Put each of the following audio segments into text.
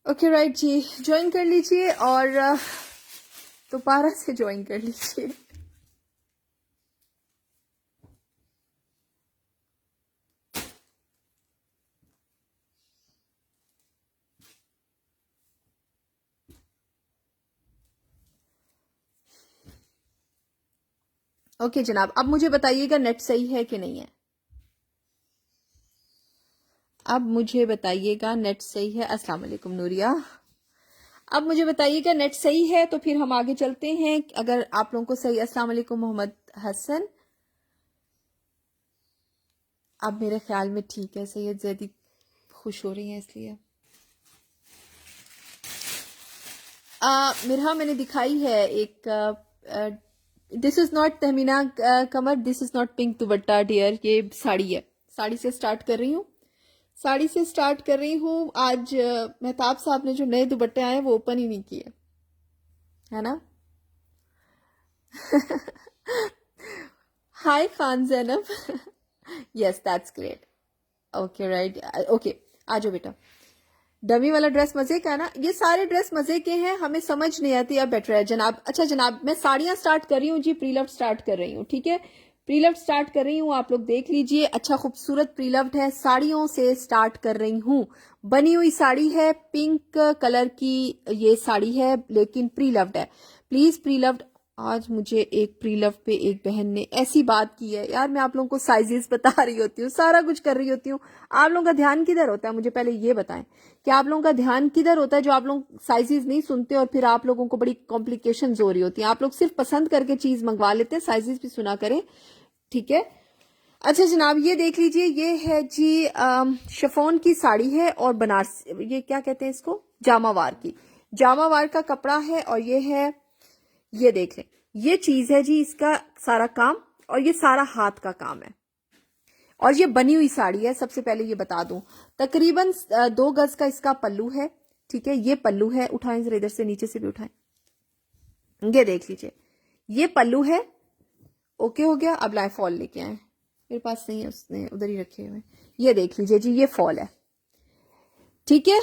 Okay right जी, join कर लीजिए और दोबारा से ज्वाइन कर लीजिए। ओके जनाब, अब मुझे बताइएगा नेट सही है कि नहीं है। अब मुझे बताइएगा नेट सही है। अस्सलाम वालेकुम नूरिया, अब मुझे बताइएगा नेट सही है तो फिर हम आगे चलते हैं। अगर आप लोगों को सही। अस्सलाम वालेकुम मोहम्मद हसन, अब मेरे ख्याल में ठीक है। सैयद जैदी खुश हो रही हैं इसलिए। मिरहा मैंने दिखाई है एक। This is not Tahmina Kamar, this is not pink dupatta dear, ये साड़ी है। साड़ी से स्टार्ट कर रही हूँ, साड़ी से स्टार्ट कर रही हूँ। आज मेहताब साहब ने जो नए दुपट्टे आए वो ओपन ही नहीं किए, है ना। Hi Khan Zainab, yes that's great. Okay right, okay आ जाओ बेटा। डमी वाला ड्रेस मजे का है ना। ये सारे ड्रेस मजे के हैं, हमें समझ नहीं आती। अब बेटर है जनाब। अच्छा जनाब, मैं साड़ियां स्टार्ट कर रही हूँ जी, प्रीलव्ड स्टार्ट कर रही हूँ, ठीक है। प्रीलव्ड स्टार्ट कर रही हूँ, आप लोग देख लीजिए। अच्छा खूबसूरत प्रीलव्ड है, साड़ियों से स्टार्ट कर रही हूँ। बनी हुई साड़ी है, पिंक कलर की ये साड़ी है, लेकिन प्रीलव्ड है। प्लीज प्रीलव्ड। आज मुझे एक प्रीलव्ड पे एक बहन ने ऐसी बात की है यार, मैं आप लोगों को साइजेस बता रही होती हूँ, सारा कुछ कर रही होती हूँ। आप लोगों का ध्यान किधर होता है, मुझे पहले ये बताएं कि आप लोगों का ध्यान किधर होता है, जो आप लोग साइजेस नहीं सुनते और फिर आप लोगों को बड़ी कॉम्प्लिकेशंस हो रही होती हैं। आप लोग सिर्फ पसंद करके चीज मंगवा लेते हैं, साइजेस भी सुना करें, ठीक है। अच्छा जनाब, ये देख लीजिए, ये है जी शिफॉन की साड़ी है और बनारस, ये क्या कहते हैं इसको, जामावार की। जामावार का कपड़ा है और ये है, ये देख लें, ये चीज है जी, इसका सारा काम और ये सारा हाथ का काम है और ये बनी हुई साड़ी है। सबसे पहले ये बता दूं, तकरीबन 2 गज का इसका पल्लू है, ठीक है। ये पल्लू है, उठाएं जरा इधर से, नीचे से भी उठाएं, ये देख लीजिए, ये पल्लू है। ओके हो गया। अब लाए फॉल लेके आए, मेरे पास नहीं है, उसने उधर ही रखे हुए। ये देख लीजिए जी, ये फॉल है, ठीक है।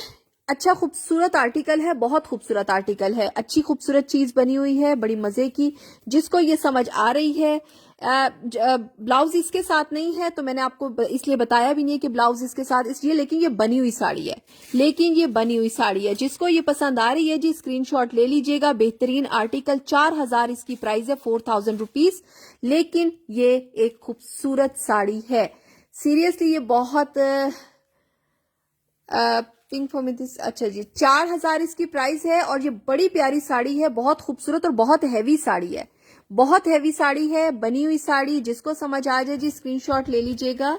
अच्छा खूबसूरत आर्टिकल है, बहुत खूबसूरत आर्टिकल है, अच्छी खूबसूरत चीज बनी हुई है, बड़ी मजे की। जिसको ये समझ आ रही है, ब्लाउज इसके साथ नहीं है तो मैंने आपको इसलिए बताया भी नहीं कि ब्लाउज इसके साथ, इसलिए। लेकिन ये बनी हुई साड़ी है, लेकिन ये बनी हुई साड़ी है। जिसको ये पसंद आ रही है जी, स्क्रीनशॉट ले लीजिएगा। बेहतरीन आर्टिकल, 4000 इसकी प्राइस है, 4000 रुपीज। लेकिन ये एक खूबसूरत साड़ी है, सीरियसली। ये बहुत पिंक फॉर मी दिस, अच्छा जी, 4000 इसकी प्राइस है और ये बड़ी प्यारी साड़ी है, बहुत खूबसूरत और बहुत हैवी साड़ी है, बहुत हैवी साड़ी है, बनी हुई साड़ी। जिसको समझ आ जाए जी, स्क्रीनशॉट ले लीजिएगा।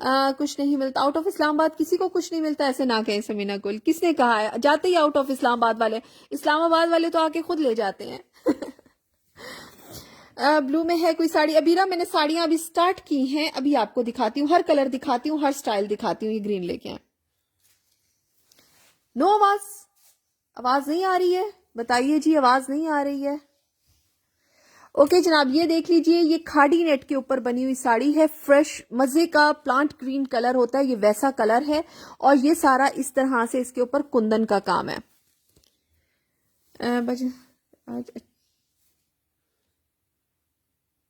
कुछ नहीं मिलता आउट ऑफ इस्लामाबाद, किसी को कुछ नहीं मिलता, ऐसे ना कहें समीना कुल। किसने कहा है, जाते ही आउट ऑफ इस्लामाबाद वाले, इस्लामाबाद वाले तो आके खुद ले जाते हैं। ब्लू में है कोई साड़ी अबीरा, मैंने साड़ियां अभी स्टार्ट की हैं, अभी आपको दिखाती हूँ, हर कलर दिखाती हूँ, हर स्टाइल दिखाती हूँ। ये ग्रीन लेके आए। नो आवाज, आवाज नहीं आ रही है, बताइए जी, आवाज नहीं आ रही है। ओके जनाब, ये देख लीजिए, ये खाड़ी नेट के ऊपर बनी हुई साड़ी है, फ्रेश मजे का प्लांट ग्रीन कलर होता है, ये वैसा कलर है और ये सारा इस तरह से इसके ऊपर कुंदन का काम है। आज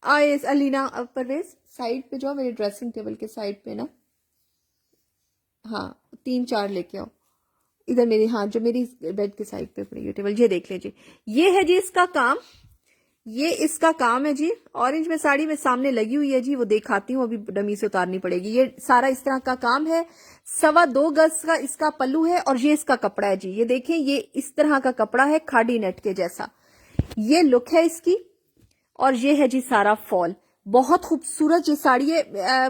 आए अलीना परवेज, साइड पे जो मेरे ड्रेसिंग टेबल के साइड पे ना, हाँ 3-4 लेके आओ इधर मेरी, हाँ जो मेरी बेड के साइड पे पड़ी है टेबल, ये देख लीजिए। ये है जी इसका काम, ये इसका काम है जी। ऑरेंज में साड़ी में सामने लगी हुई है जी, वो दिखाती हूँ, अभी डमी से उतारनी पड़ेगी। ये सारा इस तरह का काम है, 2.25 गज का इसका पल्लू है और ये इसका कपड़ा है जी। ये देखें, ये इस तरह का कपड़ा है, खाड़ी नेट के जैसा, ये लुक है इसकी। और ये है जी सारा फॉल, बहुत खूबसूरत ये साड़ी है।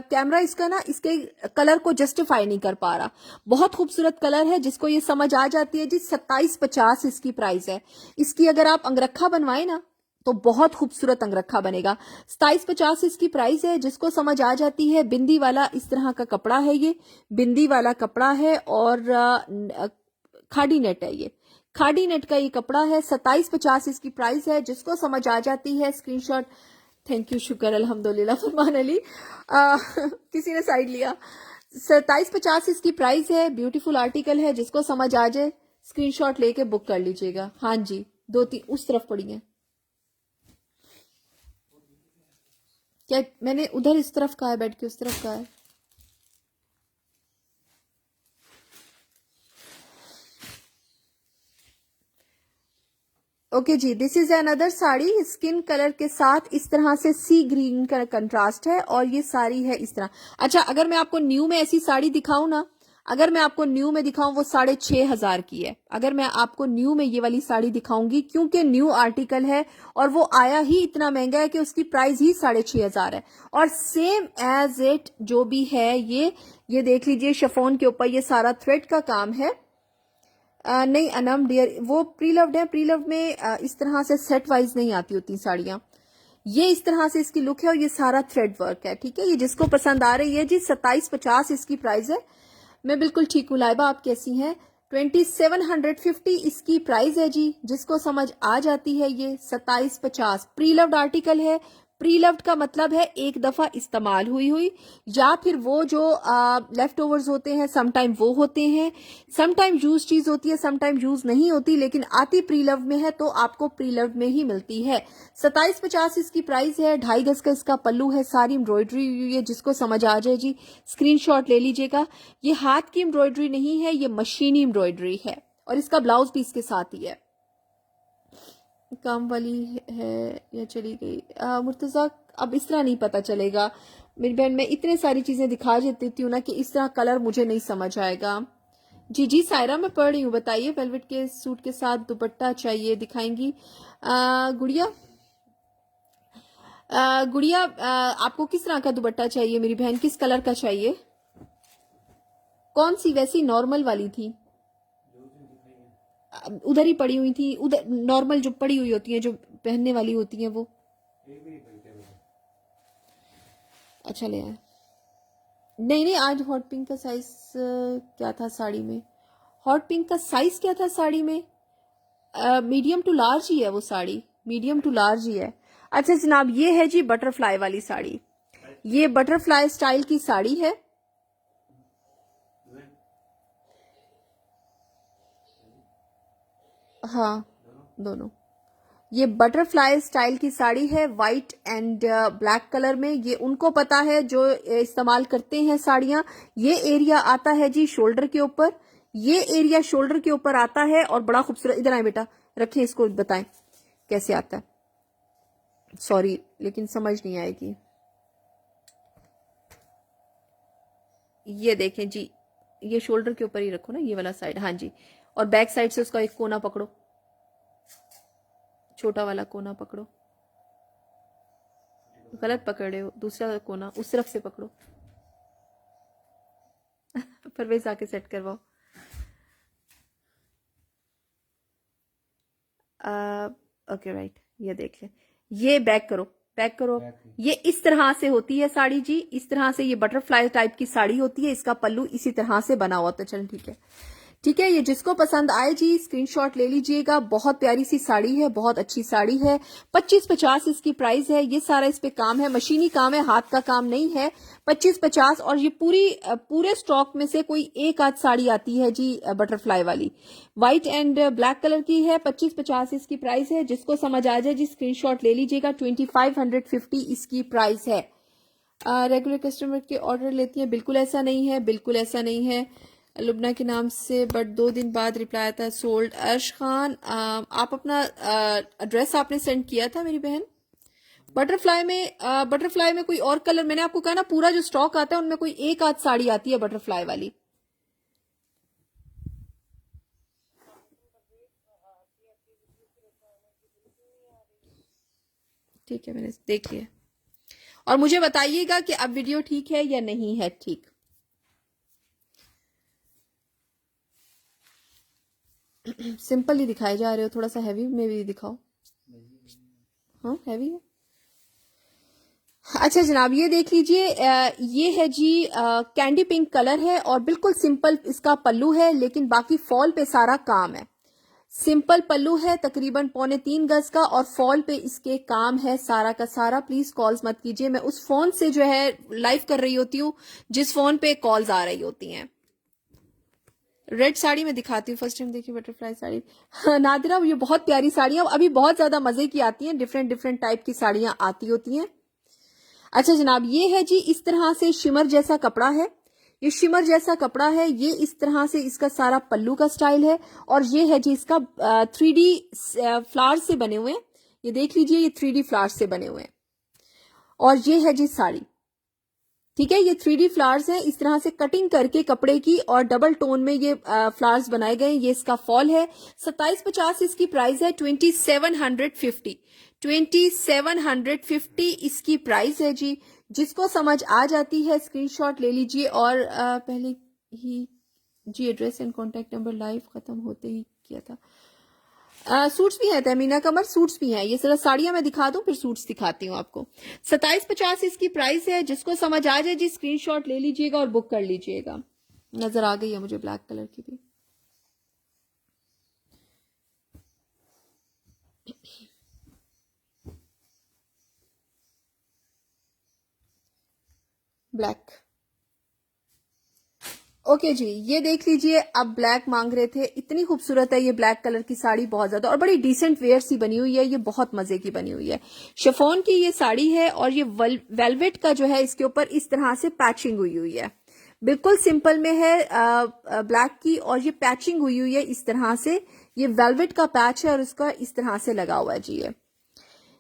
कैमरा इसका ना, इसके कलर को जस्टिफाई नहीं कर पा रहा, बहुत खूबसूरत कलर है। जिसको ये समझ आ जाती है जी, 2750 इसकी प्राइस है। इसकी अगर आप अंगरखा बनवाए ना तो बहुत खूबसूरत अंगरखा बनेगा। 2750 इसकी प्राइस है। जिसको समझ आ जाती है, बिंदी वाला इस तरह का कपड़ा है, ये बिंदी वाला कपड़ा है और खाड़ी नेट है, ये खाड़ी नेट का ये कपड़ा है। 2750 इसकी प्राइस है। जिसको समझ आ जाती है, स्क्रीनशॉट, थैंक यू, शुक्र अल्हम्दुलिल्लाह फरमान अली, किसी ने साइड लिया। 2750 इसकी प्राइस है, ब्यूटीफुल आर्टिकल है। जिसको समझ आ जाए स्क्रीनशॉट लेके बुक कर लीजिएगा। हाँ जी, 2-3 उस तरफ पड़ी है क्या? मैंने उधर इस तरफ कहा है, बैठ के उस तरफ कहा है। ओके जी, this is another sari skin colour के साथ इस तरह से सी ग्रीन का कंट्रास्ट है और ये साड़ी है इस तरह। अच्छा, अगर मैं आपको न्यू में ऐसी साड़ी दिखाऊं ना, अगर मैं आपको न्यू में दिखाऊं वो 6,500 की है। अगर मैं आपको न्यू में ये वाली साड़ी दिखाऊंगी, क्योंकि न्यू आर्टिकल है और वो आया ही इतना महंगा है कि उसकी प्राइस ही 6,500 है। और सेम एज इट जो भी है ये देख लीजिए, शिफॉन के ऊपर ये सारा थ्रेड का काम है। नहीं अनम डियर, वो प्रीलव्ड है। प्रीलव्ड में इस तरह से सेट वाइज नहीं आती होती साड़ियां। ये इस तरह से इसकी लुक है और ये सारा थ्रेड वर्क है। ठीक है, ये जिसको पसंद आ रही है जी, 2750 इसकी प्राइस है। मैं बिल्कुल ठीक हूँ लाइबा, आप कैसी हैं? 2750 इसकी प्राइस है जी। जिसको समझ आ जाती है ये 2750। प्रीलव्ड आर्टिकल है। प्रीलव्ड का मतलब है एक दफा इस्तेमाल हुई या फिर वो जो लेफ्ट ओवर्स होते हैं, समटाइम वो होते हैं, समटाइम यूज चीज होती है, समटाइम यूज नहीं होती, लेकिन आती प्रीलव्ड में है तो आपको प्रीलव्ड में ही मिलती है। 2750 इसकी प्राइस है। 2.5 गज का इसका पल्लू है, सारी एम्ब्रॉयडरी हुई है। जिसको समझ आ जाए जी स्क्रीनशॉट ले लीजिएगा। ये हाथ की एम्ब्रॉयडरी नहीं है, ये मशीनी एम्ब्रॉयडरी है और इसका ब्लाउज भी इसके साथ ही है। काम वाली है या चली गई? मुर्तजा, अब इस तरह नहीं पता चलेगा मेरी बहन। मैं इतने सारी चीजें दिखा देती हूँ ना कि इस तरह कलर मुझे नहीं समझ आएगा। जी जी सायरा, मैं पढ़ रही हूँ, बताइए। वेलवेट के सूट के साथ दुपट्टा चाहिए, दिखाएंगी? गुड़िया, गुड़िया, आपको किस तरह का दुपट्टा चाहिए मेरी बहन? किस कलर का चाहिए? कौन सी? वैसी नॉर्मल वाली थी, उधर ही पड़ी हुई थी, उधर नॉर्मल जो पड़ी हुई होती है, जो पहनने वाली होती है वो। अच्छा ले आए। नहीं नहीं, आज हॉट पिंक का साइज क्या था साड़ी में? हॉट पिंक का साइज क्या था साड़ी में? मीडियम टू लार्ज ही है वो साड़ी, मीडियम टू लार्ज ही है। अच्छा जनाब, ये है जी बटरफ्लाई वाली साड़ी। ये बटरफ्लाई स्टाइल की साड़ी है। हाँ, दोनों। ये बटरफ्लाई स्टाइल की साड़ी है, व्हाइट एंड ब्लैक कलर में। ये उनको पता है जो इस्तेमाल करते हैं साड़ियां। ये एरिया आता है जी शोल्डर के ऊपर, ये एरिया शोल्डर के ऊपर आता है और बड़ा खूबसूरत। इधर आए बेटा, रखें इसको, बताएं कैसे आता है। सॉरी लेकिन समझ नहीं आएगी। ये देखें जी, ये शोल्डर के ऊपर ही रखो ना, ये वाला साइड। हाँ जी, और बैक साइड से उसका एक कोना पकड़ो, छोटा वाला कोना पकड़ो। गलत पकड़ रहे हो, दूसरा कोना उस तरफ से पकड़ो। परवेज आके सेट करवाओ। ओके राइट, ये देख ले, ये बैक करो, बैक करो। ये इस तरह से होती है साड़ी जी, इस तरह से ये बटरफ्लाई टाइप की साड़ी होती है। इसका पल्लू इसी तरह से बना हुआ था। चल ठीक है, ठीक है। ये जिसको पसंद आए जी स्क्रीनशॉट ले लीजिएगा। बहुत प्यारी सी साड़ी है, बहुत अच्छी साड़ी है। 2550 इसकी प्राइस है। ये सारा इस पे काम है, मशीनी काम है, हाथ का काम नहीं है। 2550। और ये पूरे स्टॉक में से कोई एक आध साड़ी आती है जी बटरफ्लाई वाली, व्हाइट एंड ब्लैक कलर की है। 2550 इसकी प्राइस है। जिसको समझ आ जाए जी स्क्रीनशॉट ले लीजिएगा। 2550 इसकी प्राइस है। रेगुलर कस्टमर के ऑर्डर लेती हैं? बिल्कुल ऐसा नहीं है, बिल्कुल ऐसा नहीं है। लुबना के नाम से, बट 2 दिन बाद रिप्लाई आता है सोल्ड। अर्श खान, आप अपना एड्रेस आपने सेंड किया था मेरी बहन? बटरफ्लाई में कोई और कलर, मैंने आपको कहा ना पूरा जो स्टॉक आता है उनमें कोई एक आध साड़ी आती है बटरफ्लाई वाली। ठीक है, मैंने देख लिया। और मुझे बताइएगा कि अब वीडियो ठीक है या नहीं है ठीक। सिंपल ही दिखाए जा रहे हो, थोड़ा सा हैवी में भी दिखाओ। हाँ हैवी है। अच्छा जनाब, ये देख लीजिए, ये है जी कैंडी पिंक कलर है और बिल्कुल सिंपल इसका पल्लू है, लेकिन बाकी फॉल पे सारा काम है। सिंपल पल्लू है, तकरीबन 3.25 गज का, और फॉल पे इसके काम है सारा का सारा। प्लीज कॉल्स मत कीजिए, मैं उस फोन से जो है लाइव कर रही होती हूँ जिस फोन पे कॉल्स आ रही होती हैं। रेड साड़ी में दिखाती हूँ, फर्स्ट टाइम देखी बटरफ्लाई साड़ी। नादिरा, ये बहुत प्यारी साड़ियां अभी बहुत ज्यादा मजे की आती हैं, डिफरेंट डिफरेंट टाइप की साड़ियां आती होती हैं। अच्छा जनाब, ये है जी इस तरह से शिमर जैसा कपड़ा है, ये शिमर जैसा कपड़ा है, ये इस तरह से इसका सारा पल्लू का स्टाइल है, और ये है जी इसका 3D फ्लावर से बने हुए हैं, ये देख लीजिए, ये 3D फ्लावर से बने हुए हैं, और ये है जी साड़ी। ठीक है, ये 3D फ्लावर्स हैं, इस तरह से कटिंग करके कपड़े की, और डबल टोन में ये फ्लावर्स बनाए गए हैं। ये इसका फॉल है, 2750 इसकी प्राइस है, 2750, 2750 इसकी प्राइस है जी। जिसको समझ आ जाती है स्क्रीनशॉट ले लीजिए, और पहले ही जी address and contact number live खत्म होते ही किया था। सूट्स भी हैं तहमीना कमर, सूट्स भी हैं, ये जरा साड़ियां मैं दिखा दूं फिर सूट्स दिखाती हूँ आपको। 2750 इसकी प्राइस है, जिसको समझ आ जाए जी स्क्रीनशॉट ले लीजिएगा और बुक कर लीजिएगा। नजर आ गई है मुझे ब्लैक कलर की भी। ब्लैक, ओके जी, ये देख लीजिए, अब ब्लैक मांग रहे थे, इतनी खूबसूरत है ये ब्लैक कलर की साड़ी, बहुत ज्यादा, और बड़ी डिसेंट वेयर सी बनी हुई है, ये बहुत मजे की बनी हुई है। शिफॉन की ये साड़ी है, और ये वेलवेट का जो है इसके ऊपर इस तरह से पैचिंग हुई हुई है, बिल्कुल सिंपल में है ब्लैक की, और ये पैचिंग हुई हुई है इस तरह से, ये वेलवेट का पैच है और इसका इस तरह से लगा हुआ है जी।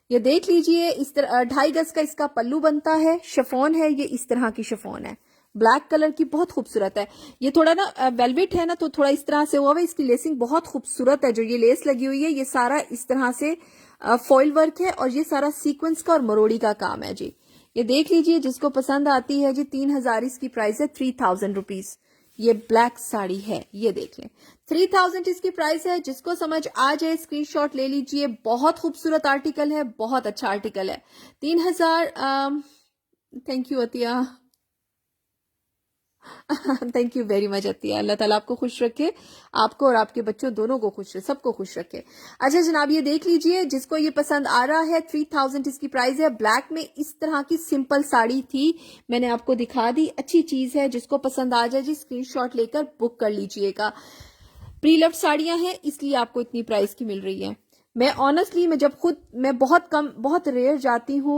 ये देख लीजिए, इस तरह 2.5 गज का इसका पल्लू बनता है, शिफॉन है, ये इस तरह की शिफॉन है, ब्लैक कलर की, बहुत खूबसूरत है। ये थोड़ा ना वेलवेट है ना, तो थोड़ा इस तरह से हुआ है, इसकी लेसिंग बहुत खूबसूरत है, जो ये लेस लगी हुई है ये सारा इस तरह से फॉइल वर्क है, और ये सारा सीक्वेंस का और मरोड़ी का काम है जी। ये देख लीजिए, जिसको पसंद आती है जी, 3000 इसकी प्राइस है, 3000 रुपीज ये ब्लैक साड़ी है, ये देख लें, 3000 इसकी प्राइस है। जिसको समझ आ जाए स्क्रीनशॉट ले लीजिए, बहुत खूबसूरत आर्टिकल है, बहुत अच्छा आर्टिकल है। 3000, thank you Atiya, thank you very much Atiya, अल्लाह ताला आपको खुश रखे, आपको और आपके बच्चों दोनों को खुश रखे, सबको खुश रखे। अच्छा जनाब, ये देख लीजिए, जिसको ये पसंद आ रहा है, 3000 इसकी प्राइस है, ब्लैक में इस तरह की सिंपल साड़ी थी, मैंने आपको दिखा दी, अच्छी चीज है, जिसको पसंद आ जाए जी स्क्रीनशॉट लेकर बुक कर लीजिएगा। प्री लव्ड साड़ियां हैं, इसलिए आपको इतनी प्राइस की मिल रही है। मैं ऑनेस्टली, मैं बहुत कम, बहुत रेयर जाती हूँ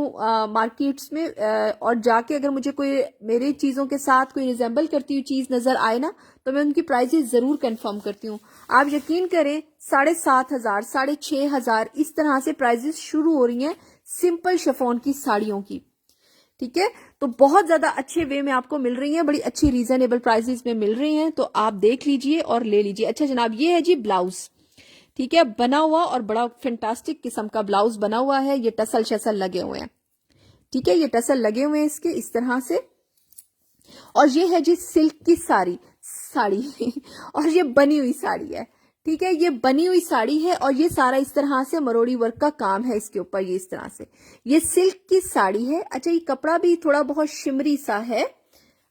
मार्केट्स में, और जाके अगर मुझे कोई मेरी चीजों के साथ कोई रिजेंबल करती हुई चीज नजर आए ना, तो मैं उनकी प्राइसेस जरूर कंफर्म करती हूँ। आप यकीन करें, 7500, 6500 इस तरह से प्राइसेस शुरू हो रही हैं सिंपल शिफॉन की साड़ियों की। ठीक है, तो बहुत ज्यादा अच्छे वे में आपको मिल रही हैं, बड़ी अच्छी रीजनेबल प्राइसेस में मिल रही हैं, तो आप देख लीजिए और ले लीजिए। अच्छा जनाब, ये है जी ब्लाउज, ठीक है, बना हुआ और बड़ा फैंटास्टिक किस्म का ब्लाउज बना हुआ है, ये टसल शसल लगे हुए हैं, ठीक है, ये टसल लगे हुए हैं इसके इस तरह से, और ये है जी सिल्क की साड़ी और ये बनी हुई साड़ी है, ठीक है, ये बनी हुई साड़ी है, और ये सारा इस तरह से मरोड़ी वर्क का काम है इसके ऊपर, ये इस तरह से, ये सिल्क की साड़ी है। अच्छा, ये कपड़ा भी थोड़ा बहुत शिमरी सा है।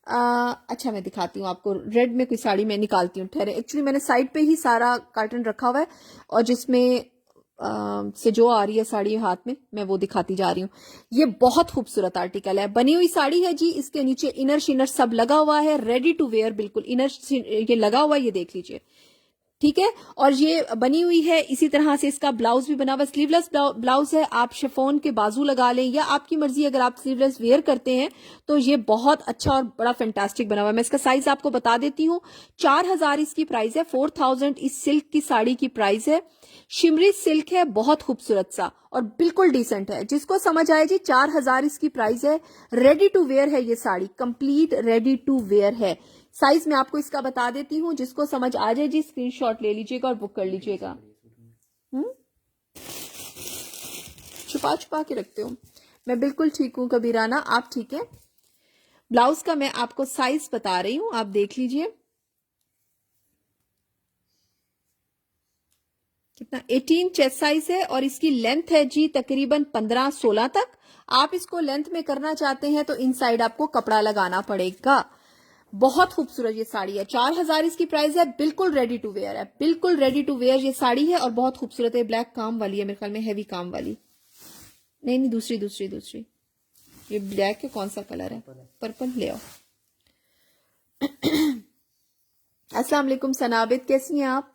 अच्छा मैं दिखाती हूँ आपको, रेड में कोई साड़ी मैं निकालती हूँ, ठहरे, एक्चुअली मैंने साइड पे ही सारा कार्टन रखा हुआ है, और जिसमें से जो आ रही है साड़ी हाथ में, मैं वो दिखाती जा रही हूँ। ये बहुत खूबसूरत आर्टिकल है, बनी हुई साड़ी है जी, इसके नीचे इनर शिनर सब लगा हुआ है, रेडी टू वेयर, बिल्कुल इनर ये लगा हुआ है, ये देख लीजिए, ठीक है, और ये बनी हुई है इसी तरह से, इसका ब्लाउज भी बना हुआ, स्लीवलेस ब्लाउज है, आप शिफॉन के बाजू लगा लें या आपकी मर्जी, अगर आप स्लीवलेस वेयर करते हैं तो ये बहुत अच्छा और बड़ा फैंटास्टिक बना हुआ है। मैं इसका साइज आपको बता देती हूँ, 4000 इसकी प्राइस है, 4000 इस सिल्क की साड़ी की प्राइस है, शिमरी सिल्क है, बहुत खूबसूरत सा और बिल्कुल डिसेंट है, जिसको समझ आए जी 4000 इसकी प्राइस है, रेडी टू वेयर है ये sari, complete ready to wear है। साइज मैं आपको इसका बता देती हूँ, जिसको समझ आ जाए जी स्क्रीनशॉट ले लीजिएगा और बुक कर लीजिएगा। छुपा छुपा के रखते हो, मैं बिल्कुल ठीक हूँ कबीराना, आप ठीक है। ब्लाउज का मैं आपको साइज बता रही हूँ, आप देख लीजिए कितना, 18 चेस्ट साइज है, और इसकी लेंथ है जी तकरीबन 15-16 तक। आप इसको लेंथ में करना चाहते हैं तो इनसाइड आपको कपड़ा लगाना पड़ेगा। बहुत खूबसूरत ये साड़ी है, 4000 इसकी प्राइस है, बिल्कुल रेडी टू वेयर है, बिल्कुल रेडी टू वेयर ये साड़ी है, और बहुत खूबसूरत है, ब्लैक काम वाली है मेरे ख्याल में, हैवी काम वाली, नहीं नहीं दूसरी दूसरी दूसरी, ये ब्लैक है, कौन सा कलर है, पर्पल ले आओ। अस्सलाम वालेकुम सनाबित, कैसी हैं आप?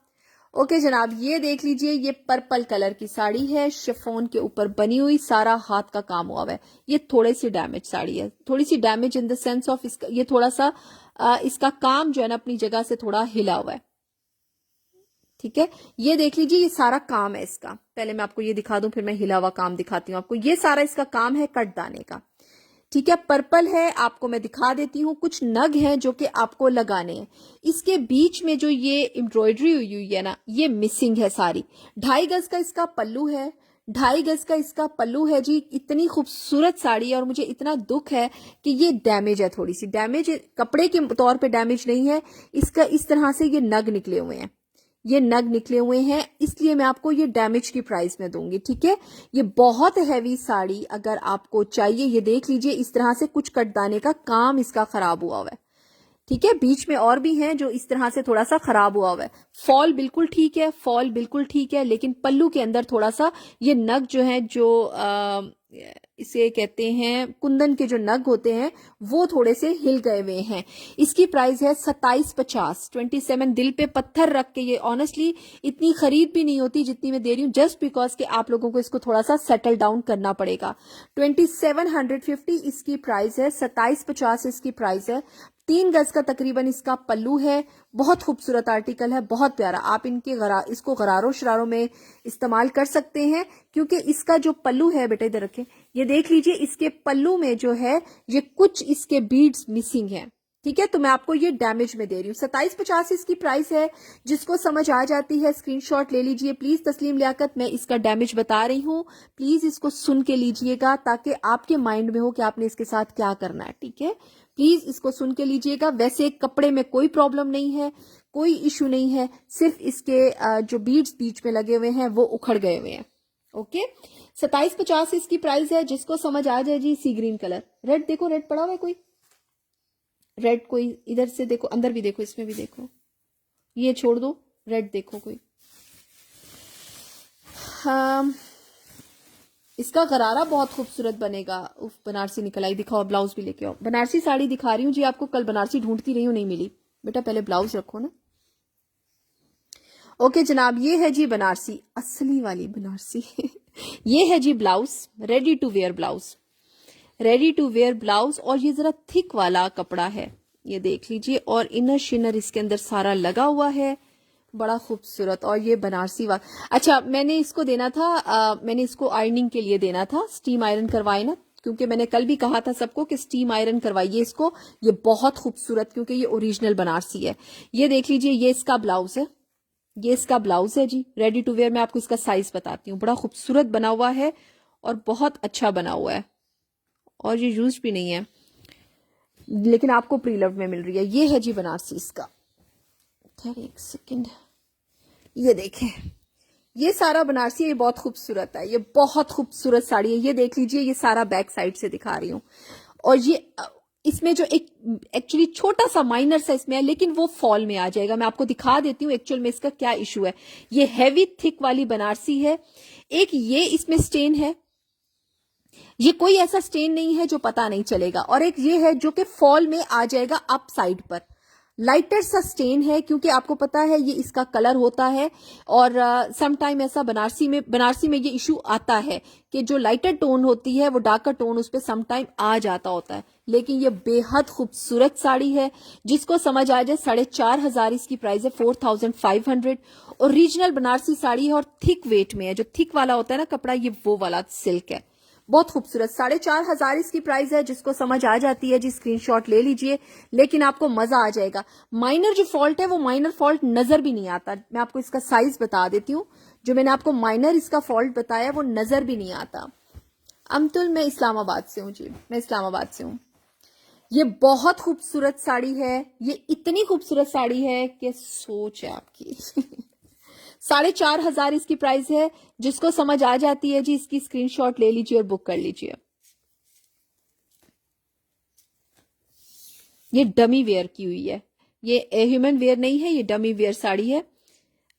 ओके जनाब, ये देख लीजिए, ये पर्पल कलर की साड़ी है, शिफॉन के ऊपर बनी हुई, सारा हाथ का काम हुआ है। ये थोड़ी सी डैमेज साड़ी है, थोड़ी सी damage in the sense of इसका ये थोड़ा सा इसका काम जो है ना अपनी जगह से थोड़ा हिला हुआ है। ठीक है, ये देख लीजिए, ये सारा काम है इसका। पहले मैं आपको ये दिखा दूं, फिर मैं हिला हुआ काम दिखाती हूँ आपको। ये सारा इसका काम है कट दाने का। ठीक है, पर्पल है, आपको मैं दिखा देती हूँ। कुछ नग हैं जो कि आपको लगाने हैं। इसके बीच में जो ये एम्ब्रॉयडरी हुई हुई है ना, ये मिसिंग है सारी। 2.5 गज का इसका पल्लू है, 2.5 गज का इसका पल्लू है जी। इतनी खूबसूरत साड़ी है और मुझे इतना दुख है कि ये डैमेज है, थोड़ी सी डैमेज, कपड़े के तौर पे डैमेज नहीं है। इसका इस तरह से ये नग निकले हुए हैं, ये नग निकले हुए हैं, इसलिए मैं आपको ये डैमेज की प्राइस में दूंगी। ठीक है, ये बहुत हैवी साड़ी अगर आपको चाहिए, ये देख लीजिए, इस तरह से कुछ कटदाने का काम इसका खराब हुआ हुआ है। ठीक है, बीच में और भी हैं जो इस तरह से थोड़ा सा खराब हुआ हुआ है। फॉल बिल्कुल ठीक है, फॉल बिल्कुल ठीक है, लेकिन पल्लू के अंदर थोड़ा सा ये नग जो है, जो इसे कहते हैं कुंदन के जो नग होते हैं, वो थोड़े से हिल गए हुए हैं। इसकी प्राइस है 2750, 27। दिल पे पत्थर रख के, ये ऑनेस्टली इतनी खरीद भी नहीं होती जितनी मैं दे रही हूँ, जस्ट बिकॉज कि आप लोगों को इसको थोड़ा सा सेटल डाउन करना पड़ेगा। 2750 इसकी प्राइस है, 2750 इसकी प्राइस है। 3 गज का तकरीबन इसका पल्लू है। बहुत खूबसूरत आर्टिकल है, बहुत प्यारा। आप इसको गरारों शरारों में इस्तेमाल कर सकते हैं, क्योंकि इसका जो पल्लू है, बेटे इधर रखें, ये देख लीजिए, इसके पल्लू में जो है ये कुछ इसके बीड्स मिसिंग हैं। ठीक है, तो मैं आपको ये डैमेज में दे रही हूँ। 2750 इसकी प्राइस है। जिसको समझ आ जाती है स्क्रीनशॉट ले लीजिए प्लीज। तस्लीम लियाकत, मैं इसका डैमेज बता रही हूँ, प्लीज इसको सुन के लीजिएगा ताकि आपके माइंड में हो कि आपने इसके साथ क्या करना है। ठीक है, प्लीज इसको सुन के लीजिएगा। वैसे कपड़े में कोई प्रॉब्लम नहीं है, कोई इशू नहीं है, सिर्फ इसके जो बीड्स बीच में लगे हुए हैं वो उखड़ गए हुए हैं। ओके, 2750 इसकी प्राइस है। जिसको समझ आ जाए जी, सी ग्रीन कलर, रेड देखो, रेड पड़ा हुआ है कोई, रेड कोई इधर से देखो, अंदर भी देखो, इसमें भी देखो, ये छोड़ दो, रेड देखो कोई। हाँ, इसका गरारा बहुत खूबसूरत बनेगा। उफ, बनारसी निकल आई, दिखाओ ब्लाउज भी लेके आओ। बनारसी साड़ी दिखा रही हूँ जी आपको, कल बनारसी ढूंढती रही हूँ, नहीं मिली। बेटा पहले ब्लाउज रखो ना। ओके जनाब, ये है जी बनारसी, असली वाली बनारसी ये है जी blouse, ready to wear blouse, ready to wear blouse. और ये जरा थिक वाला कपड़ा है, ये देख लीजिए, और इनर शिनर इसके अंदर सारा लगा हुआ है, बड़ा खूबसूरत। और ये बनारसी वाला, अच्छा मैंने इसको देना था, मैंने इसको आयरनिंग के लिए देना था, स्टीम आयरन करवाए ना, क्योंकि मैंने कल भी कहा था सबको कि स्टीम आयरन करवाइए इसको। ये बहुत खूबसूरत, क्योंकि ये ओरिजिनल बनारसी है। ये देख लीजिए, ये इसका ब्लाउज है, ये इसका ब्लाउज है जी, रेडी टू वेयर। मैं आपको इसका साइज बताती हूँ, बड़ा खूबसूरत बना हुआ है और बहुत अच्छा बना हुआ है, और ये यूज भी नहीं है, लेकिन आपको प्री लव में मिल रही है। ये है जी बनारसी इसका, ठहरे एक सेकेंड, ये देखें, ये सारा बनारसी है, ये बहुत खूबसूरत है, ये बहुत खूबसूरत साड़ी है। ये देख लीजिए, ये सारा बैक साइड से दिखा रही हूँ। और ये इसमें जो एक एक्चुअली छोटा सा माइनर सा इसमें है, लेकिन वो फॉल में आ जाएगा। मैं आपको दिखा देती हूँ एक्चुअल में इसका क्या इशू है। ये हैवी थिक वाली बनारसी है। एक ये इसमें स्टेन है, ये कोई ऐसा स्टेन नहीं है जो पता नहीं चलेगा। और एक ये है जो कि फॉल में आ जाएगा अप साइड पर, लाइटर सा स्टेन है, क्योंकि आपको पता है ये इसका कलर होता है। और सम टाइम ऐसा बनारसी में ये इशू आता है कि जो लाइटर टोन होती है वो डार्कर टोन उस पर सम टाइम आ जाता होता है। लेकिन ये बेहद खूबसूरत साड़ी है, जिसको समझ आ जाए। 4500 इसकी प्राइस है, 4500। ओरिजिनल बनारसी साड़ी है और थिक वेट में है, जो थिक वाला होता है ना कपड़ा, ये वो वाला सिल्क है, बहुत खूबसूरत। 4500 इसकी प्राइस है। जिसको समझ आ जाती है जी स्क्रीनशॉट ले लीजिए, लेकिन आपको मजा आ जाएगा। माइनर जो फॉल्ट है वो माइनर फॉल्ट नजर भी नहीं आता। मैं आपको इसका साइज बता देती हूँ, जो मैंने आपको माइनर इसका फॉल्ट बताया वो नजर भी नहीं आता। अमतुल, मैं इस्लामाबाद से हूँ जी, मैं इस्लामाबाद से हूँ। ये बहुत खूबसूरत साड़ी है, ये इतनी खूबसूरत साड़ी है कि सोच है आपकी 4500 इसकी प्राइस है। जिसको समझ आ जाती है जी, इसकी स्क्रीनशॉट ले लीजिए और बुक कर लीजिए। ये डमी वेयर की हुई है, ये ह्यूमन वेयर नहीं है, ये डमी वेयर साड़ी है।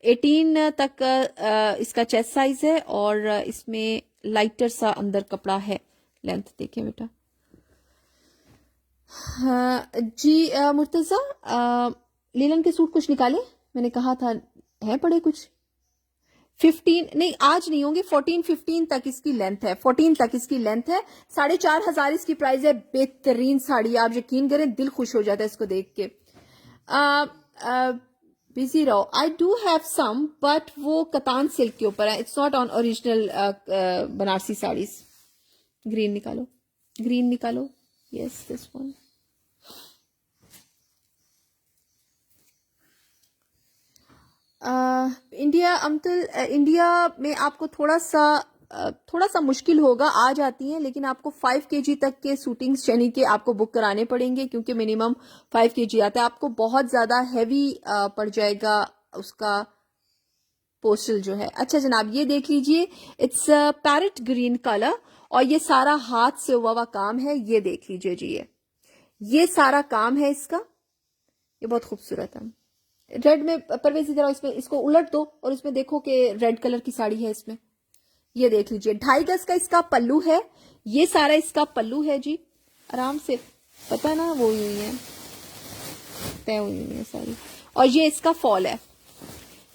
18 तक इसका चेस्ट साइज है, और इसमें लाइटर सा अंदर कपड़ा है। लेंथ देखें बेटा। हाँ जी मुर्तजा, लीलन के सूट कुछ निकाले, मैंने कहा था है पड़े कुछ। 15 नहीं, आज नहीं होंगे, 14-15 तक इसकी लेंथ है, 14 तक इसकी लेंथ है। 4,500 इसकी प्राइस है। बेहतरीन साड़ी, आप यकीन करें दिल खुश हो जाता है इसको देख के। बिजी रहो। I do have some, but वो कतान सिल्क के ऊपर है, it's not on original Banarasi saris. Green निकालो, ग्रीन निकालो, यस दिस वन। इंडिया अमतल, इंडिया में आपको थोड़ा सा मुश्किल होगा, आ जाती हैं, लेकिन आपको 5 kg तक के सूटिंग्स यानी कि आपको बुक कराने पड़ेंगे, क्योंकि मिनिमम 5 kg आता है। आपको बहुत ज्यादा हैवी पड़ जाएगा उसका पोस्टल जो है। अच्छा जनाब, ये देख लीजिए, इट्स पैरेट ग्रीन कलर, और ये सारा हाथ से हुआ हुआ काम है। ये देख लीजिए जी, ये सारा काम है इसका, ये बहुत खूबसूरत है। रेड में परवेज इधर, इसमें इसको उलट दो और इसमें देखो कि रेड कलर की साड़ी है इसमें। ये देख लीजिए, 2.5 गज का इसका पल्लू है, ये सारा इसका पल्लू है जी। आराम से पता ना वो हुई है, तय हुई है सारी, और ये इसका फॉल है,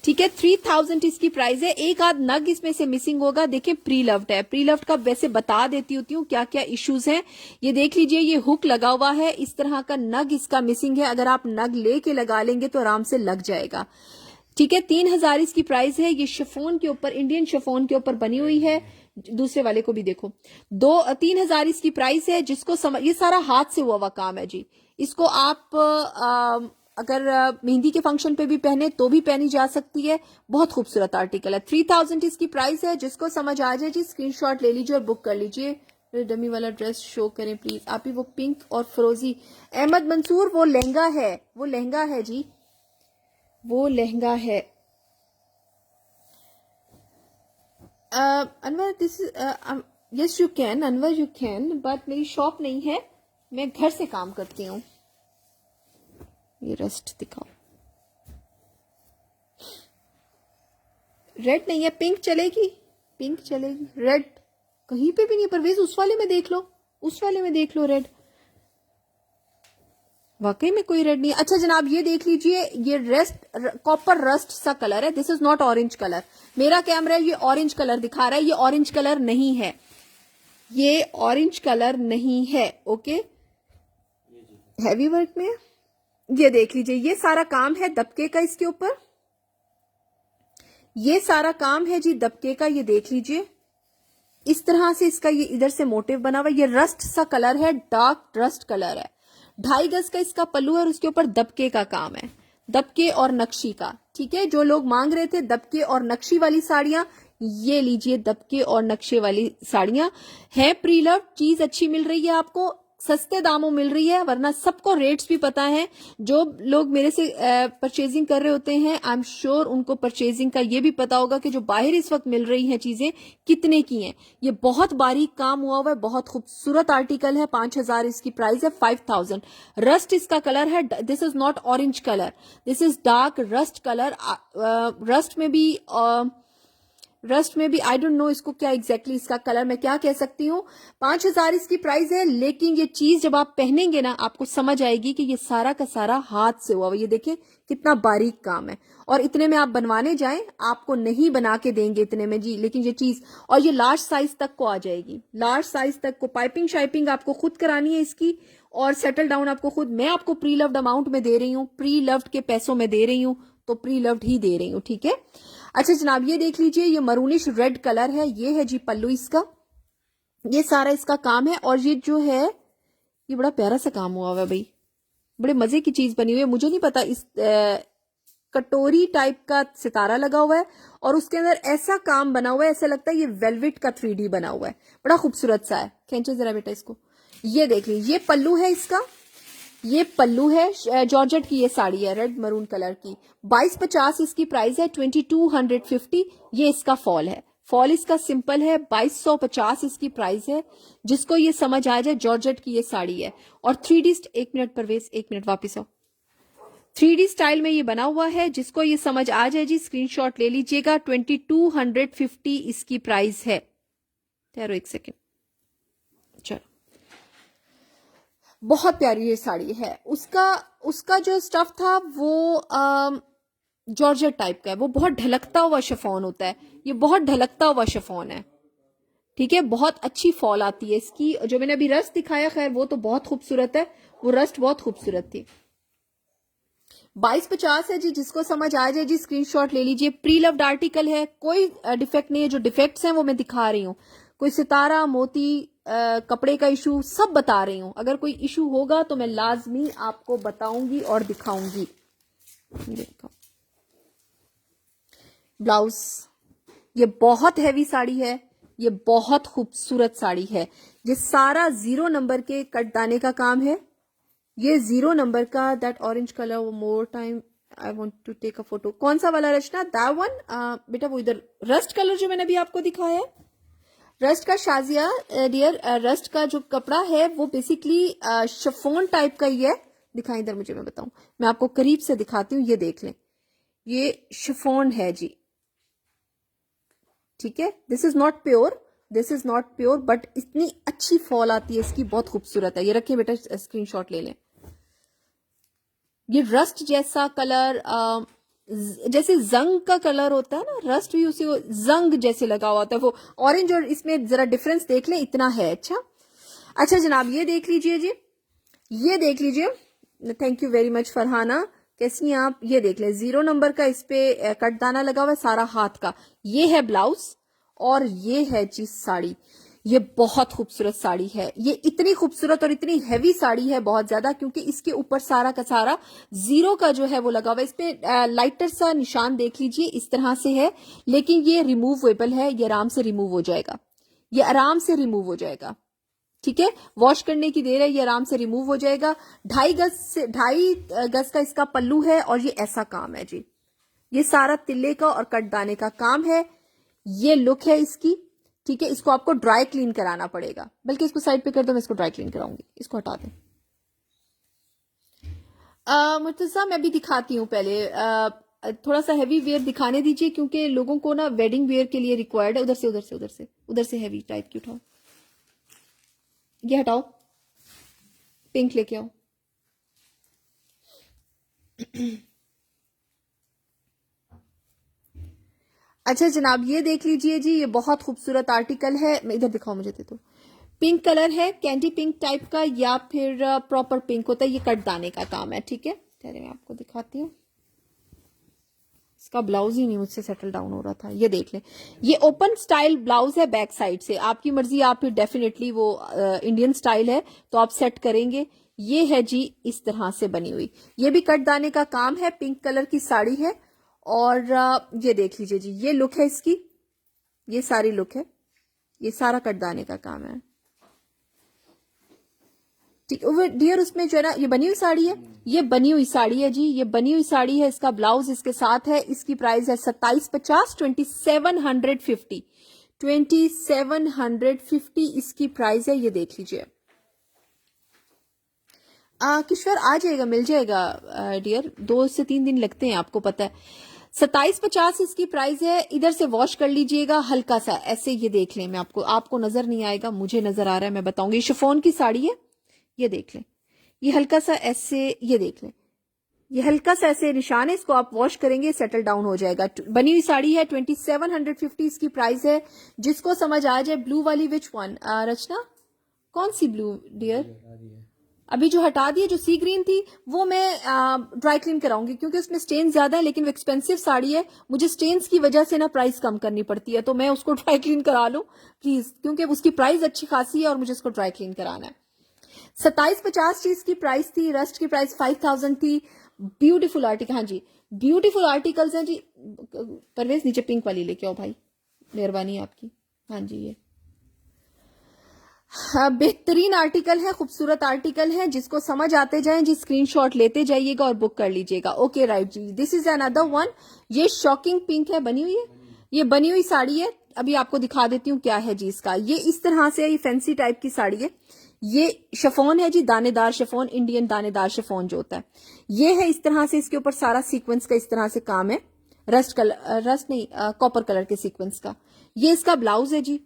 ठीक है। 3000 इसकी प्राइस है। एक आध नग इसमें से मिसिंग होगा, देखिए प्री लव्ड है। प्री लव्ड का वैसे बता देती होती हूँ क्या क्या इश्यूज हैं। ये देख लीजिए, ये हुक लगा हुआ है, इस तरह का नग इसका मिसिंग है। अगर आप नग लेके लगा लेंगे तो आराम से लग जाएगा, ठीक है। 3000 इसकी प्राइस है। ये शिफॉन के ऊपर, इंडियन शिफॉन के ऊपर बनी हुई है। दूसरे वाले को भी देखो, 3000 इसकी प्राइस है। जिसको समझ, ये सारा हाथ से हुआ हुआ काम है जी। इसको आप अगर मेहंदी के फंक्शन पे भी पहने तो भी पहनी जा सकती है। बहुत खूबसूरत आर्टिकल है। 3000 इसकी प्राइस है। जिसको समझ आ जाए जी स्क्रीनशॉट ले लीजिए और बुक कर लीजिए। डमी वाला ड्रेस शो करें प्लीज। आप ही वो पिंक और फिरोजी। अहमद मंसूर, वो लहंगा है, वो लहंगा है जी, वो लहंगा है। Anwar, this yes you can, Anwar you can, but मेरी शॉप नहीं है, मैं घर से काम करती हूँ। ये रेस्ट दिखाओ, रेड नहीं है, पिंक चलेगी, पिंक चलेगी, रेड कहीं पे भी नहीं। परवेज उस वाले में देख लो, उस वाले में देख लो रेड, वाकई में कोई रेड नहीं है। अच्छा जनाब, ये देख लीजिए, ये रेस्ट कॉपर रस्ट सा कलर है। This is not orange colour. मेरा कैमरा ये ऑरेंज कलर दिखा रहा है, ये ऑरेंज कलर नहीं है, ये ऑरेंज कलर नहीं है। ओके, हैवी वर्क में ये देख लीजिए, ये सारा काम है दबके का इसके ऊपर, ये सारा काम है जी दबके का। ये देख लीजिए, इस तरह से इसका ये इधर से मोटिव बना हुआ। ये रस्ट सा कलर है, डार्क रस्ट कलर है। 2.5 गज का इसका पल्लू है और उसके ऊपर दबके का काम है, दबके और नक्शी का, ठीक है। जो लोग मांग रहे थे दबके और नक्शी वाली साड़ियां, ये लीजिए, दबके और नक्शे वाली साड़ियां हैं। प्री लव चीज अच्छी मिल रही है आपको, सस्ते दामों मिल रही है, वरना सबको रेट्स भी पता है। जो लोग मेरे से परचेजिंग कर रहे होते हैं, आई एम श्योर उनको परचेजिंग का ये भी पता होगा कि जो बाहर इस वक्त मिल रही हैं चीजें कितने की हैं। ये बहुत बारीक काम हुआ हुआ है, बहुत खूबसूरत आर्टिकल है। 5000 इसकी प्राइस है। 5000 रस्ट इसका कलर है। This is not orange colour, this is dark rust colour. Rust में भी आई डोंट नो इसको क्या एग्जैक्टली इसका कलर मैं क्या कह सकती हूँ। 5000 इसकी प्राइस है। लेकिन ये चीज जब आप पहनेंगे ना, आपको समझ आएगी कि ये सारा का सारा हाथ से हुआ हुआ। ये देखें कितना बारीक काम है, और इतने में आप बनवाने जाएं आपको नहीं बना के देंगे इतने में जी। लेकिन ये चीज, और ये लार्ज साइज तक को आ जाएगी, लार्ज साइज तक को। पाइपिंग शाइपिंग आपको खुद करानी है इसकी, और सेटल डाउन आपको खुद। मैं आपको प्री लव्ड अमाउंट में दे रही हूँ, प्री लव्ड के पैसों में दे रही हूँ, तो प्री लव्ड ही दे रही हूँ, ठीक है। अच्छा जनाब, ये देख लीजिए, ये मरूनिश रेड कलर है, ये है जी पल्लू इसका, ये सारा इसका काम है। और ये जो है, ये बड़ा प्यारा सा काम हुआ हुआ है भाई, बड़े मजे की चीज बनी हुई है। मुझे नहीं पता, इस कटोरी टाइप का सितारा लगा हुआ है और उसके अंदर ऐसा काम बना हुआ है, ऐसा लगता है ये वेलवेट का 3D बना हुआ है, बड़ा खूबसूरत सा है। खींचो जरा बेटा इसको। ये देख लीजिए, ये पल्लू है इसका, ये पल्लू है, जॉर्जेट की ये साड़ी है, रेड मरून कलर की। 2250 इसकी प्राइस है। 2250 ये इसका फॉल है, फॉल इसका सिंपल है। 2250 इसकी प्राइस है। जिसको ये समझ आ जाए, जॉर्जेट की ये साड़ी है। और 3D, एक मिनट परवेज, एक मिनट वापिस आओ। 3D स्टाइल में ये बना हुआ है। जिसको ये समझ आ जाए जी स्क्रीनशॉट ले लीजिएगा। 2250 इसकी प्राइस है। ठहरो एक सेकेंड, चलो। बहुत प्यारी ये साड़ी है। उसका उसका जो स्टफ था वो जॉर्जेट टाइप का है, वो बहुत ढलकता हुआ शिफॉन होता है, ये बहुत ढलकता हुआ शिफॉन है, ठीक है। बहुत अच्छी फॉल आती है इसकी। जो मैंने अभी रस्ट दिखाया खैर वो तो बहुत खूबसूरत है, वो रस्ट बहुत खूबसूरत थी। 2250 है जी, जिसको समझ आ जाए जी स्क्रीनशॉट ले लीजिए। प्री लव्ड आर्टिकल है, कोई डिफेक्ट नहीं है, जो डिफेक्ट्स हैं वो मैं दिखा रही हूँ। कोई सितारा मोती कपड़े का इशू सब बता रही हूँ। अगर कोई इशू होगा तो मैं लाजमी आपको बताऊंगी और दिखाऊंगी। देखो ब्लाउज, ये बहुत हैवी साड़ी है, ये बहुत खूबसूरत साड़ी है। ये सारा 0 नंबर के कट दाने का काम है। ये 0 नंबर का that orange colour more time I want to take a photo. कौन सा वाला रचना? दैट वन बेटा, वो इधर रस्ट कलर जो मैंने अभी आपको दिखाया है, रस्ट का शाजिया डियर। रस्ट का जो कपड़ा है वो बेसिकली शिफॉन टाइप का ही है। दिखाएं इधर मुझे, मैं बताऊं, मैं आपको करीब से दिखाती हूँ। ये देख लें, ये शिफॉन है जी, ठीक है। This is not pure, this is not pure, but इतनी अच्छी फॉल आती है इसकी, बहुत खूबसूरत है। ये रखिए बेटा, स्क्रीनशॉट ले लें। ये रस्ट जैसा कलर, जैसे जंग का कलर होता है ना, रस्ट भी उसी जंग जैसे लगा हुआ होता है। वो ऑरेंज और इसमें जरा डिफरेंस देख लें, इतना है। अच्छा जनाब, ये देख लीजिए जी, ये देख लीजिए। Thank you very much Farhana, कैसी हैं आप? ये देख लें, 0 नंबर का इस पे कटदाना लगा हुआ है सारा हाथ का। ये है ब्लाउज और ये है जी साड़ी। ये बहुत खूबसूरत साड़ी है। ये इतनी खूबसूरत और इतनी हैवी साड़ी है बहुत ज्यादा, क्योंकि इसके ऊपर सारा का सारा 0 का जो है वो लगा हुआ है। इस पे लाइटर सा निशान देख लीजिए, इस तरह से है, लेकिन ये रिमूवेबल है, ये आराम से रिमूव हो जाएगा, ये आराम से रिमूव हो जाएगा, ठीक है। वॉश करने की देर है, ये आराम से रिमूव हो जाएगा। 2.5 गज का इसका पल्लू है और ये ऐसा काम है जी। ये सारा तिल्ले का और कटदाने का काम है। ये लुक है इसकी, ठीक है। इसको आपको ड्राई क्लीन कराना पड़ेगा, बल्कि इसको साइड पे कर दो, मैं इसको ड्राई क्लीन कराऊंगी। इसको हटा दें। मुर्तजा मैं भी दिखाती हूँ पहले। थोड़ा सा हैवी वेयर दिखाने दीजिए, क्योंकि लोगों को ना वेडिंग वेयर के लिए रिक्वायर्ड है। उधर से उधर से उधर से उधर से हैवी टाइप की उठाओ, ये हटाओ, पिंक लेके आओ। अच्छा जनाब, ये देख लीजिए जी, ये बहुत खूबसूरत आर्टिकल है। मैं इधर दिखाओ मुझे, दे दो। पिंक कलर है, कैंडी पिंक टाइप का, या फिर प्रॉपर पिंक होता है। ये कट दाने का काम है, ठीक है। चलिए मैं आपको दिखाती हूँ। इसका ब्लाउज ही नहीं मुझसे सेटल डाउन हो रहा था। ये देख लें, ये ओपन स्टाइल ब्लाउज है बैक साइड से। आपकी मर्जी, आप फिर डेफिनेटली वो इंडियन स्टाइल है तो आप सेट करेंगे। ये है जी इस तरह से बनी हुई, ये भी कट दाने का काम है, पिंक कलर की साड़ी है। और ये देख लीजिए जी, ये लुक है इसकी, ये सारी लुक है, ये सारा कट दाने का काम है, ठीक है डियर। उसमें जो है ना, ये बनी हुई साड़ी है, ये बनी हुई साड़ी है जी, ये बनी हुई साड़ी है। इसका ब्लाउज इसके साथ है। इसकी प्राइस है 2750, 2750, 2750 इसकी प्राइस है। ये देख लीजिए। किश्वर आ जाएगा, मिल जाएगा डियर, 2 से 3 दिन लगते हैं, आपको पता है। 2750 इसकी प्राइस है। इधर से वॉश कर लीजिएगा हल्का सा ऐसे। ये देख लें, मैं आपको नजर नहीं आएगा, मुझे नजर आ रहा है, मैं बताऊंगी। शिफॉन की साड़ी है, ये देख लें, ये हल्का सा ऐसे, ये देख लें, ये हल्का सा ऐसे निशान है। इसको आप वॉश करेंगे, सेटल डाउन हो जाएगा। बनी हुई साड़ी है, 2750 इसकी प्राइस है। जिसको समझ आ जाए, ब्लू वाली विच वन रचना, कौन सी ब्लू डियर? अभी जो हटा दी है, जो सी ग्रीन थी, वो मैं ड्राई क्लीन कराऊंगी, क्योंकि उसमें स्टेन ज्यादा है, लेकिन वो एक्सपेंसिव साड़ी है। मुझे स्टेन्स की वजह से ना प्राइस कम करनी पड़ती है, तो मैं उसको ड्राई क्लीन करा लूं प्लीज, क्योंकि उसकी प्राइस अच्छी खासी है और मुझे उसको ड्राई क्लीन कराना है। 2750 चीज की प्राइस थी, रस्ट की प्राइस 5000 थी। ब्यूटीफुल आर्टिकल, हाँ जी ब्यूटीफुल आर्टिकल्स हैं जी। परवेज नीचे पिंक वाली लेके आओ भाई, मेहरबानी आपकी। हाँ जी, ये बेहतरीन आर्टिकल है, खूबसूरत आर्टिकल है। जिसको समझ आते जाए जी, स्क्रीनशॉट लेते जाइएगा और बुक कर लीजिएगा। ओके राइट जी, दिस इज अनदर वन। ये शॉकिंग पिंक है, बनी हुई है, ये बनी हुई साड़ी है। अभी आपको दिखा देती हूँ क्या है जी इसका। ये इस तरह से, ये फैंसी टाइप की साड़ी है। ये शिफॉन है जी, दानेदार शिफॉन, इंडियन दानेदार शिफॉन जो होता है, ये है इस तरह से। इसके ऊपर सारा सीक्वेंस का इस तरह से काम है, रस्ट नहीं कॉपर कलर के सीक्वेंस का। ये इसका ब्लाउज है जी,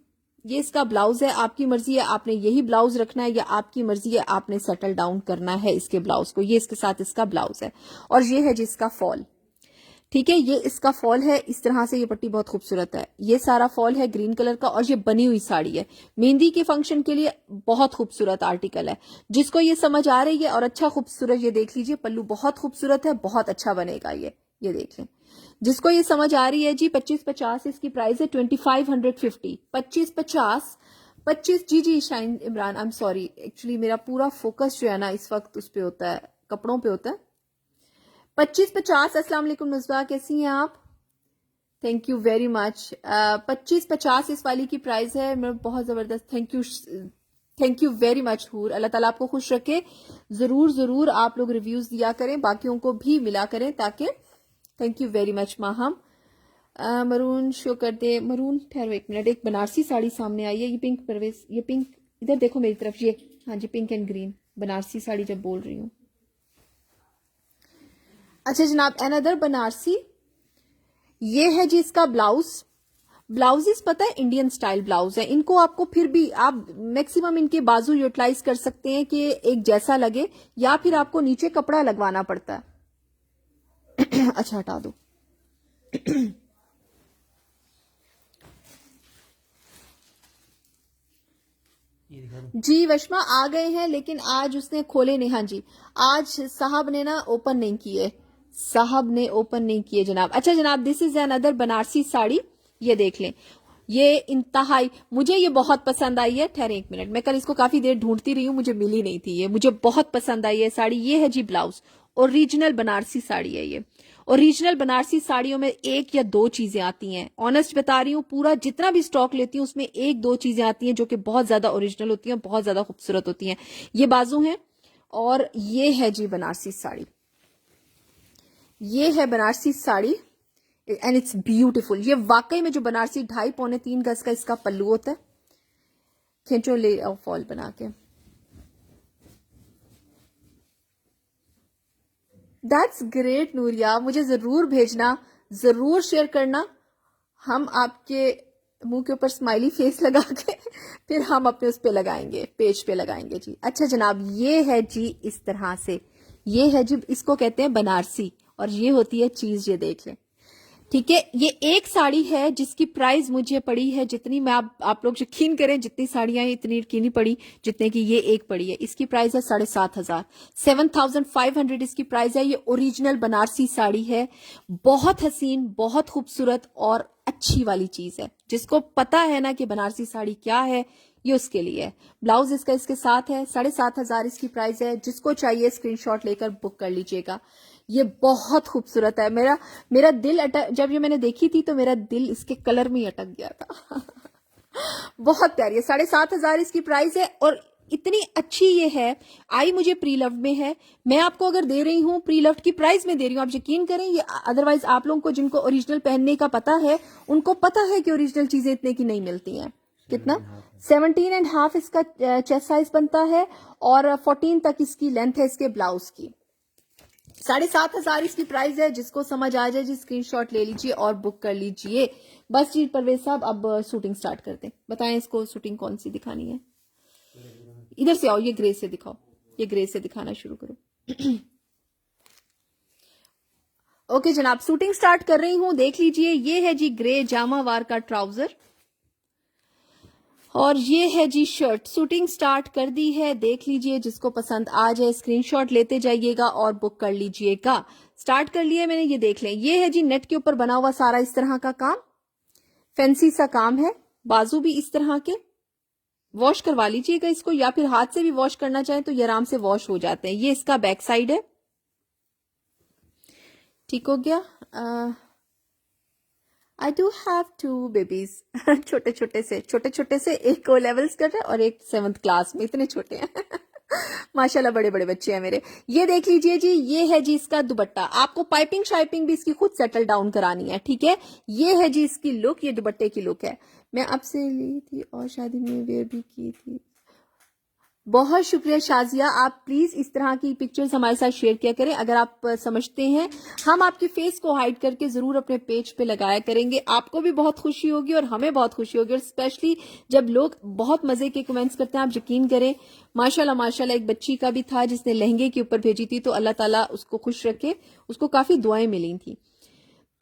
ये इसका ब्लाउज है, आपकी मर्जी है आपने यही ब्लाउज रखना है या आपकी मर्जी है आपने सेटल डाउन करना है इसके ब्लाउज को। ये इसके साथ इसका ब्लाउज है और ये है जिसका फॉल। ठीक है, ये इसका फॉल है, इस तरह से ये पट्टी बहुत खूबसूरत है। ये सारा फॉल है ग्रीन कलर का और ये बनी हुई साड़ी है, मेहंदी के फंक्शन के लिए बहुत खूबसूरत आर्टिकल है। जिसको ये समझ आ रही है और अच्छा खूबसूरत, ये देख लीजिए पल्लू बहुत खूबसूरत है, बहुत अच्छा बनेगा ये देख लें। जिसको ये समझ आ रही है जी 2550 इसकी प्राइस है 2550। 2550 जी शाइन Imran, I am sorry, actually मेरा पूरा फोकस जो है ना इस वक्त उस पे होता है, कपड़ों पे होता है। 2550। अस्सलाम वालेकुम नुज़बा, कैसी हैं आप? Thank you very much. 2550 इस वाली की प्राइस है, मैं बहुत जबरदस्त। थैंक यू वेरी मच हूर, अल्लाह ताला आपको खुश रखे। जरूर जरूर आप लोग रिव्यूज दिया करें, बाकियों को भी मिला करें ताकि। Thank you very much Maham. Maroon show कर दे, मरून, ठहरो एक मिनट, एक बनारसी साड़ी सामने आई है, ये पिंक परवेज, ये पिंक, इधर देखो मेरी तरफ, ये हाँ जी pink and green Banarasi sari जब बोल रही हूँ। अच्छा जनाब, अनदर बनारसी, ये है जी इसका ब्लाउज। ब्लाउजेस पता है इंडियन स्टाइल ब्लाउज है, इनको आपको फिर भी आप मैक्सिमम इनके बाजू यूटिलाइज कर सकते हैं कि एक जैसा लगे, या फिर आपको नीचे कपड़ा लगवाना पड़ता है। अच्छा हटा दो। जी वशमा आ गए हैं, लेकिन आज उसने खोले नहीं। हाँ जी, आज साहब ने ना ओपन नहीं किए, साहब ने ओपन नहीं किए जनाब। अच्छा जनाब, this is another Banarasi sari, ये देख लें। ये इंतहाई, मुझे ये बहुत पसंद आई है। ठहरे एक मिनट, मैं कल इसको काफी देर ढूंढती रही हूँ, मुझे मिली नहीं थी, ये मुझे बहुत पसंद आई है साड़ी। ये है जी ब्लाउज, ओरिजिनल बनारसी साड़ी है ये। ओरिजिनल बनारसी साड़ियों में एक या दो चीजें आती हैं, ऑनेस्ट बता रही हूँ, पूरा जितना भी स्टॉक लेती हूँ उसमें एक दो चीजें आती हैं जो कि बहुत ज्यादा ओरिजिनल होती हैं, बहुत ज्यादा खूबसूरत होती हैं। ये बाजू हैं और ये है जी बनारसी साड़ी, ये है Banarasi sari and it's beautiful. ये वाकई में जो बनारसी 2.5-3 गज का इसका पल्लू होता है। खींचो ले आओ फॉल बना के। दैट्स ग्रेट नूरिया, मुझे जरूर भेजना, जरूर शेयर करना। हम आपके मुंह के ऊपर स्माइली फेस लगा के फिर हम अपने उस पे लगाएंगे, पेज पे लगाएंगे जी। अच्छा जनाब, ये है जी इस तरह से, ये है जी, इसको कहते हैं बनारसी और ये होती है चीज, ये देख लें। ठीक है, ये एक साड़ी है जिसकी प्राइस मुझे पड़ी है, जितनी मैं आप लोग यकीन करें, जितनी साड़ियां हैं इतनी की नहीं पड़ी जितने की ये एक पड़ी है। इसकी प्राइस है 7,500, 7,500 इसकी प्राइस है। ये ओरिजिनल बनारसी साड़ी है, बहुत हसीन, बहुत खूबसूरत और अच्छी वाली चीज है। जिसको पता है ना कि बनारसी साड़ी क्या है, ये उसके लिए है। ब्लाउज इसका इसके साथ है, 7,500 इसकी प्राइस है। जिसको चाहिए स्क्रीनशॉट लेकर बुक कर लीजिएगा। ये बहुत खूबसूरत है। मेरा दिल अटक, जब ये मैंने देखी थी तो मेरा दिल इसके कलर में ही अटक गया था। बहुत प्यारी है, 7,500 इसकी प्राइस है और इतनी अच्छी ये है। आई मुझे प्री लव्ड में है, मैं आपको अगर दे रही हूँ प्री लव्ड की प्राइस में दे रही हूँ, आप यकीन करें। ये अदरवाइज आप लोगों को जिनको ओरिजिनल पहनने का पता है उनको पता है कि ओरिजिनल चीजें इतने की नहीं मिलती हैं। कितना? 17.5 इसका चेस्ट साइज बनता है और 14 तक इसकी लेंथ है इसके ब्लाउज की। 7,500 इसकी प्राइस है। जिसको समझ आ जाए जी स्क्रीनशॉट ले लीजिए और बुक कर लीजिए। बस जी परवेज साहब, अब शूटिंग स्टार्ट करते हैं। बताएं इसको शूटिंग कौन सी दिखानी है। इधर से आओ, ये ग्रे से दिखाओ, ये ग्रे से दिखाना शुरू करो। ओके जनाब, शूटिंग स्टार्ट कर रही हूं, देख लीजिए। ये है जी ग्रे जामावार का ट्राउजर और ये है जी शर्ट। शूटिंग स्टार्ट कर दी है, देख लीजिए। जिसको पसंद आ जाए स्क्रीनशॉट लेते जाइएगा और बुक कर लीजिएगा। स्टार्ट कर लिया मैंने, ये देख लें। ये है जी नेट के ऊपर बना हुआ सारा इस तरह का काम, फैंसी सा काम है। बाजू भी इस तरह के, वॉश करवा लीजिएगा इसको, या फिर हाथ से भी वॉश करना चाहें तो ये आराम से वॉश हो जाते हैं। ये इसका बैक साइड है, ठीक हो गया। आई डू हैव 2 बेबीज, छोटे छोटे से, एक को लेवल्स कर रहा है और एक 7th क्लास में, इतने छोटे हैं। माशाल्लाह बड़े बड़े बच्चे हैं मेरे। ये देख लीजिए जी, ये है जी इसका दुपट्टा। आपको पाइपिंग शाइपिंग भी इसकी खुद सेटल डाउन करानी है, ठीक है। ये है जी इसकी लुक, ये दुपट्टे की लुक है। मैं आपसे ली थी और शादी में वेयर भी की थी। बहुत शुक्रिया शाजिया, आप प्लीज इस तरह की पिक्चर्स हमारे साथ शेयर किया करें अगर आप समझते हैं। हम आपके फेस को हाइड करके जरूर अपने पेज पे लगाया करेंगे, आपको भी बहुत खुशी होगी और हमें बहुत खुशी होगी। और स्पेशली जब लोग बहुत मजे के कमेंट्स करते हैं, आप यकीन करें। माशाल्लाह माशाल्लाह, एक बच्ची का भी था जिसने लहंगे के ऊपर भेजी थी, तो अल्लाह ताला उसको खुश रखे, उसको काफी दुआएं मिली थी।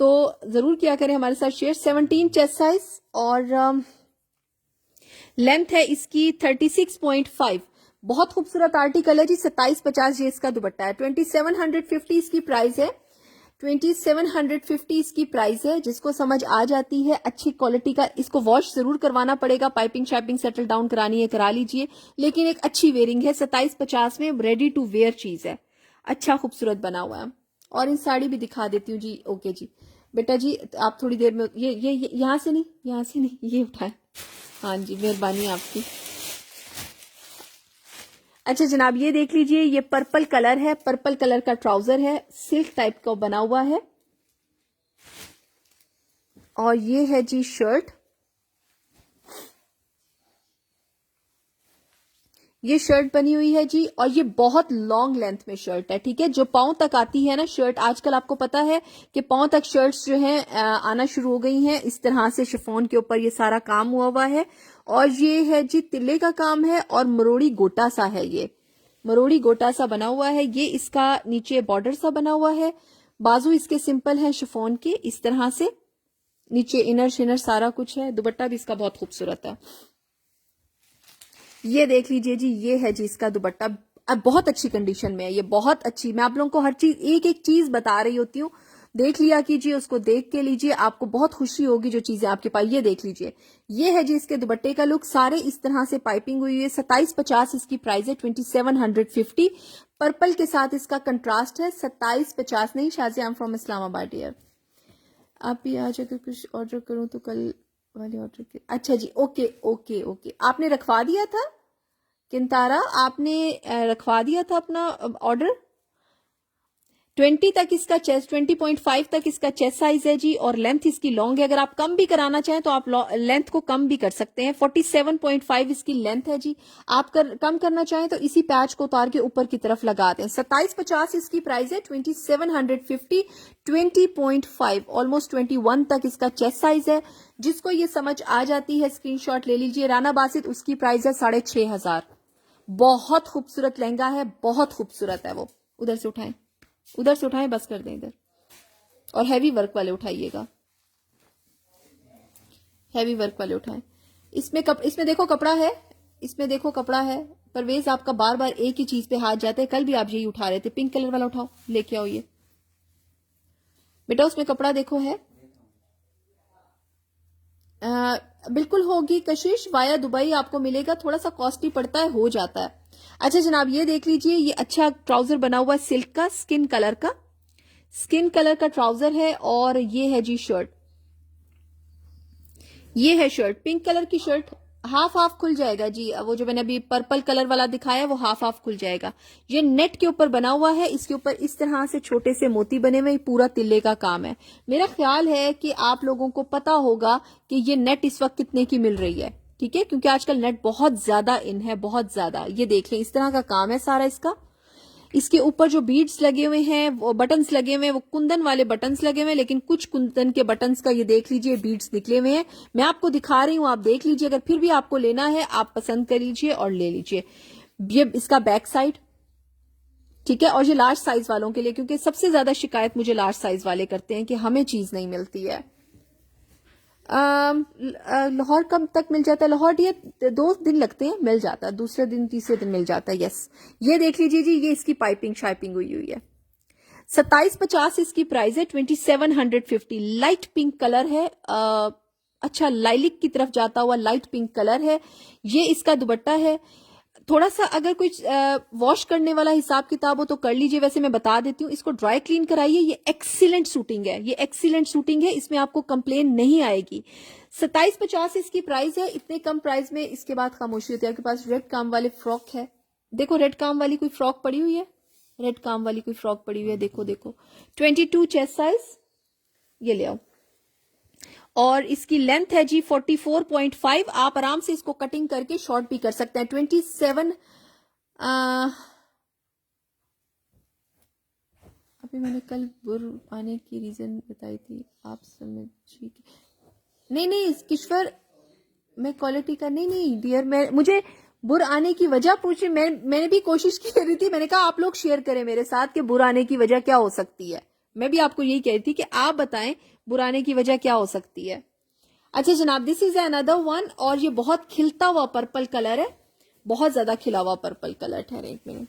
तो जरूर किया करें हमारे साथ शेयर। 17 चेस्ट साइज और लेंथ है इसकी 36.5। बहुत खूबसूरत आर्टिकल है जी। 2750 ये इसका दुपट्टा है। 2750 इसकी प्राइस है। 2750 इसकी प्राइस है। जिसको समझ आ जाती है अच्छी क्वालिटी का, इसको वॉश जरूर करवाना पड़ेगा, पाइपिंग शैपिंग सेटल डाउन करानी है करा लीजिए, लेकिन एक अच्छी वेयरिंग है। 2750 में रेडी टू वेयर चीज है, अच्छा खूबसूरत बना हुआ है। और इन साड़ी भी दिखा देती हूँ जी। ओके जी बेटा जी, आप थोड़ी देर में ये यहाँ से नहीं, यहाँ से नहीं, ये उठाए। हाँ जी, मेहरबानी आपकी। अच्छा जनाब, ये देख लीजिए, ये पर्पल कलर है, पर्पल कलर का ट्राउजर है, सिल्क टाइप का बना हुआ है। और ये है जी शर्ट, ये शर्ट बनी हुई है जी। और ये बहुत लॉन्ग लेंथ में शर्ट है, ठीक है, जो पांव तक आती है ना शर्ट। आजकल आपको पता है कि पांव तक शर्ट्स जो हैं आना शुरू हो गई हैं। इस तरह से शिफॉन के ऊपर ये सारा काम हुआ हुआ है। और ये है जी तिल्ले का काम है और मरोड़ी गोटा सा है, ये मरोड़ी गोटा सा बना हुआ है। ये इसका नीचे बॉर्डर सा बना हुआ है। बाजू इसके सिंपल है शिफॉन के, इस तरह से नीचे इनर शिनर सारा कुछ है। दुपट्टा भी इसका बहुत खूबसूरत है। ये देख लीजिए जी, ये है जी इसका दुपट्टा। अब बहुत अच्छी कंडीशन में है ये, बहुत अच्छी। मैं आप लोगों को हर चीज एक एक चीज बता रही होती हूँ, देख लिया कीजिए, उसको देख के लीजिए, आपको बहुत खुशी होगी जो चीजें आपके पास। ये देख लीजिए, ये है जी इसके दुपट्टे का लुक, सारे इस तरह से पाइपिंग हुई है। 2750 इसकी प्राइस है। 2750 पर्पल के साथ इसका कंट्रास्ट है। 2750 नहीं Shazia, I am from Islamabad यार। आप भी आज अगर कुछ ऑर्डर करूं तो कल वाले ऑर्डर के, अच्छा जी, ओके ओके ओके। आपने रखवा दिया था किंतारा, आपने रखवा दिया था अपना ऑर्डर। 20 तक इसका चेस्ट, 20.5 तक इसका चेस्ट साइज है जी। और लेंथ इसकी लॉन्ग है। अगर आप कम भी कराना चाहें तो आप लेंथ को कम भी कर सकते हैं। 47.5 इसकी लेंथ है जी। आप कम करना चाहें तो इसी पैच को उतार के ऊपर की तरफ लगा दें। 2750 इसकी प्राइस है। 2750 20.5 ऑलमोस्ट 21 तक इसका चेस्ट साइज है। जिसको ये समझ आ जाती है स्क्रीनशॉट ले लीजिए। राना बासित, उसकी प्राइस है 6500। बहुत खूबसूरत लहंगा है, बहुत खूबसूरत है वो। उधर से उठाएं, उधर से उठाएं, बस कर दें इधर। और हैवी वर्क वाले उठाइएगा, हैवी वर्क वाले उठाएं। इसमें देखो कपड़ा है, इसमें देखो कपड़ा है। परवेज आपका बार बार एक ही चीज पे हाथ जाते हैं, कल भी आप यही उठा रहे थे। पिंक कलर वाला उठाओ, लेके आओ ये बेटा, उसमें कपड़ा देखो है। बिल्कुल होगी कशिश, वाया दुबई आपको मिलेगा, थोड़ा सा कॉस्टली पड़ता है, हो जाता है। अच्छा जनाब, ये देख लीजिए, ये अच्छा ट्राउजर बना हुआ है सिल्क का, स्किन कलर का, स्किन कलर का ट्राउजर है। और ये है जी शर्ट, ये है शर्ट, पिंक कलर की शर्ट। हाफ हाफ खुल जाएगा जी, वो जो मैंने अभी पर्पल कलर वाला दिखाया वो हाफ हाफ खुल जाएगा। ये नेट के ऊपर बना हुआ है, इसके ऊपर इस तरह से छोटे से मोती बने हुए, पूरा तिल्ले का काम है। मेरा ख्याल है कि आप लोगों को पता होगा कि ये नेट इस वक्त कितने की मिल रही है, ठीक है, क्योंकि आजकल नेट बहुत ज्यादा इन है, बहुत ज्यादा। ये देख लें, इस तरह का काम है सारा इसका। इसके ऊपर जो बीड्स लगे हुए हैं, वो बटन्स लगे हुए हैं, वो कुंदन वाले बटन्स लगे हुए हैं, लेकिन कुछ कुंदन के बटन्स का ये देख लीजिए बीड्स निकले हुए हैं। मैं आपको दिखा रही हूं, आप देख लीजिए। अगर फिर भी आपको लेना है, आप पसंद कर लीजिए और ले लीजिए। ये इसका बैक साइड, ठीक है। और ये लार्ज साइज वालों के लिए, क्योंकि सबसे ज्यादा शिकायत मुझे लार्ज साइज वाले करते हैं कि हमें चीज नहीं मिलती है। लाहौर कब तक मिल जाता है? लाहौर ये 2 दिन लगते हैं, मिल जाता है, दूसरे दिन तीसरे दिन मिल जाता है। यस, ये देख लीजिए जी, ये इसकी पाइपिंग शाइपिंग हुई हुई है। 2750 इसकी प्राइस है। 2750 लाइट पिंक कलर है, अच्छा लाइलिक की तरफ जाता हुआ लाइट पिंक कलर है। ये इसका दुपट्टा है। थोड़ा सा अगर कोई वॉश करने वाला हिसाब किताब हो तो कर लीजिए, वैसे मैं बता देती हूँ, इसको ड्राई क्लीन कराइए। ये एक्सीलेंट शूटिंग है, ये एक्सीलेंट शूटिंग है, इसमें आपको कंप्लेन नहीं आएगी। 2750 इसकी प्राइस है। इतने कम प्राइस में इसके बाद खामोशी होती है। आपके पास रेड काम वाले फ्रॉक है, देखो रेड काम वाली कोई फ्रॉक पड़ी हुई है, रेड काम वाली कोई फ्रॉक पड़ी हुई है, देखो देखो। 22 चेस्ट साइज, ये ले आओ। और इसकी लेंथ है जी 44.5। आप आराम से इसको कटिंग करके शॉर्ट भी कर सकते हैं। 27 आ, अभी मैंने कल बुर आने की रीजन बताई थी, आप समझिए। नहीं किश्वर, मैं क्वालिटी का नहीं डियर, मैं मुझे बुर आने की वजह पूछी। मैंने भी कोशिश की रही थी, मैंने कहा आप लोग शेयर करें मेरे साथ कि बुर आने की वजह क्या हो सकती है। मैं भी आपको यही कह रही थी कि आप बताएं बुर आने की वजह क्या हो सकती है। अच्छा जनाब, दिस इज अनदर वन, और ये बहुत खिलता हुआ पर्पल कलर है, बहुत ज्यादा खिला हुआ पर्पल कलर। ठहरे एक मिनट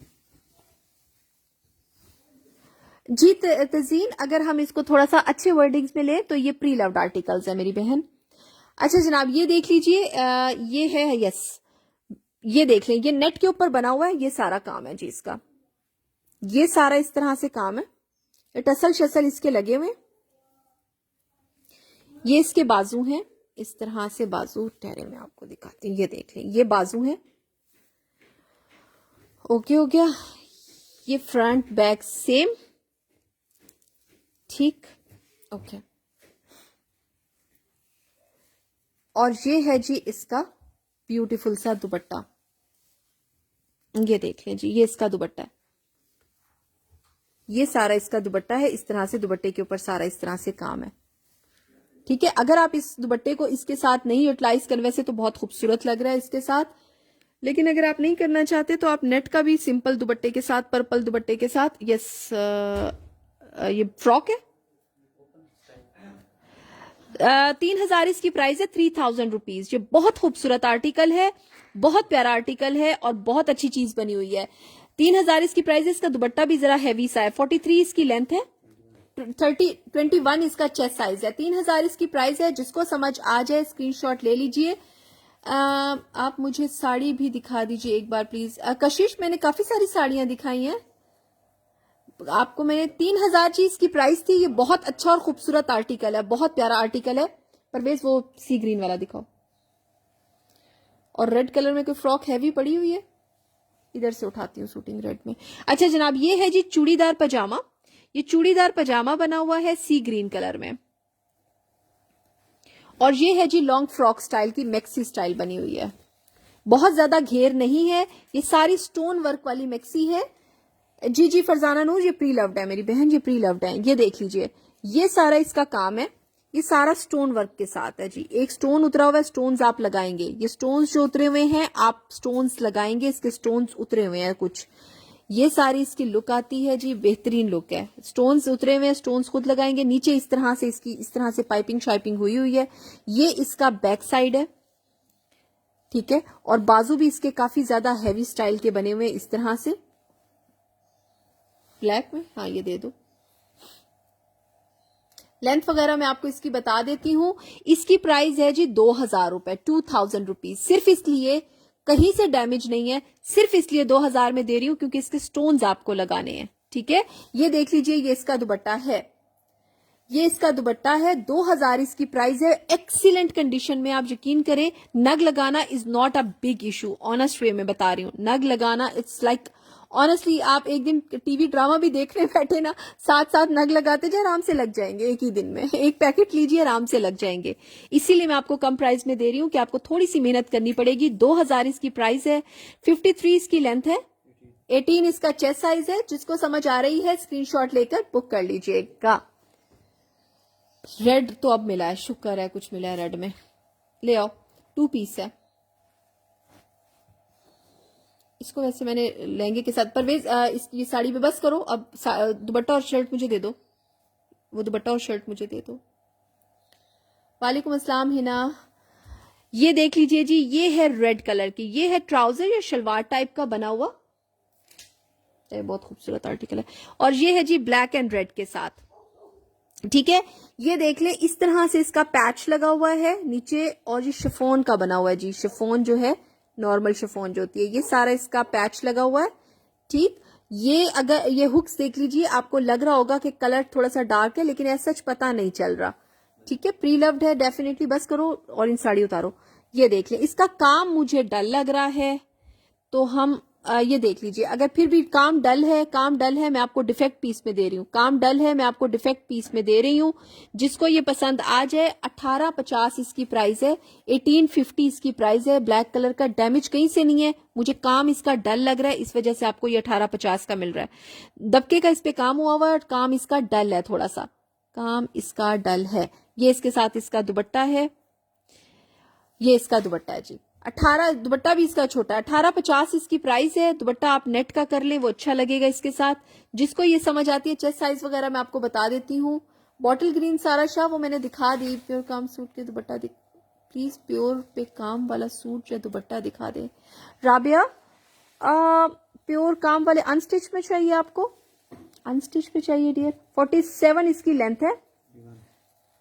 जी। तजीन, अगर हम इसको थोड़ा सा अच्छे वर्डिंग्स में ले तो ये प्री लव्ड आर्टिकल्स है मेरी बहन। अच्छा जनाब, ये देख लीजिए, ये है, यस, ये देख लें, ये नेट के ऊपर बना हुआ है, ये सारा काम है जी इसका। ये सारा इस तरह से काम है, टसल शसल इसके लगे हुए। ये इसके बाजू हैं, इस तरह से बाजू। ठहरे मैं आपको दिखाती हूँ, ये देख लें, ये बाजू है। ओके हो गया। ये फ्रंट बैक सेम, ठीक, ओके। और ये है जी इसका ब्यूटीफुल सा दुपट्टा, ये देख लें जी, ये इसका दुपट्टा है, ये सारा इसका दुपट्टा है। इस तरह से दुपट्टे के ऊपर सारा इस तरह से काम है, ठीक है। अगर आप इस दुपट्टे को इसके साथ नहीं यूटिलाइज कर, वैसे तो बहुत खूबसूरत लग रहा है इसके साथ, लेकिन अगर आप नहीं करना चाहते तो आप नेट का भी सिंपल दुपट्टे के साथ, पर्पल दुपट्टे के साथ, यस, ये फ्रॉक है। 3,000 इसकी प्राइस है, 3,000 रुपीज। ये बहुत खूबसूरत आर्टिकल है, बहुत प्यारा आर्टिकल है और बहुत अच्छी चीज बनी हुई है। 3,000 इसकी प्राइस है। इसका दुपट्टा भी जरा हैवी सा है, 43 इसकी लेंथ है, 21 इसका चेस्ट साइज है। 3,000 इसकी प्राइस है। जिसको समझ आ जाए स्क्रीनशॉट ले लीजिए। आप मुझे साड़ी भी दिखा दीजिए एक बार प्लीज। कशिश, मैंने काफी सारी साड़ियां दिखाई हैं आपको, मैंने 3,000 जी इसकी प्राइस थी। ये बहुत अच्छा और खूबसूरत आर्टिकल है, बहुत प्यारा आर्टिकल है। परवेज वो सी ग्रीन वाला दिखाओ। और रेड कलर में कोई फ्रॉक हैवी पड़ी हुई है, इधर से उठाती हूँ शूटिंग रेड में। अच्छा जनाब, ये है जी चूड़ीदार पजामा। ये चूड़ीदार पजामा बना हुआ है सी ग्रीन कलर में, और ये है जी लॉन्ग फ्रॉक स्टाइल की, मैक्सी स्टाइल बनी हुई है। बहुत ज्यादा घेर नहीं है, ये सारी स्टोन वर्क वाली मैक्सी है। जी फरजाना नूर, ये प्री लव्ड है मेरी बहन, ये प्री लव्ड है। ये देख लीजिए, ये सारा इसका काम है, ये सारा स्टोन वर्क के साथ है जी। एक स्टोन उतरा हुआ है, स्टोन्स आप लगाएंगे, ये स्टोन्स जो उतरे हुए हैं आप स्टोन्स लगाएंगे, इसके स्टोन्स उतरे हुए हैं कुछ। ये सारी इसकी लुक आती है जी, बेहतरीन लुक है। स्टोन्स उतरे हुए हैं, स्टोन्स खुद लगाएंगे। नीचे इस तरह से इसकी इस तरह से पाइपिंग शाइपिंग हुई है। ये इसका बैक साइड है, ठीक है। और बाजू भी इसके काफी ज्यादा हैवी स्टाइल के बने हुए इस तरह से, ब्लैक में। हाँ ये दे दो। लेंथ वगैरह मैं आपको इसकी बता देती हूं। इसकी प्राइस है जी 2,000 रुपए, 2,000 रुपीज। सिर्फ इसलिए, कहीं से डैमेज नहीं है, सिर्फ इसलिए 2,000 में दे रही हूं क्योंकि इसके स्टोन्स आपको लगाने हैं, ठीक है। ये देख लीजिए, ये इसका दुपट्टा है, ये इसका दुपट्टा है। 2,000 इसकी प्राइस है। एक्सीलेंट कंडीशन में, आप यकीन करें, नग लगाना is not a big issue. Honest way में बता रही हूं, नग लगाना इट्स लाइक, ऑनेस्टली आप एक दिन टीवी ड्रामा भी देखने बैठे ना, साथ साथ नग लगाते जाए, आराम से लग जाएंगे एक ही दिन में। एक पैकेट लीजिए, आराम से लग जाएंगे। इसीलिए मैं आपको कम प्राइस में दे रही हूं कि आपको थोड़ी सी मेहनत करनी पड़ेगी। 2,000 इसकी प्राइस है। 53 इसकी लेंथ है, 18 इसका चेस्ट साइज है। जिसको समझ आ रही है स्क्रीनशॉट लेकर बुक कर लीजिएगा। रेड तो अब मिला है, शुक्र है कुछ मिला है रेड में। ले आओ, 2 पीस है। इसको वैसे मैंने लहंगे के साथ, परवेज ये साड़ी पे बस करो अब। दुपट्टा और शर्ट मुझे दे दो, वो दुपट्टा और शर्ट मुझे दे दो। वालेकुम अस्सलाम हिना। ये देख लीजिए जी, ये है रेड कलर की, ये है ट्राउजर या शलवार टाइप का बना हुआ, ये बहुत खूबसूरत आर्टिकल है। और ये है जी ब्लैक एंड रेड के साथ, ठीक है। ये देख ले, इस तरह से इसका पैच लगा हुआ है नीचे, और ये शिफॉन का बना हुआ है जी। शिफॉन जो है, नॉर्मल शिफॉन जो होती है, ये सारा इसका पैच लगा हुआ है, ठीक। ये अगर ये हुक्स देख लीजिए, आपको लग रहा होगा कि कलर थोड़ा सा डार्क है, लेकिन ऐसा सच पता नहीं चल रहा, ठीक है। प्री लव्ड है डेफिनेटली। बस करो और इन साड़ी उतारो। ये देख ले, इसका काम मुझे डल लग रहा है तो हम ये देख लीजिए, अगर फिर भी काम डल है, मैं आपको डिफेक्ट पीस में दे रही हूँ, काम डल है, मैं आपको डिफेक्ट पीस में दे रही हूँ। जिसको ये पसंद आ जाए, 1850 इसकी प्राइस है, 1850 इसकी प्राइस है। ब्लैक कलर का, डैमेज कहीं से नहीं है, मुझे काम इसका डल लग रहा है, इस वजह से आपको ये 1850 का मिल रहा है। दबके का इस पे काम हुआ हुआ है, काम इसका डल है, थोड़ा सा काम इसका डल है। ये इसके साथ इसका दुपट्टा है, ये इसका दुपट्टा है जी। 18, दुपट्टा भी इसका छोटा, 1850 इसकी प्राइस है। दुपट्टा आप नेट का कर लें, वो अच्छा लगेगा इसके साथ। जिसको ये समझ आती है, चेस्ट साइज वगैरह मैं आपको बता देती हूँ। बॉटल ग्रीन सारा शाह वो मैंने दिखा दी। प्योर काम सूट के दुपट्टा प्लीज प्योर पे काम वाला सूट या दुपट्टा दिखा दे। राबिया, प्योर काम वाले अनस्टिच में चाहिए आपको? अनस्टिच में चाहिए डियर। 47 इसकी लेंथ है,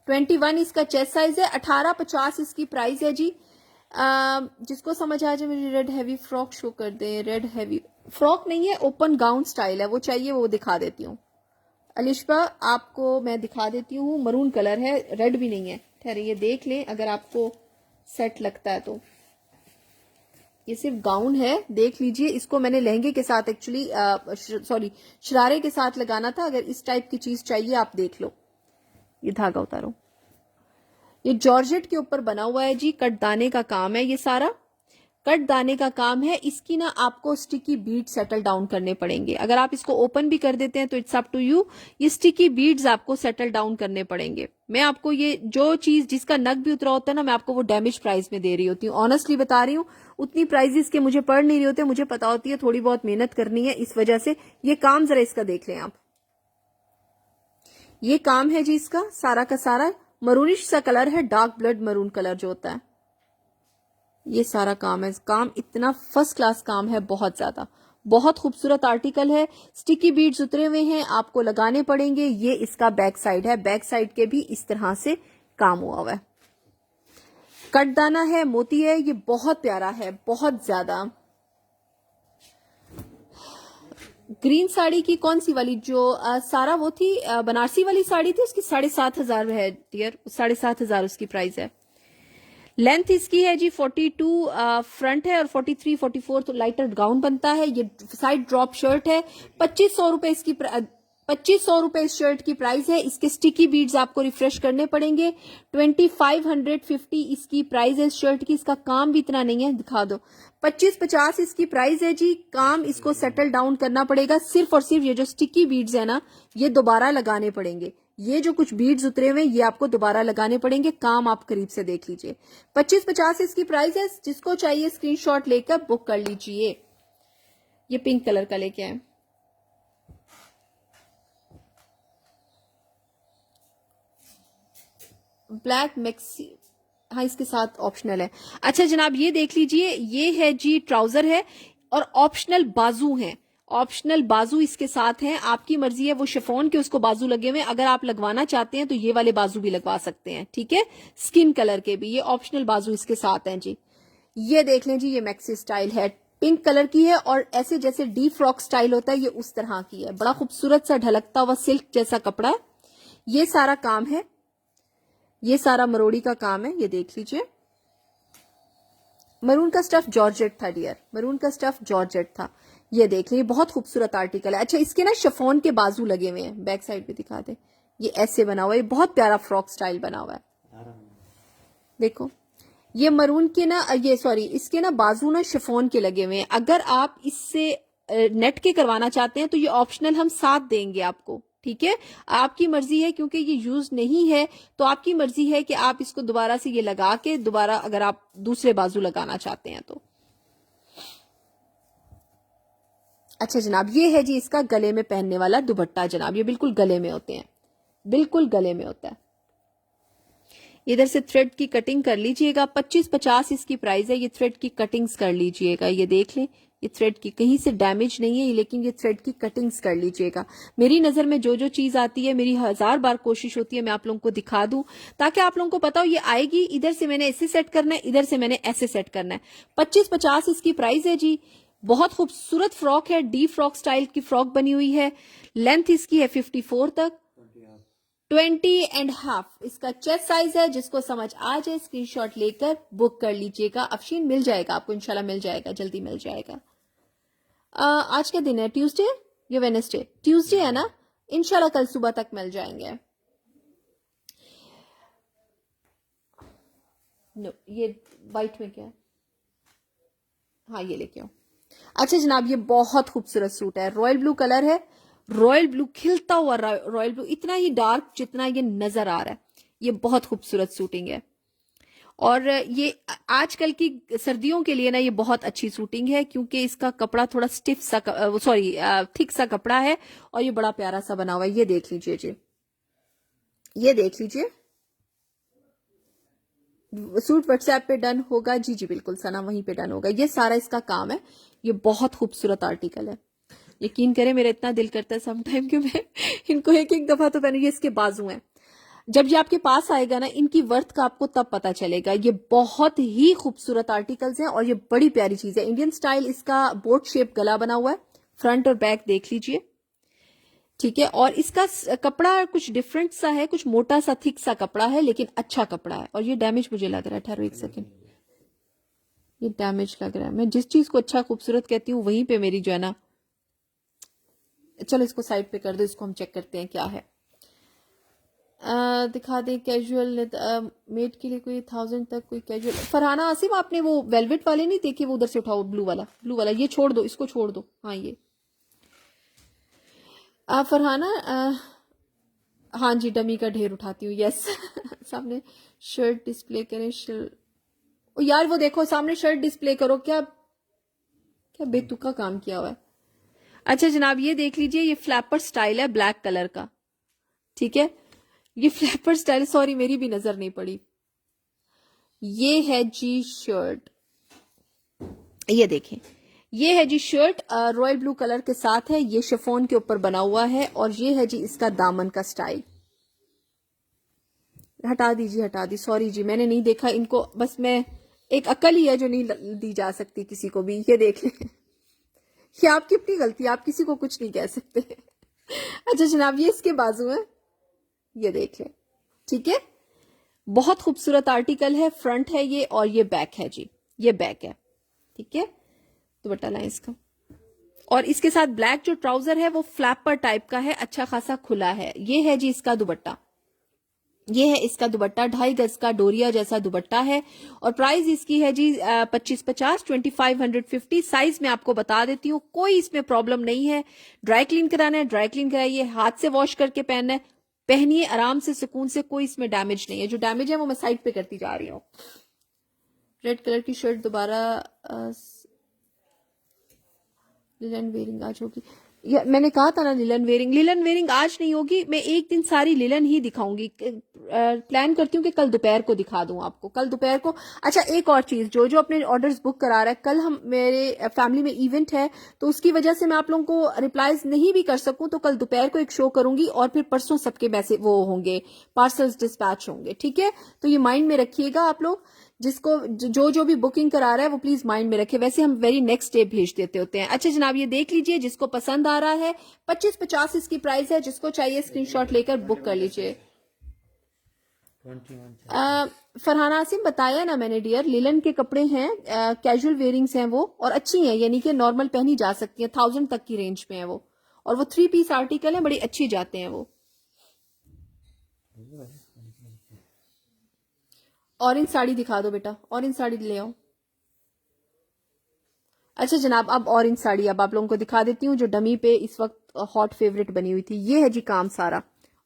21 इसका चेस्ट साइज है, 1850 इसकी प्राइस है जी। जिसको समझ आ जाए मेरी रेड हैवी फ्रॉक शो कर दे। रेड हैवी फ्रॉक नहीं है, ओपन गाउन स्टाइल है, वो चाहिए वो दिखा देती हूँ। अलिशबा आपको मैं दिखा देती हूँ, मरून कलर है, रेड भी नहीं है। ठहरे ये देख लें अगर आपको सेट लगता है तो। ये सिर्फ गाउन है, देख लीजिए। इसको मैंने लहंगे के साथ एक्चुअली सॉरी शरारे के साथ लगाना था। अगर इस टाइप की चीज चाहिए आप देख लो। ये धागा उतारो, ये जॉर्जेट के ऊपर बना हुआ है जी। कट दाने का काम है, ये सारा कट दाने का काम है। इसकी ना आपको स्टिकी बीड सेटल डाउन करने पड़ेंगे। अगर आप इसको ओपन भी कर देते हैं तो इट्स अप टू यू। ये स्टिकी बीड्स आपको सेटल डाउन करने पड़ेंगे। मैं आपको ये जो चीज जिसका नग भी उतरा होता है ना, मैं आपको वो डैमेज प्राइस में दे रही होती हूँ। ऑनेस्टली बता रही हूँ, उतनी प्राइजेस के मुझे पड़ नहीं रही होते, मुझे पता होती है थोड़ी बहुत मेहनत करनी है, इस वजह से। ये काम जरा इसका देख लें आप, ये काम है जी इसका सारा का सारा। मरूनिश सा कलर है, डार्क ब्लड मरून कलर जो होता है, ये सारा काम है। काम इतना फर्स्ट क्लास काम है, बहुत ज्यादा, बहुत खूबसूरत आर्टिकल है। स्टिकी बीड्स उतरे हुए हैं, आपको लगाने पड़ेंगे। ये इसका बैक साइड है, बैक साइड के भी इस तरह से काम हुआ हुआ है। कट दाना है, मोती है, ये बहुत प्यारा है, बहुत ज्यादा। ग्रीन साड़ी की कौन सी वाली जो सारा वो थी बनारसी वाली साड़ी थी, उसकी 7,500 है डियर, 7,500 उसकी प्राइस है। लेंथ इसकी है जी 42 फ्रंट है और 43 44 तो लाइटर गाउन बनता है। ये साइड ड्रॉप शर्ट है, 2500 रुपए इसकी 2500 रुपए इस शर्ट की प्राइस है। इसके स्टिकी बीड्स आपको रिफ्रेश करने पड़ेंगे। 2550 इसकी प्राइस है इस शर्ट की। इसका काम भी इतना नहीं है, दिखा दो। 2550 इसकी प्राइस है जी। काम इसको सेटल डाउन करना पड़ेगा। सिर्फ और सिर्फ ये जो स्टिकी बीड्स है ना, ये दोबारा लगाने पड़ेंगे। ये जो कुछ बीड्स उतरे हुए ये आपको दोबारा लगाने पड़ेंगे। काम आप करीब से देख लीजिए। 2550 इसकी प्राइस है। जिसको चाहिए स्क्रीनशॉट लेकर बुक कर लीजिए। ये पिंक कलर का लेके आए, ब्लैक मैक्सी, हाँ इसके साथ ऑप्शनल है। अच्छा जनाब ये देख लीजिए, ये है जी ट्राउजर है और ऑप्शनल बाजू है। ऑप्शनल बाजू इसके साथ हैं, आपकी मर्जी है। वो शिफॉन के उसको बाजू लगे हुए, अगर आप लगवाना चाहते हैं तो ये वाले बाजू भी लगवा सकते हैं, ठीक है। स्किन कलर के भी ये ऑप्शनल बाजू इसके साथ हैं जी। ये देख लें जी, ये मैक्सी स्टाइल है, पिंक कलर की है और ऐसे जैसे डी फ्रॉक स्टाइल होता है, ये उस तरह की है। बड़ा खूबसूरत सा ढलकता हुआ सिल्क जैसा कपड़ा है। ये सारा काम है, ये सारा मरोड़ी का काम है। ये देख लीजिए, मरून का स्टफ जॉर्जेट था डियर, मरून का स्टफ जॉर्जेट था। ये देख लीजिए, बहुत खूबसूरत आर्टिकल है। अच्छा इसके ना शिफॉन के बाजू लगे हुए हैं, बैक साइड पे दिखा दे। ये ऐसे बना हुआ है, बहुत प्यारा फ्रॉक स्टाइल बना हुआ है। देखो ये मरून के ना, ये सॉरी इसके ना बाजू ना शिफॉन के लगे हुए हैं। अगर आप इससे नेट के करवाना चाहते हैं तो ये ऑप्शनल हम साथ देंगे आपको, ठीक है। आपकी मर्जी है, क्योंकि ये यूज नहीं है तो आपकी मर्जी है कि आप इसको दोबारा से ये लगा के दोबारा अगर आप दूसरे बाजू लगाना चाहते हैं तो। अच्छा जनाब ये है जी इसका गले में पहनने वाला दुपट्टा। जनाब ये बिल्कुल गले में होते हैं, बिल्कुल गले में होता है। इधर से थ्रेड की कटिंग कर लीजिएगा। 2550 इसकी प्राइस है। ये थ्रेड की कटिंग्स कर लीजिएगा, ये देख लें, ये थ्रेड की कहीं से डैमेज नहीं है, लेकिन ये थ्रेड की कटिंग्स कर लीजिएगा। मेरी नजर में जो जो चीज आती है, मेरी 1000 बार कोशिश होती है मैं आप लोगों को दिखा दूं, ताकि आप लोगों को पता हो ये आएगी, इधर से मैंने ऐसे सेट करना है, इधर से मैंने ऐसे सेट करना है। 2550 इसकी प्राइस है जी। बहुत खूबसूरत फ्रॉक है, डी फ्रॉक स्टाइल की फ्रॉक बनी हुई है। लेंथ इसकी है 54 तक, 20.5 इसका चेस्ट साइज है। जिसको समझ आ जाए स्क्रीनशॉट लेकर बुक कर लीजिएगा। अफशीन मिल जाएगा आपको, इंशाल्लाह मिल जाएगा, जल्दी मिल जाएगा। आज का दिन है ट्यूसडे या वेडनेसडे? ट्यूसडे है ना, इंशाल्लाह कल सुबह तक मिल जाएंगे। नो ये वाइट में क्या है? हाँ ये लेके आओ। अच्छा जनाब ये बहुत खूबसूरत सूट है, रॉयल ब्लू कलर है, रॉयल ब्लू खिलता हुआ रॉयल ब्लू, इतना ही डार्क जितना ये नजर आ रहा है। ये बहुत खूबसूरत सूटिंग है और ये आजकल की सर्दियों के लिए ना ये बहुत अच्छी सूटिंग है क्योंकि इसका कपड़ा थोड़ा स्टिफ सा सॉरी थिक सा कपड़ा है और ये बड़ा प्यारा सा बना हुआ है। ये देख लीजिए जी, ये देख लीजिए। सूट व्हाट्सएप पे डन होगा? जी जी बिल्कुल सना, वहीं पे डन होगा। ये सारा इसका काम है। ये बहुत खूबसूरत आर्टिकल है, यकीन करें मेरा इतना दिल करता है सम टाइम कि मैं इनको एक एक दफा तो पहनूं। ये इसके बाजू हैं, जब ये आपके पास आएगा ना इनकी वर्थ का आपको तब पता चलेगा। ये बहुत ही खूबसूरत आर्टिकल्स हैं और ये बड़ी प्यारी चीज है। इंडियन स्टाइल इसका बोट शेप गला बना हुआ है, फ्रंट और बैक देख लीजिए, ठीक है। और इसका कपड़ा कुछ डिफरेंट सा है, कुछ मोटा सा थिक सा कपड़ा है लेकिन अच्छा कपड़ा है। और ये डैमेज मुझे लग रहा है, ठहरो एक सेकेंड, ये डैमेज लग रहा है। मैं जिस चीज को अच्छा खूबसूरत कहती हूँ वहीं पे मेरी जो है ना, चलो इसको साइड पे कर दो, इसको हम चेक करते हैं क्या है। दिखा दें कैजुअल मेड के लिए कोई 1000 तक कोई कैजुअल। फरहाना आसिम आपने वो वेलवेट वाले नहीं देखे? वो उधर से उठाओ, ब्लू वाला, ब्लू वाला ये छोड़ दो, इसको छोड़ दो। हाँ ये फरहाना हाँ जी डमी का ढेर उठाती हूँ, यस। सामने शर्ट डिस्प्ले करें, ओ यार वो देखो सामने शर्ट डिस्प्ले करो, क्या क्या बेतुका काम किया हुआ है। अच्छा जनाब ये देख लीजिए, ये फ्लैपर स्टाइल है ब्लैक कलर का, ठीक है। ये फ्लैपर स्टाइल, सॉरी मेरी भी नजर नहीं पड़ी। ये है जी शर्ट, ये देखें, ये है जी शर्ट रॉयल ब्लू कलर के साथ है। ये शिफॉन के ऊपर बना हुआ है और ये है जी इसका दामन का स्टाइल। हटा दीजिए, हटा दी, सॉरी जी मैंने नहीं देखा इनको, बस मैं एक अकल ही है जो नहीं दी जा सकती किसी को भी। ये देख लें, ये आपकी अपनी गलती है, आप किसी को कुछ नहीं कह सकते। अच्छा जनाब ये इसके बाजू है, ये देख लें, ठीक है। बहुत खूबसूरत आर्टिकल है, फ्रंट है ये और ये बैक है जी, ये बैक है, ठीक है। दुपट्टा लाएं इसका, और इसके साथ ब्लैक जो ट्राउजर है वो फ्लैपर टाइप का है, अच्छा खासा खुला है। ये है जी इसका दुपट्टा, ये है इसका दुपट्टा, 2.5 गज का डोरिया जैसा दुपट्टा है। और प्राइस इसकी है जी 2550, 2550। साइज में आपको बता देती हूँ, कोई इसमें प्रॉब्लम नहीं है। ड्राई क्लीन कराना है ड्राई क्लीन कराइए, हाथ से वॉश करके पहनना है पहनिए आराम से सुकून से, कोई इसमें डैमेज नहीं है। जो डैमेज है वो मैं साइड पे करती जा रही हूँ। रेड कलर की शर्ट दोबारा लिलन वेयरिंग आज होगी, मैंने कहा था ना लिलन वेयरिंग आज नहीं होगी। मैं एक दिन सारी लिलन ही दिखाऊंगी, प्लान करती हूँ कि कल दोपहर को दिखा दूं आपको, कल दोपहर को। अच्छा एक और चीज, जो जो अपने ऑर्डर्स बुक करा रहा है, कल हम मेरे फैमिली में इवेंट है तो उसकी वजह से मैं आप लोगों को रिप्लाईज नहीं भी कर सकूं, तो कल दोपहर को एक शो करूंगी और फिर परसों सबके मैसेज वो होंगे, पार्सल्स डिस्पैच होंगे, ठीक है। तो ये माइंड में रखिएगा आप लोग, जिसको जो जो भी बुकिंग करा रहा है वो प्लीज माइंड में रखे। वैसे हम वेरी नेक्स्ट डे भेज देते होते हैं। अच्छा जनाब ये देख लीजिए, जिसको पसंद आ रहा है 2550 इसकी प्राइस है, जिसको चाहिए स्क्रीनशॉट लेकर बुक कर लीजिए। फरहाना आसिम बताया ना मैंने डियर, लिलन के कपड़े हैं, कैजुअल वेयरिंग्स हैं वो, और अच्छी हैं, यानी कि नॉर्मल पहनी जा सकती है, 1000 तक की रेंज में है वो, और वो 3 पीस आर्टिकल है, बड़ी अच्छी जाते हैं वो। ऑरेंज साड़ी दिखा दो बेटा, ऑरेंज साड़ी ले आओ। अच्छा जनाब अब ऑरेंज साड़ी अब आप लोगों को दिखा देती हूँ, जो डमी पे इस वक्त हॉट फेवरेट बनी हुई थी। ये है जी काम सारा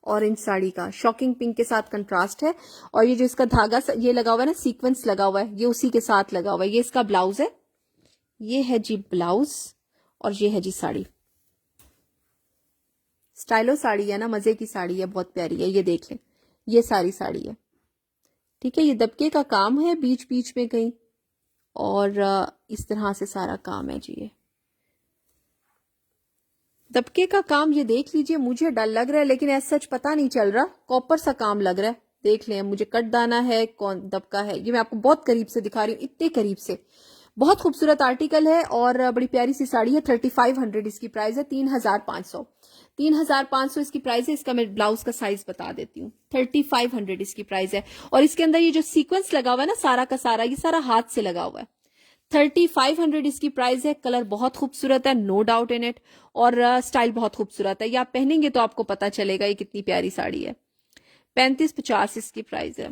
ऑरेंज साड़ी का, शॉकिंग पिंक के साथ कंट्रास्ट है। और ये जो इसका धागा ये लगा हुआ है ना, सीक्वेंस लगा हुआ है, ये उसी के साथ लगा हुआ है। ये इसका ब्लाउज है, ये है जी ब्लाउज, और ये है जी साड़ी। स्टाइलो साड़ी है ना, मजे की साड़ी है, बहुत प्यारी है। ये देख लें, ये सारी साड़ी है, ठीक है। ये दबके का काम है बीच बीच में कहीं, और इस तरह से सारा काम है जी। ये दबके का काम, ये देख लीजिए, मुझे डर लग रहा है लेकिन ऐसा सच पता नहीं चल रहा, कॉपर सा काम लग रहा है। देख लें, मुझे कट दाना है कौन दबका है, ये मैं आपको बहुत करीब से दिखा रही हूँ, इतने करीब से। बहुत खूबसूरत आर्टिकल है और बड़ी प्यारी सी साड़ी है। 3500 इसकी प्राइस है, 3500 3500 इसकी प्राइस है। इसका मैं ब्लाउज का साइज बता देती हूँ, 3500 इसकी प्राइस है। और इसके अंदर ये जो सीक्वेंस लगा हुआ है ना सारा का सारा, ये सारा हाथ से लगा हुआ है। 3500 इसकी प्राइस है। कलर बहुत खूबसूरत है, नो डाउट इन इट, और स्टाइल बहुत खूबसूरत है। ये आप पहनेंगे तो आपको पता चलेगा ये कितनी प्यारी साड़ी है। 3550 इसकी प्राइस है,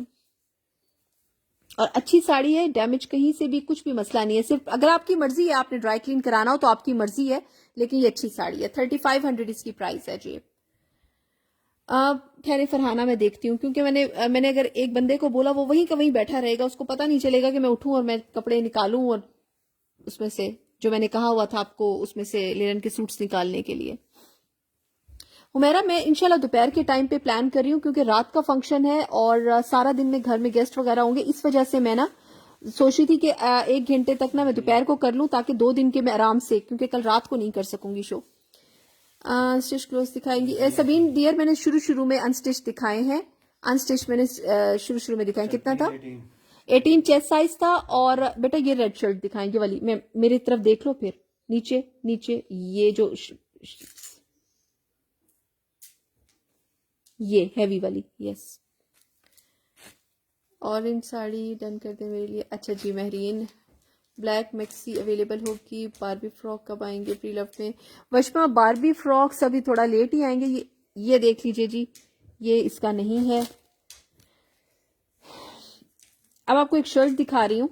और अच्छी साड़ी है, डैमेज कहीं से भी कुछ भी मसला नहीं है। सिर्फ अगर आपकी मर्जी है आपने ड्राई क्लीन कराना हो तो आपकी मर्जी है, लेकिन ये अच्छी साड़ी है। 3500 इसकी प्राइस है जी। खैर फरहाना मैं देखती हूँ, क्योंकि मैंने अगर एक बंदे को बोला वो वहीं का वहीं बैठा रहेगा, उसको पता नहीं चलेगा कि मैं उठूं और मैं कपड़े निकालूं और उसमें से जो मैंने कहा हुआ था आपको उसमें से लिनन के सूट्स निकालने के लिए। हुमैरा मैं इंशाल्लाह दोपहर के टाइम पे प्लान कर रही हूँ, क्योंकि रात का फंक्शन है और सारा दिन में घर में गेस्ट वगैरह होंगे, इस वजह से मैं ना सोच रही थी कि 1 घंटे तक ना मैं दोपहर को कर लूं, ताकि 2 दिन के मैं आराम से, क्योंकि कल रात को नहीं कर सकूंगी शो। स्टिच क्लोज दिखाएंगी सबीन डियर, मैंने शुरू में अनस्टिच दिखाए हैं, अनस्टिच मैंने शुरू में दिखाए। कितना था? 18 चेस्ट साइज था। और बेटा ये रेड शर्ट दिखाएंगे वाली, मैं मेरी तरफ देख लो, फिर नीचे नीचे ये जो ये हैवी वाली, यस। ऑरेंज साड़ी डन कर दे मेरे लिए। अच्छा जी महरीन, ब्लैक मैक्सी अवेलेबल होगी। बारबी फ्रॉक कब आएंगे प्री लव में? वशमा बारबी फ्रॉक्स अभी थोड़ा लेट ही आएंगे। ये देख लीजिए जी, ये इसका नहीं है। अब आपको एक शर्ट दिखा रही हूं,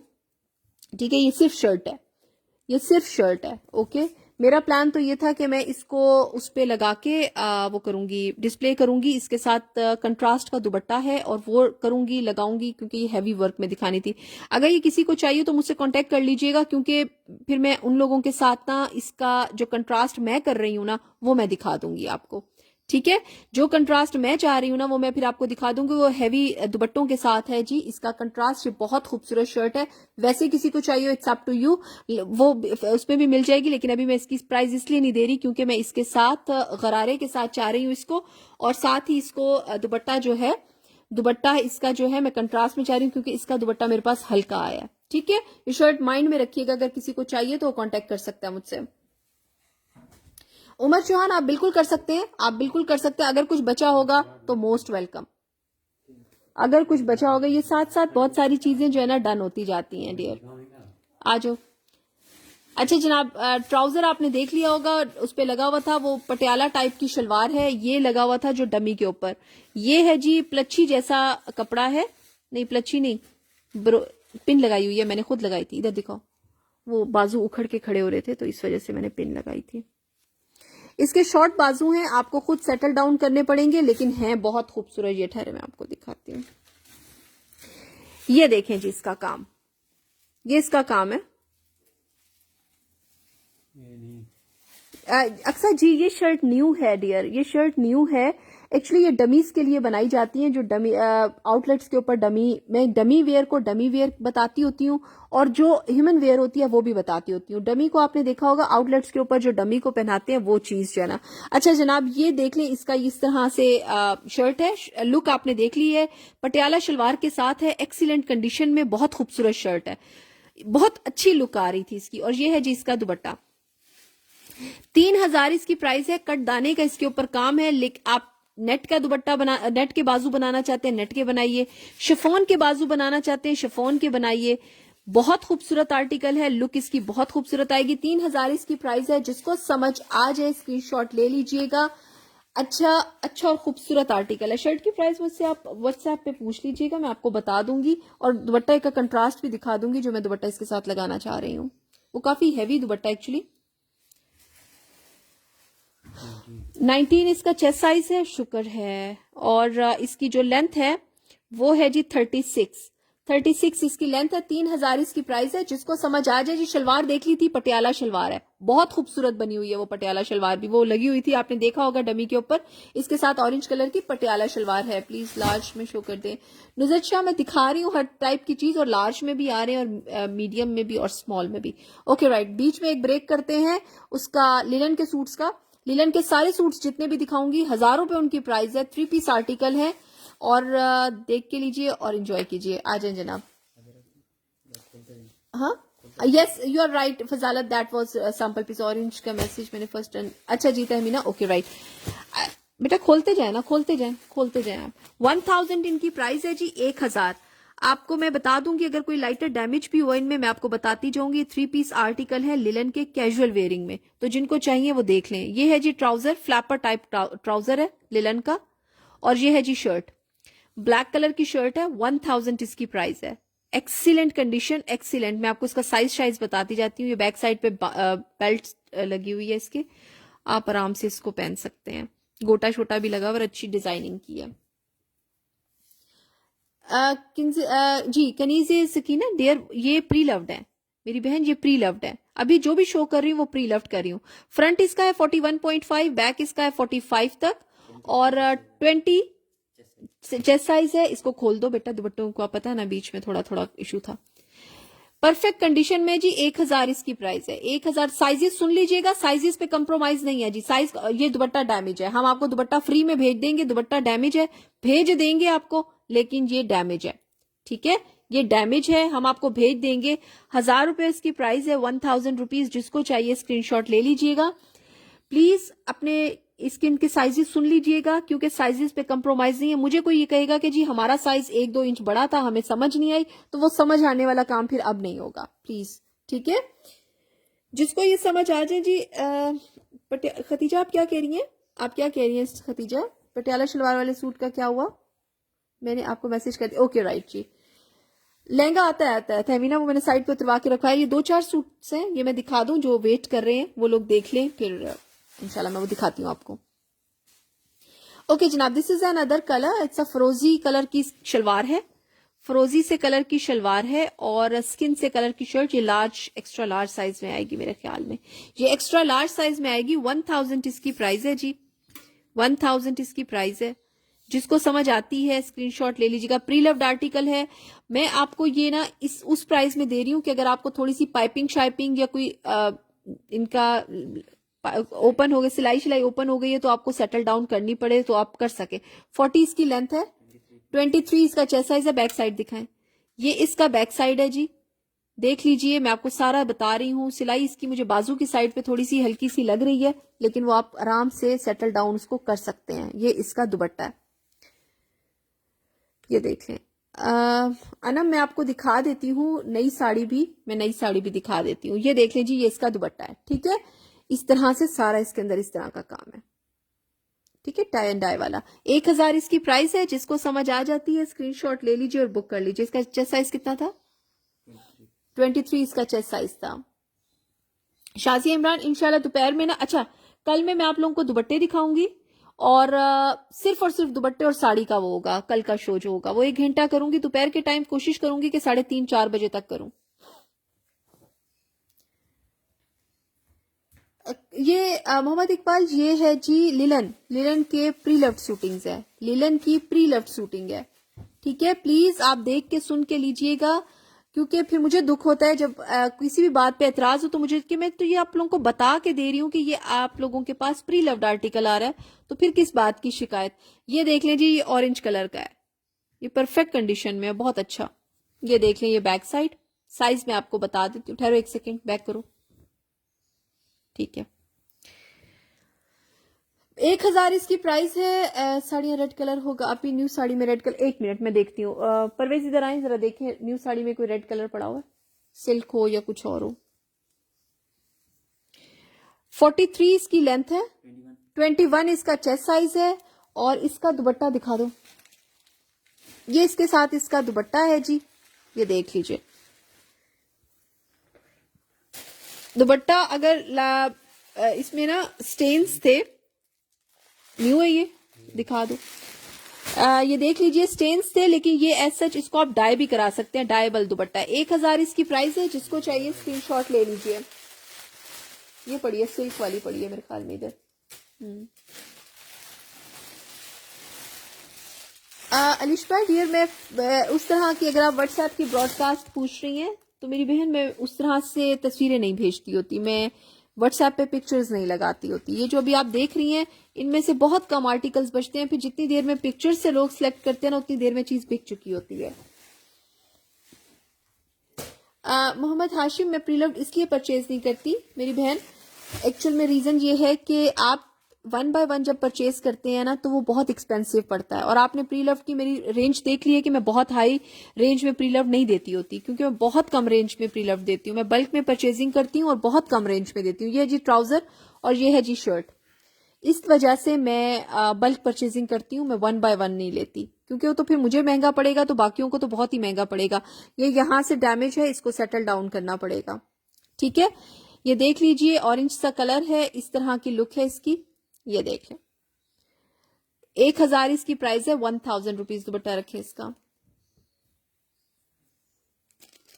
ठीक है? ये सिर्फ शर्ट है, ये सिर्फ शर्ट है, ओके। मेरा प्लान तो ये था कि मैं इसको उस पे लगा के वो करूंगी, डिस्प्ले करूंगी। इसके साथ कंट्रास्ट का दुपट्टा है और वो करूंगी, लगाऊंगी, क्योंकि ये हैवी वर्क में दिखानी थी। अगर ये किसी को चाहिए तो मुझसे कांटेक्ट कर लीजिएगा, क्योंकि फिर मैं उन लोगों के साथ ना इसका जो कंट्रास्ट मैं कर रही हूं ना वो मैं दिखा दूंगी आपको, ठीक है? जो कंट्रास्ट मैं चाह रही हूँ ना वो मैं फिर आपको दिखा दूंगी। वो हैवी दुपट्टों के साथ है जी। इसका कंट्रास्ट ये बहुत खूबसूरत शर्ट है। वैसे किसी को चाहिए इट्स अप टू यू, वो उसमें भी मिल जाएगी, लेकिन अभी मैं इसकी प्राइस इसलिए नहीं दे रही क्योंकि मैं इसके साथ गरारे के साथ चाह रही हूँ इसको, और साथ ही इसको दुपट्टा जो है, दुपट्टा इसका जो है मैं कंट्रास्ट में चाह रही हूँ, क्योंकि इसका दुपट्टा मेरे पास हल्का आया है, ठीक है? ये शर्ट माइंड में रखिएगा, अगर किसी को चाहिए तो कॉन्टेक्ट कर सकता है मुझसे। उमर चौहान आप बिल्कुल कर सकते हैं, आप बिल्कुल कर सकते हैं। अगर कुछ बचा होगा तो मोस्ट वेलकम, अगर कुछ बचा होगा। ये साथ साथ बहुत सारी चीजें जो है ना डन होती जाती हैं डियर। आ जाओ। अच्छा जनाब, ट्राउजर आपने देख लिया होगा, उस पे लगा हुआ था वो पटियाला टाइप की शलवार है, ये लगा हुआ था जो डमी के ऊपर। ये है जी प्लच्छी जैसा कपड़ा है, नहीं प्लच्छी नहीं, पिन लगाई हुई है, मैंने खुद लगाई थी। इधर दिखाओ, वो बाजू उखड़ के खड़े हो रहे थे तो इस वजह से मैंने पिन लगाई थी। इसके शॉर्ट बाजू हैं, आपको खुद सेटल डाउन करने पड़ेंगे, लेकिन हैं बहुत खूबसूरत। ये ठहरे मैं आपको दिखाती हूँ, ये देखें जी इसका काम, ये इसका काम है। अक्सर जी ये शर्ट न्यू है डियर, ये शर्ट न्यू है। एक्चुअली ये डमीज के लिए बनाई जाती हैं, जो डमी आउटलेट्स के ऊपर डमी, मैं डमी वेयर को डमी वेयर बताती होती हूँ, और जो ह्यूमन वेयर होती है वो भी बताती होती हूँ। डमी को आपने देखा होगा आउटलेट्स के ऊपर जो डमी को पहनाते हैं वो चीज जो है ना। अच्छा जनाब ये देख लें, इसका इस तरह से शर्ट है, लुक आपने देख ली है, पटियाला शलवार के साथ है, एक्सीलेंट कंडीशन में, बहुत खूबसूरत शर्ट है, बहुत अच्छी लुक आ रही थी इसकी। और ये है जी इसका दुपट्टा, 3000 इसकी प्राइस है। कट दाने का इसके ऊपर काम है, लेकिन आप नेट का दुपट्टा नेट के बाजू बनाना चाहते हैं नेट के बनाइए, शिफॉन के बाजू बनाना चाहते हैं शिफॉन के बनाइए। बहुत खूबसूरत आर्टिकल है, लुक इसकी बहुत खूबसूरत आएगी। 3000 इसकी प्राइस है। जिसको समझ आ जाए स्क्रीनशॉट ले लीजिएगा। अच्छा और खूबसूरत आर्टिकल है। शर्ट की प्राइस मुझसे आप व्हाट्सएप पे पूछ लीजिएगा, मैं आपको बता दूंगी, और दुपट्टा का कंट्रास्ट भी दिखा दूंगी जो मैं दुपट्टा इसके साथ लगाना चाह रही हूँ। वो काफी हैवी दुपट्टा एक्चुअली। 19 इसका चेस्ट साइज है, शुक्र है। और इसकी जो लेंथ है वो है जी 36 इसकी लेंथ है। 3000 इसकी प्राइस है। जिसको समझ आ जाए जी, शलवार देख ली थी, पटियाला शलवार है, बहुत खूबसूरत बनी हुई है वो पटियाला शलवार भी, वो लगी हुई थी आपने देखा होगा डमी के ऊपर। इसके साथ ऑरेंज कलर की पटियाला शलवार है। प्लीज लार्ज में शो कर दें। नुजरत शाह मैं दिखा रही हूँ हर टाइप की चीज, और लार्ज में भी आ रहे हैं और मीडियम में भी और स्मॉल में भी। ओके राइट, बीच में एक ब्रेक करते हैं उसका लिनन के सूट्स का। लिनन के सारे सूट्स जितने भी दिखाऊंगी 1000 रुपए उनकी प्राइस है। 3 पीस आर्टिकल है, और देख के लीजिए और एंजॉय कीजिए। आ जाए जनाब। हाँ yes you are right Fazalat, that was sample piece. Orange का मैसेज मैंने फर्स्ट डन। अच्छा जी तहमीना, ओके राइट बेटा, खोलते जाए ना, खोलते जाए आप। 1000 इनकी प्राइस है जी, 1000। आपको मैं बता दूं कि अगर कोई लाइटर डैमेज भी हुआ इनमें, मैं आपको बताती जाऊंगी। 3 पीस आर्टिकल है लिलन के, कैजुअल वेयरिंग में, तो जिनको चाहिए वो देख लें। ये है जी ट्राउजर, फ्लैपर टाइप ट्राउजर है लिलन का, और ये है जी शर्ट, ब्लैक कलर की शर्ट है, 1000 इसकी प्राइस है। Excellent condition, excellent. मैं आपको इसका साइज बताती जाती हूँ। ये बैक साइड पे बेल्ट लगी हुई है इसके, आप आराम से इसको पहन सकते हैं। गोटा छोटा भी लगा और अच्छी डिजाइनिंग की है। जी कनीज़े सकीना डियर, ये प्री लव्ड है मेरी बहन, ये प्री लव्ड है। अभी जो भी शो कर रही हूँ वो प्री लव्ड कर रही हूँ। फ्रंट इसका है 41.5, बैक इसका है 45 तक, और 20 चेस्ट साइज है। इसको खोल दो बेटा, दुपट्टों को पता है ना बीच में थोड़ा थोड़ा इशू था। परफेक्ट कंडीशन में जी, 1000 इसकी प्राइस है। 1000। साइजेस सुन लीजिएगा, साइजेस पे कंप्रोमाइज नहीं है जी। साइज, ये दुपट्टा डैमेज है, हम आपको दुपट्टा फ्री में भेज देंगे। दुपट्टा डैमेज है, भेज देंगे आपको, लेकिन ये डैमेज है, ठीक है, ये डैमेज है, हम आपको भेज देंगे। 1000 रुपए इसकी प्राइस है, 1000 रुपीज। जिसको चाहिए स्क्रीनशॉट ले लीजिएगा प्लीज। अपने स्किन के साइजेस सुन लीजिएगा, क्योंकि साइजेस पे कंप्रोमाइज नहीं है। मुझे कोई ये कहेगा कि जी हमारा साइज 1-2 इंच बड़ा था, हमें समझ नहीं आई, तो वो समझ आने वाला काम फिर अब नहीं होगा, प्लीज, ठीक है। जिसको ये समझ आ जाए जी। खतीजा आप क्या कह रही हैं, आप क्या कह रही हैं खतीजा? पटियाला शलवार वाले सूट का क्या हुआ? मैंने आपको मैसेज कर दिया, ओके राइट जी। लहंगा आता है थैमीना, वो मैंने साइड पे उतरवा के रखा है। ये 2-4 सूट्स हैं, ये मैं दिखा दूं, जो वेट कर रहे हैं वो लोग देख लें, फिर इंशाल्लाह मैं वो दिखाती हूँ आपको। ओके जनाब, this is an other colour, it's a फ्रोजी कलर की शलवार है, फ्रोजी से कलर की शलवार है, और स्किन से कलर की शर्ट। ये लार्ज, एक्स्ट्रा लार्ज साइज में आएगी मेरे ख्याल में, ये एक्स्ट्रा लार्ज साइज में आएगी। 1000 इसकी प्राइस है जी, 1000 इसकी प्राइस है। जिसको समझ आती है स्क्रीनशॉट ले लीजिएगा। प्री लव्ड आर्टिकल है। मैं आपको ये ना उस प्राइस में दे रही हूँ कि अगर आपको थोड़ी सी पाइपिंग शाइपिंग या कोई इनका ओपन हो गया, सिलाई शिलाई ओपन हो गई है, तो आपको सेटल डाउन करनी पड़े तो आप कर सके। 40 इसकी लेंथ है, 23 इसका चेस्ट साइज है। बैक साइड दिखाएं, ये इसका बैक साइड है जी, देख लीजिए, मैं आपको सारा बता रही हूँ। सिलाई इसकी मुझे बाजू की साइड पे थोड़ी सी हल्की सी लग रही है, लेकिन वो आप आराम से सेटल डाउन उसको कर सकते हैं। ये इसका दुपट्टा है, ये देख लें। अनम मैं आपको दिखा देती हूँ नई साड़ी भी, मैं नई साड़ी भी दिखा देती हूँ। ये देख लें जी, ये इसका दुपट्टा है, ठीक है। इस तरह से सारा इसके अंदर इस तरह का काम है, ठीक है, टाई एंड डाई वाला। 1000 इसकी प्राइस है। जिसको समझ आ जाती है स्क्रीनशॉट ले लीजिए और बुक कर लीजिए। इसका चेस्ट साइज कितना था? 23 इसका चेस्ट साइज था। शाजिया इमरान, इंशाल्लाह दोपहर में ना, अच्छा कल में मैं आप लोगों को दुपट्टे दिखाऊंगी, और सिर्फ दुपट्टे और साड़ी का वो होगा कल का शो जो होगा, वो 1 घंटा करूंगी दोपहर के टाइम। कोशिश करूंगी कि 3:30-4 बजे तक करूं। ये मोहम्मद इकबाल, ये है जी लिलन के प्री लव्ड शूटिंग्स है, लिलन की प्री लव्ड शूटिंग है, ठीक है। प्लीज आप देख के सुन के लीजिएगा, क्योंकि फिर मुझे दुख होता है जब किसी भी बात पे एतराज हो, तो मुझे कि मैं तो ये आप लोगों को बता के दे रही हूँ कि ये आप लोगों के पास प्री लव्ड आर्टिकल आ रहा है, तो फिर किस बात की शिकायत। ये देख लें जी, ये ऑरेंज कलर का है, ये परफेक्ट कंडीशन में है, बहुत अच्छा। ये देख लें, ये बैक साइड, साइज में आपको बता देती हूँ। ठहरो 1 सेकेंड, बैक करो, ठीक है। 1000 इसकी प्राइस है। साड़ियाँ रेड कलर होगा, अभी न्यू साड़ी में रेड कलर, 1 मिनट मैं देखती हूँ। परवेज इधर आए जरा देखें, न्यू साड़ी में कोई रेड कलर पड़ा हुआ है, सिल्क हो या कुछ और हो। 43 इसकी लेंथ है, 21 इसका चेस्ट साइज है, और इसका दुपट्टा दिखा दो। ये इसके साथ इसका दुपट्टा है जी, ये देख लीजिए दुपट्टा। अगर इसमें ना स्टेन्स थे, न्यू है, ये दिखा दो। ये देख लीजिए स्टेन्स थे, लेकिन ये एज सच इसको आप डाई भी करा सकते हैं, डायबल दुपट्टा। 1000 इसकी प्राइस है। जिसको चाहिए स्क्रीनशॉट ले लीजिए। ये पड़ी है, सिल्क वाली पड़ी है मेरे ख्याल में इधर। अलिशा डियर, मैं उस तरह की, अगर आप व्हाट्सएप की ब्रॉडकास्ट पूछ रही हैं तो मेरी बहन, मैं उस तरह से तस्वीरें नहीं भेजती होती, मैं व्हाट्सएप पे पिक्चर्स नहीं लगाती होती। ये जो अभी आप देख रही हैं, इनमें से बहुत कम आर्टिकल्स बचते हैं, फिर जितनी देर में पिक्चर्स से लोग सिलेक्ट करते हैं ना, उतनी देर में चीज बिक चुकी होती है। मोहम्मद हाशिम, मैं प्रीलव्ड इसलिए परचेज नहीं करती मेरी बहन, एक्चुअल में रीजन ये है कि आप 1 बाय 1 जब परचेज करते हैं ना तो वो बहुत एक्सपेंसिव पड़ता है। और आपने प्री लव्ड की मेरी रेंज देख ली है कि मैं बहुत हाई रेंज में प्री लव्ड नहीं देती होती, क्योंकि मैं बहुत कम रेंज में प्री लव्ड देती हूँ। मैं बल्क में परचेजिंग करती हूँ और बहुत कम रेंज में देती हूँ। ये है जी ट्राउजर और ये है जी शर्ट। इस वजह से मैं बल्क परचेजिंग करती हूँ, मैं 1 बाय 1 नहीं लेती, क्योंकि वो तो फिर मुझे महंगा पड़ेगा तो बाकियों को तो बहुत ही महंगा पड़ेगा। ये यहाँ से डैमेज है, इसको सेटल डाउन करना पड़ेगा। ठीक है, ये देख लीजिए, ऑरेंज सा कलर है, इस तरह की लुक है इसकी। ये देख लें, 1000 इसकी प्राइस है, 1000 रुपीज दुपट्टा रखे इसका।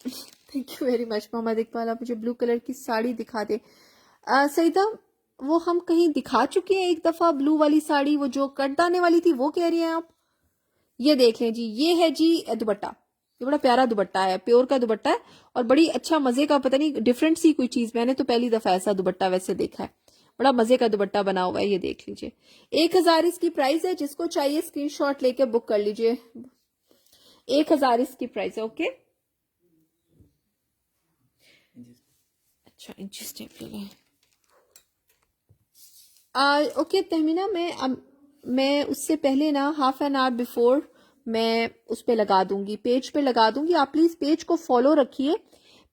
Thank you very much Mohammad Iqbal, आप मुझे ब्लू कलर की साड़ी दिखा दे। सईदा, वो हम कहीं दिखा चुके हैं एक दफा, ब्लू वाली साड़ी, वो जो कट दाने वाली थी, वो कह रही हैं आप? ये देख लें जी, ये है जी दुपट्टा। ये बड़ा प्यारा दुपट्टा है, प्योर का दुपट्टा है और बड़ी अच्छा मजे का, पता नहीं डिफरेंट सी कोई चीज, मैंने तो पहली दफा ऐसा दुपट्टा वैसे देखा है। बड़ा मजे का दुपट्टा बना हुआ है, ये देख लीजिए। 1000 इसकी प्राइस है, जिसको चाहिए स्क्रीनशॉट लेके बुक कर लीजिए। 1000 इसकी प्राइस है। ओके, अच्छा इंचेस टेप ले लें। ओके तहमीना, मैं उससे पहले ना हाफ एन आवर बिफोर मैं उस पे लगा दूंगी, पेज पे लगा दूंगी। आप प्लीज पेज को फॉलो रखिए,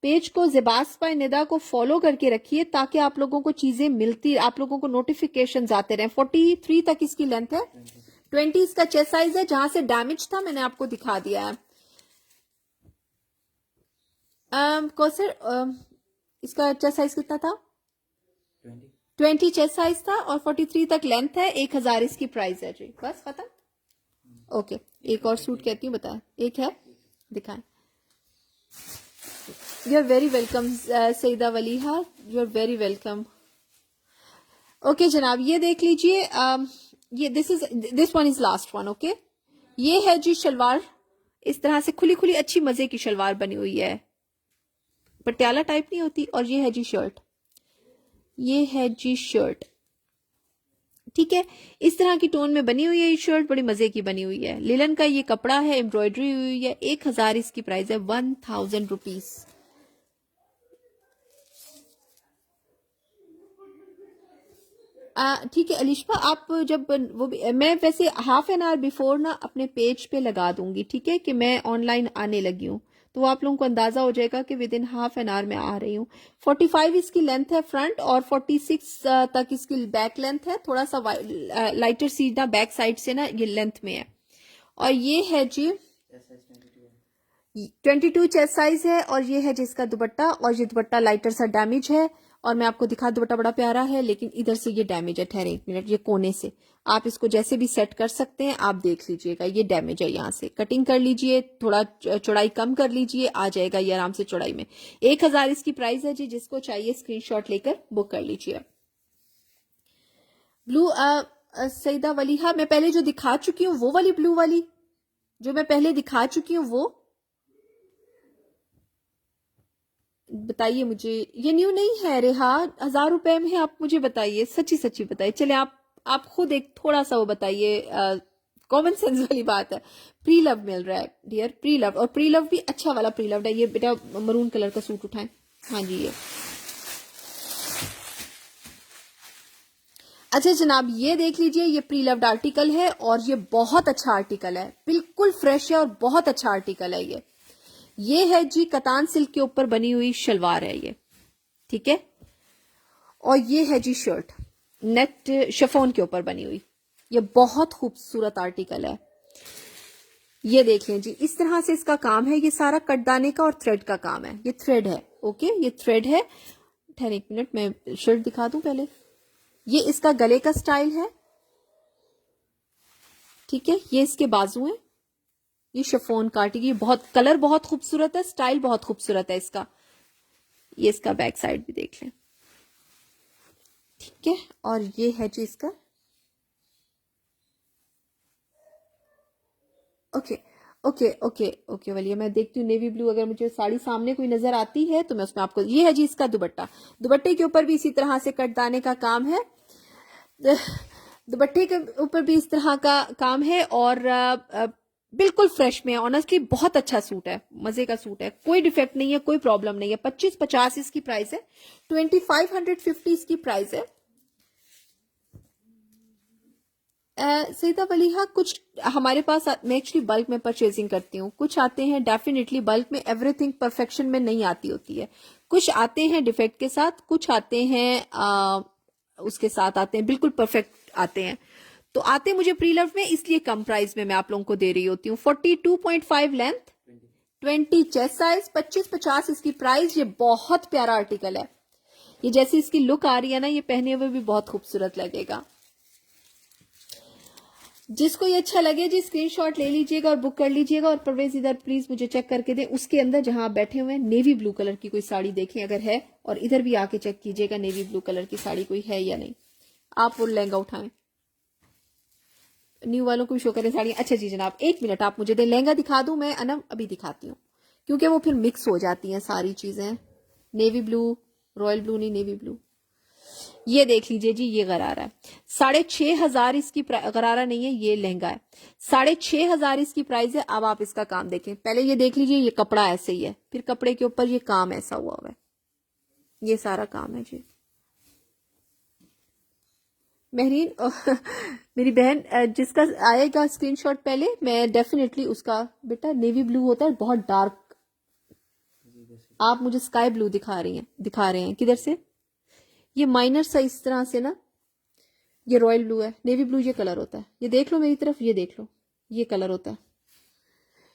पेज को ज़िबास बाय निदा को फॉलो करके रखिए, ताकि आप लोगों को चीजें मिलती, आप लोगों को नोटिफिकेशन आते रहे। 43 तक इसकी लेंथ है, 20 इसका चेस्ट साइज है। जहां से डैमेज था मैंने आपको दिखा दिया है। कौसर, इसका चेस्ट साइज कितना था? 20 चेस्ट साइज था और 43 तक लेंथ है। 1000 इसकी प्राइस है जी, बस खत्म। ओके, एक और सूट कहती हूँ, बताएं, एक है, दिखाएं। You are very welcome Saeeda Waliha, you are very welcome. Okay जनाब, ये देख लीजिए, ये this one is last one. Okay, ये है जी शलवार, इस तरह से खुली खुली अच्छी मजे की शलवार बनी हुई है, पटियाला टाइप नहीं होती। और ये है जी शर्ट, ये है जी शर्ट। ठीक है, इस तरह की टोन में बनी हुई है ये शर्ट, बड़ी मजे की बनी हुई है। लिलन का ये कपड़ा है, एम्ब्रॉयडरी हुई है। 1000 इसकी प्राइस है, 1000 रुपीज। ठीक है अलिशा, आप जब वो भी, मैं वैसे हाफ एन आवर बिफोर ना अपने पेज पे लगा दूंगी, ठीक है, कि मैं ऑनलाइन आने लगी हूँ, तो वो आप लोगों को अंदाजा हो जाएगा कि with in half an hour में आ रही हूँ। 45 इसकी लेंथ है फ्रंट और 46 तक इसकी बैक लेंथ है। थोड़ा सा लाइटर सी ना बैक साइड से ना ये लेंथ में है। और ये है जी 22 चेस्ट साइज है। और ये है जिसका दुपट्टा, और ये दुपट्टा लाइटर सा डैमेज है। और मैं आपको दिखा, दुपट्टा बड़ा प्यारा है, लेकिन इधर से ये डैमेज है। ठहरे एक मिनट, ये कोने से आप इसको जैसे भी सेट कर सकते हैं, आप देख लीजिएगा, ये डैमेज है। यहाँ से कटिंग कर लीजिए, थोड़ा चौड़ाई कम कर लीजिए, आ जाएगा ये आराम से चौड़ाई में। 1000 इसकी प्राइस है जी, जिसको चाहिए स्क्रीनशॉट लेकर बुक कर लीजिए। ब्लू सईदा वलीहा, मैं पहले जो दिखा चुकी हूँ वो वाली ब्लू वाली जो मैं पहले दिखा चुकी हूँ, वो बताइए मुझे। ये न्यू नहीं है रेहा, 1000 रुपए में है। आप मुझे बताइए, सच्ची सच्ची बताइए। चले आप खुद एक थोड़ा सा वो बताइए, कॉमन सेंस वाली बात है। प्री लव मिल रहा है डियर, प्री लव, और प्री लव भी अच्छा वाला प्री लव है। ये बेटा मरून कलर का सूट उठाएं। हाँ जी, ये अच्छा जनाब, ये देख लीजिए, ये प्री लव्ड आर्टिकल है और ये बहुत अच्छा आर्टिकल है, बिल्कुल फ्रेश है और बहुत अच्छा आर्टिकल है। ये है जी कतान सिल्क के ऊपर बनी हुई शलवार है ये, ठीक है। और ये है जी शर्ट, नेट शिफॉन के ऊपर बनी हुई। ये बहुत खूबसूरत आर्टिकल है। ये देख लें जी, इस तरह से इसका काम है। ये सारा कटदाने का और थ्रेड का काम है। ये थ्रेड है, ओके, ये थ्रेड है। ठहर एक मिनट, मैं शर्ट दिखा दूं पहले। ये इसका गले का स्टाइल है, ठीक है। ये इसके बाजू हैं, ये शिफॉन काटी, ये बहुत कलर बहुत खूबसूरत है, स्टाइल बहुत खूबसूरत है इसका। ये इसका बैक साइड भी देख लें, ठीक है। और ये है जी इसका, ओके ओके ओके ओके वाली, मैं देखती हूँ नेवी ब्लू, अगर मुझे साड़ी सामने कोई नजर आती है तो मैं उसमें आपको। ये है जी इसका दुपट्टा, दुपट्टे के ऊपर भी इसी तरह से कटदाने का काम है। दुपट्टे के ऊपर भी इस तरह का काम है और बिल्कुल फ्रेश में है। ऑनेस्टली बहुत अच्छा सूट है, मजे का सूट है, कोई डिफेक्ट नहीं है, कोई प्रॉब्लम नहीं है। 2550 इसकी प्राइस है, 2550 इसकी प्राइस है। सईदा वलीहा, कुछ हमारे पास मैं एक्चुअली बल्क में परचेजिंग करती हूँ, कुछ आते हैं डेफिनेटली बल्क में एवरीथिंग परफेक्शन में नहीं आती होती है, कुछ आते हैं डिफेक्ट के साथ, कुछ आते हैं उसके साथ आते हैं बिल्कुल परफेक्ट आते हैं। तो आते मुझे प्री लव में, इसलिए कम प्राइस में मैं आप लोगों को दे रही होती हूँ। 42.5 लेंथ, 20 चेस्ट साइज, 25-50 इसकी प्राइस। ये बहुत प्यारा आर्टिकल है, ये जैसी इसकी लुक आ रही है ना, ये पहने हुए भी बहुत खूबसूरत लगेगा। जिसको ये अच्छा लगे जी स्क्रीनशॉट ले लीजिएगा और बुक कर लीजिएगा। और परवेज इधर प्लीज मुझे चेक करके दें, उसके अंदर जहां आप बैठे हुए हैं नेवी ब्लू कलर की कोई साड़ी देखें अगर है, और इधर भी आके चेक कीजिएगा नेवी ब्लू कलर की साड़ी कोई है या नहीं। आप वो लहंगा उठाएं, न्यू वालों को भी शो करें साड़ी। अच्छा जी जनाब, 1 मिनट आप मुझे दें, लहंगा दिखा दूं मैं अनम, अभी दिखाती हूँ, क्योंकि वो फिर मिक्स हो जाती हैं सारी चीजें। नेवी ब्लू, रॉयल ब्लू नहीं, नेवी ब्लू। ये देख लीजिए जी, ये गरारा है, 6,500 इसकी, गरारा नहीं है ये लहंगा है, 6,500 इसकी प्राइस है। अब आप इसका काम देखें, पहले ये देख लीजिए, ये कपड़ा ऐसे ही है, फिर कपड़े के ऊपर ये काम ऐसा हुआ है, ये सारा काम है जी। महरीन मेरी बहन, जिसका आएगा स्क्रीनशॉट पहले, मैं डेफिनेटली उसका, बेटा नेवी ब्लू होता है बहुत डार्क, आप मुझे स्काई ब्लू दिखा रहे हैं किधर से, ये माइनर सा इस तरह से ना, ये रॉयल ब्लू है, नेवी ब्लू ये कलर होता है, ये देख लो मेरी तरफ, ये देख लो ये कलर होता है,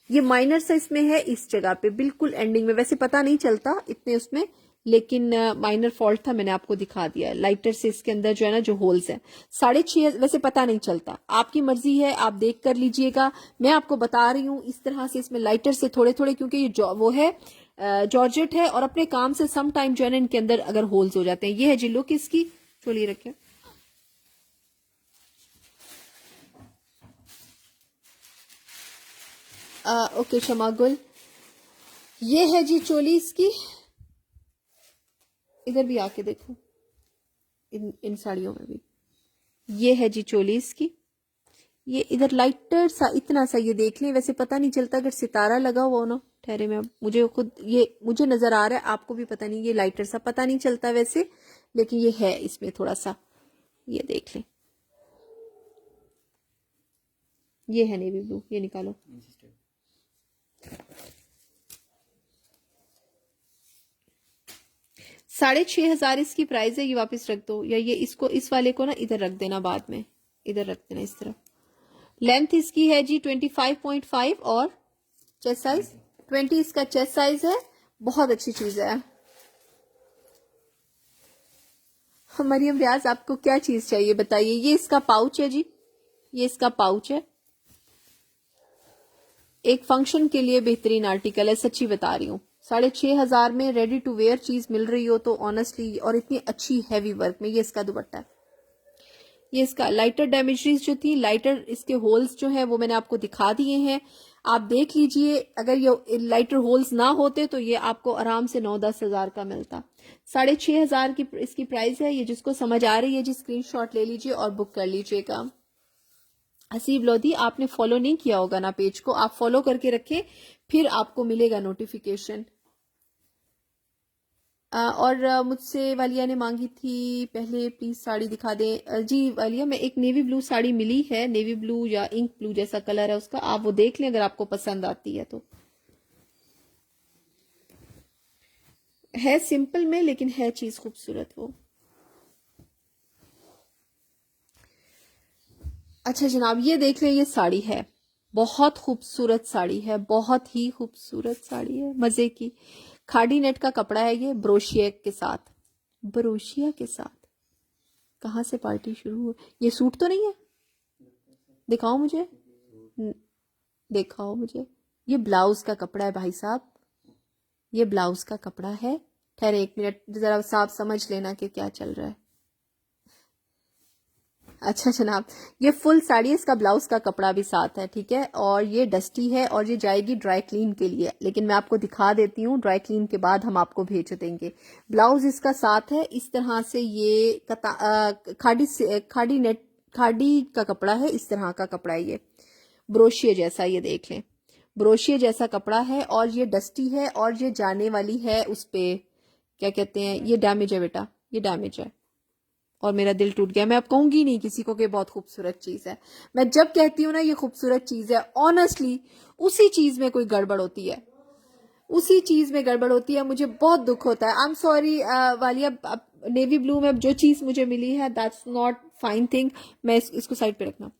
ये माइनर सा इसमें है इस जगह पे बिल्कुल एंडिंग में, वैसे पता नहीं चलता इतने उसमें, लेकिन माइनर फॉल्ट था, मैंने आपको दिखा दिया है। लाइटर से इसके अंदर जो है ना, जो होल्स है 6.5, वैसे पता नहीं चलता, आपकी मर्जी है, आप देख कर लीजिएगा। मैं आपको बता रही हूँ इस तरह से इसमें लाइटर से थोड़े थोड़े, क्योंकि ये वो है जॉर्जेट है, और अपने काम से सम टाइम जो है ना इनके अंदर अगर होल्स हो जाते हैं। ये है जी लुक इसकी, चलिए रखे। ओके शमागुल, ये है जी चोली इसकी, इधर भी आके देखो, इन साड़ियों में भी ये है जी चोली इसकी, ये इधर लाइटर सा इतना सा, ये देख लें, वैसे पता नहीं चलता अगर सितारा लगा हुआ हो ना, ठहरे में, मुझे खुद ये मुझे नजर आ रहा है, आपको भी पता नहीं, ये लाइटर सा पता नहीं चलता वैसे, लेकिन ये है इसमें थोड़ा सा, ये देख लें, ये है नेवी ब्लू, ये निकालो। 6,500 इसकी प्राइस है, ये वापस रख दो, या ये इसको, इस वाले को ना इधर रख देना, बाद में इधर रख देना इस तरफ। लेंथ इसकी है जी 25.5 और चेस्ट साइज 20 इसका चेस्ट साइज है, बहुत अच्छी चीज है। मरियम रियाज, आपको क्या चीज चाहिए बताइए। ये इसका पाउच है जी, ये इसका पाउच है, एक फंक्शन के लिए बेहतरीन आर्टिकल है, सच्ची बता रही हूँ। 6,500 में रेडी टू वेयर चीज मिल रही हो तो ऑनेस्टली, और इतनी अच्छी हैवी वर्क में। ये इसका दुपट्टा है, ये इसका लाइटर डैमेजेस जो थी, लाइटर इसके होल्स जो हैं वो मैंने आपको दिखा दिए हैं, आप देख लीजिए। अगर ये लाइटर होल्स ना होते तो ये आपको आराम से 9-10 हजार का मिलता। 6,500 की इसकी प्राइस है। ये जिसको समझ आ रही है जी स्क्रीनशॉट ले लीजिए और बुक कर लीजिएगा। हसीब लोधी, आपने फॉलो नहीं किया होगा ना पेज को, आप फॉलो करके रखें, फिर आपको मिलेगा नोटिफिकेशन। और मुझसे वालिया ने मांगी थी पहले प्लीज साड़ी दिखा दें। जी वालिया, मैं एक नेवी ब्लू साड़ी मिली है, नेवी ब्लू या इंक ब्लू जैसा कलर है उसका, आप वो देख लें अगर आपको पसंद आती है तो। है सिंपल में लेकिन है चीज खूबसूरत वो। अच्छा जनाब, ये देख लें, ये साड़ी है, बहुत खूबसूरत साड़ी है, बहुत ही खूबसूरत साड़ी है, मजे की। खाड़ी नेट का कपड़ा है ये, ब्रोशिया के साथ, ब्रोशिया के साथ। कहाँ से पार्टी शुरू हुई? ये सूट तो नहीं है? दिखाओ मुझे, दिखाओ मुझे। ये ब्लाउज का कपड़ा है भाई साहब, ये ब्लाउज का कपड़ा है। ठहरे 1 मिनट, जरा साफ समझ लेना कि क्या चल रहा है। अच्छा जनाब, ये फुल साड़ी है, इसका ब्लाउज का कपड़ा भी साथ है, ठीक है। और ये डस्टी है और ये जाएगी ड्राई क्लीन के लिए, लेकिन मैं आपको दिखा देती हूँ, ड्राई क्लीन के बाद हम आपको भेज देंगे। ब्लाउज इसका साथ है इस तरह से, ये खाड़ी का कपड़ा है, इस तरह का कपड़ा है ये, ब्रोशिया जैसा, ये देख लें, ब्रोशिया जैसा कपड़ा है। और ये डस्टी है और ये जाने वाली है उस पे, क्या कहते हैं, ये डैमेज है बेटा, ये डैमेज है, और मेरा दिल टूट गया। मैं अब कहूंगी नहीं किसी को कि बहुत खूबसूरत चीज है। मैं जब कहती हूँ ना ये खूबसूरत चीज है, ऑनेस्टली उसी चीज में कोई गड़बड़ होती है, उसी चीज में गड़बड़ होती है। मुझे बहुत दुख होता है। आई am sorry Walia, navy blue में जो चीज मुझे मिली है दैट्स नॉट फाइन थिंग। मैं इसको साइड पे रखना।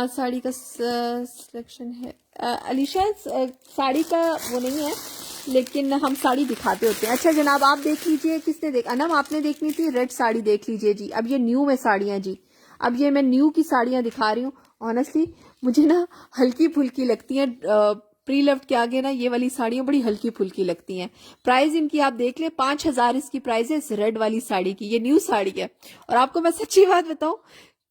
साड़ी का सिलेक्शन है अलीशा, साड़ी का वो नहीं है, लेकिन हम साड़ी दिखाते होते हैं। अच्छा जनाब आप देख लीजिए, किसने देख, अनम आपने देखनी थी रेड साड़ी, देख लीजिए जी। अब ये न्यू में साड़ियां जी, अब ये मैं न्यू की साड़ियां दिखा रही हूँ। ऑनेस्टली मुझे ना हल्की फुल्की लगती हैं, प्री लव्ड के आगे ना ये वाली साड़ियां बड़ी हल्की फुल्की लगती हैं। प्राइस इनकी आप देख ले, 5,000 इसकी प्राइस है इस रेड वाली साड़ी की। ये न्यू साड़ी है और आपको मैं सच्ची बात बताऊं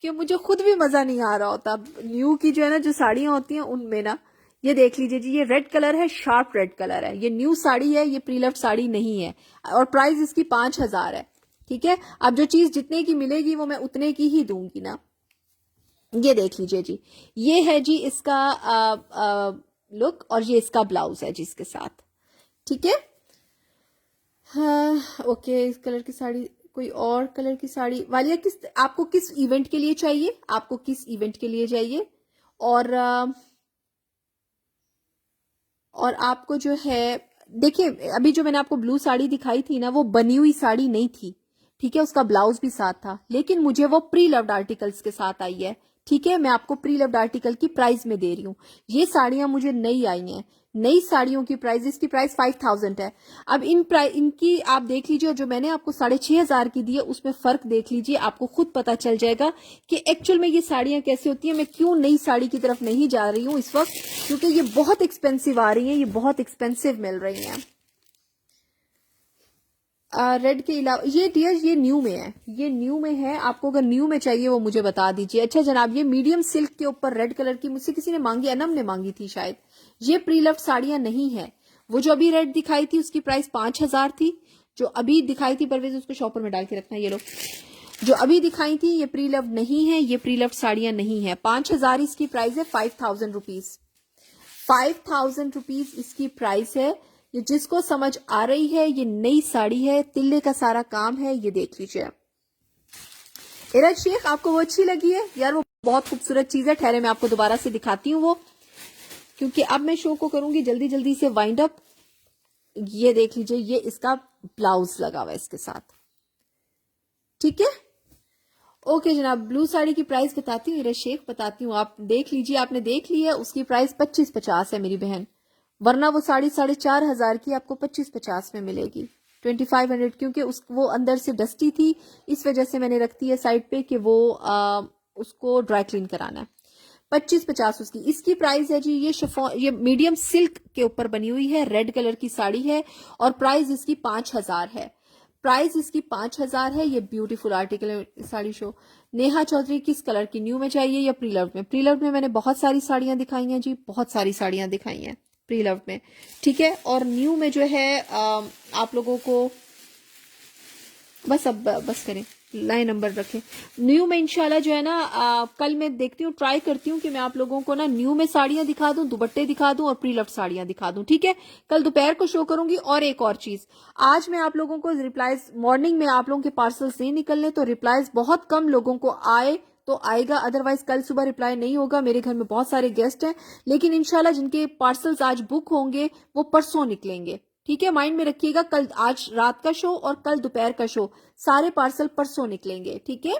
कि मुझे खुद भी मजा नहीं आ रहा होता न्यू की जो है ना जो साड़ियां होती हैं उनमें ना। ये देख लीजिए जी, ये रेड कलर है, शार्प रेड कलर है, ये न्यू साड़ी है, ये प्री लव्ड साड़ी नहीं है और प्राइस इसकी 5,000 है। ठीक है, अब जो चीज जितने की मिलेगी वो मैं उतने की ही दूंगी ना। ये देख लीजिए जी, ये है जी इसका लुक और ये इसका ब्लाउज है जी इसके साथ। ठीक है, हाँ ओके। इस कलर की साड़ी, कोई और कलर की साड़ी वालिया, किस आपको किस इवेंट के लिए चाहिए, आपको किस इवेंट के लिए चाहिए? और आपको जो है देखिए, अभी जो मैंने आपको ब्लू साड़ी दिखाई थी ना वो बनी हुई साड़ी नहीं थी। ठीक है, उसका ब्लाउज भी साथ था, लेकिन मुझे वो प्री लव्ड आर्टिकल्स के साथ आई है। ठीक है, मैं आपको प्री लव्ड आर्टिकल की प्राइस में दे रही हूँ। ये साड़ियां मुझे नई आई हैं, नई साड़ियों की प्राइस, इसकी प्राइस 5,000 है। अब इनकी आप देख लीजिए, और जो मैंने आपको 6,500 की दी है उसमें फर्क देख लीजिए, आपको खुद पता चल जाएगा कि एक्चुअल में ये साड़ियां कैसे होती हैं। मैं क्यों नई साड़ी की तरफ नहीं जा रही हूँ इस वक्त, क्योंकि ये बहुत एक्सपेंसिव आ रही हैं, ये बहुत एक्सपेंसिव मिल रही हैं। रेड के अलावा ये डियर ये न्यू में है, ये न्यू में है। आपको अगर न्यू में चाहिए वो मुझे बता दीजिए। अच्छा जनाब, ये मीडियम सिल्क के ऊपर रेड कलर की मुझसे किसी ने मांगी, अनम ने मांगी थी शायद। ये प्री लव्ड साड़ियां नहीं है। वो जो अभी रेड दिखाई थी उसकी प्राइस 5,000 थी। जो अभी दिखाई थी, परवेज उसको शॉपर में डाल के रखना। ये लो जो अभी दिखाई थी ये प्री लव्ड नहीं है, ये प्री लव्ड साड़ियां नहीं है। 5,000 इसकी प्राइस है, 5,000 रुपीज, 5,000 रुपीज इसकी प्राइस है। ये जिसको समझ आ रही है, ये नई साड़ी है, तिल्ले का सारा काम है। ये देख लीजिए। इरज शेख आपको वो अच्छी लगी है यार? वो बहुत खूबसूरत चीज है। ठहरे मैं आपको दोबारा से दिखाती हूँ वो, क्योंकि अब मैं शो को करूंगी जल्दी जल्दी से वाइंड अप। ये देख लीजिए, ये इसका ब्लाउज लगा हुआ है इसके साथ। ठीक है, ओके जनाब, ब्लू साड़ी की प्राइस बताती हूँ, इरज शेख बताती हूँ, आप देख लीजिए। आपने देख ली है, उसकी प्राइस 2550 है मेरी बहन, वरना वो साड़ी 4,500 की आपको 2550 में मिलेगी, 2500, क्योंकि वो अंदर से डस्टी थी, इस वजह से मैंने रखती है साइड पे कि वो उसको ड्राई क्लीन कराना है। 2550 उसकी। इसकी प्राइस है जी, ये शिफॉन, ये मीडियम सिल्क के ऊपर बनी हुई है, रेड कलर की साड़ी है और प्राइस इसकी 5,000 है। प्राइस इसकी 5,000 है। ये ब्यूटीफुल आर्टिकल है। साड़ी शो नेहा चौधरी, किस कलर की, न्यू में चाहिए या प्री लव्ड में? प्री लव्ड में मैंने बहुत सारी साड़ियां दिखाई हैं जी, बहुत सारी साड़ियां दिखाई हैं प्री लव्ड में। ठीक है, और न्यू में जो है आप लोगों को बस अब बस करें, लाइन नंबर रखें। न्यू में इंशाल्लाह जो है ना कल मैं देखती हूँ, ट्राई करती हूँ कि मैं आप लोगों को ना न्यू में साड़ियां दिखा दूं, दुपट्टे दिखा दूं और प्री लव्ड साड़ियां दिखा दूं। ठीक है, कल दोपहर को शो करूंगी। और एक और चीज, आज मैं आप लोगों को रिप्लाईज, मॉर्निंग में आप लोगों के पार्सल्स नहीं निकलने, तो रिप्लाईज बहुत कम लोगों को आए तो आएगा, अदरवाइज कल सुबह रिप्लाई नहीं होगा। मेरे घर में बहुत सारे गेस्ट हैं, लेकिन इंशाल्लाह जिनके पार्सल्स आज बुक होंगे वो परसों निकलेंगे। ठीक है, माइंड में रखिएगा, कल, आज रात का शो और कल दोपहर का शो, सारे पार्सल परसों निकलेंगे। ठीक है,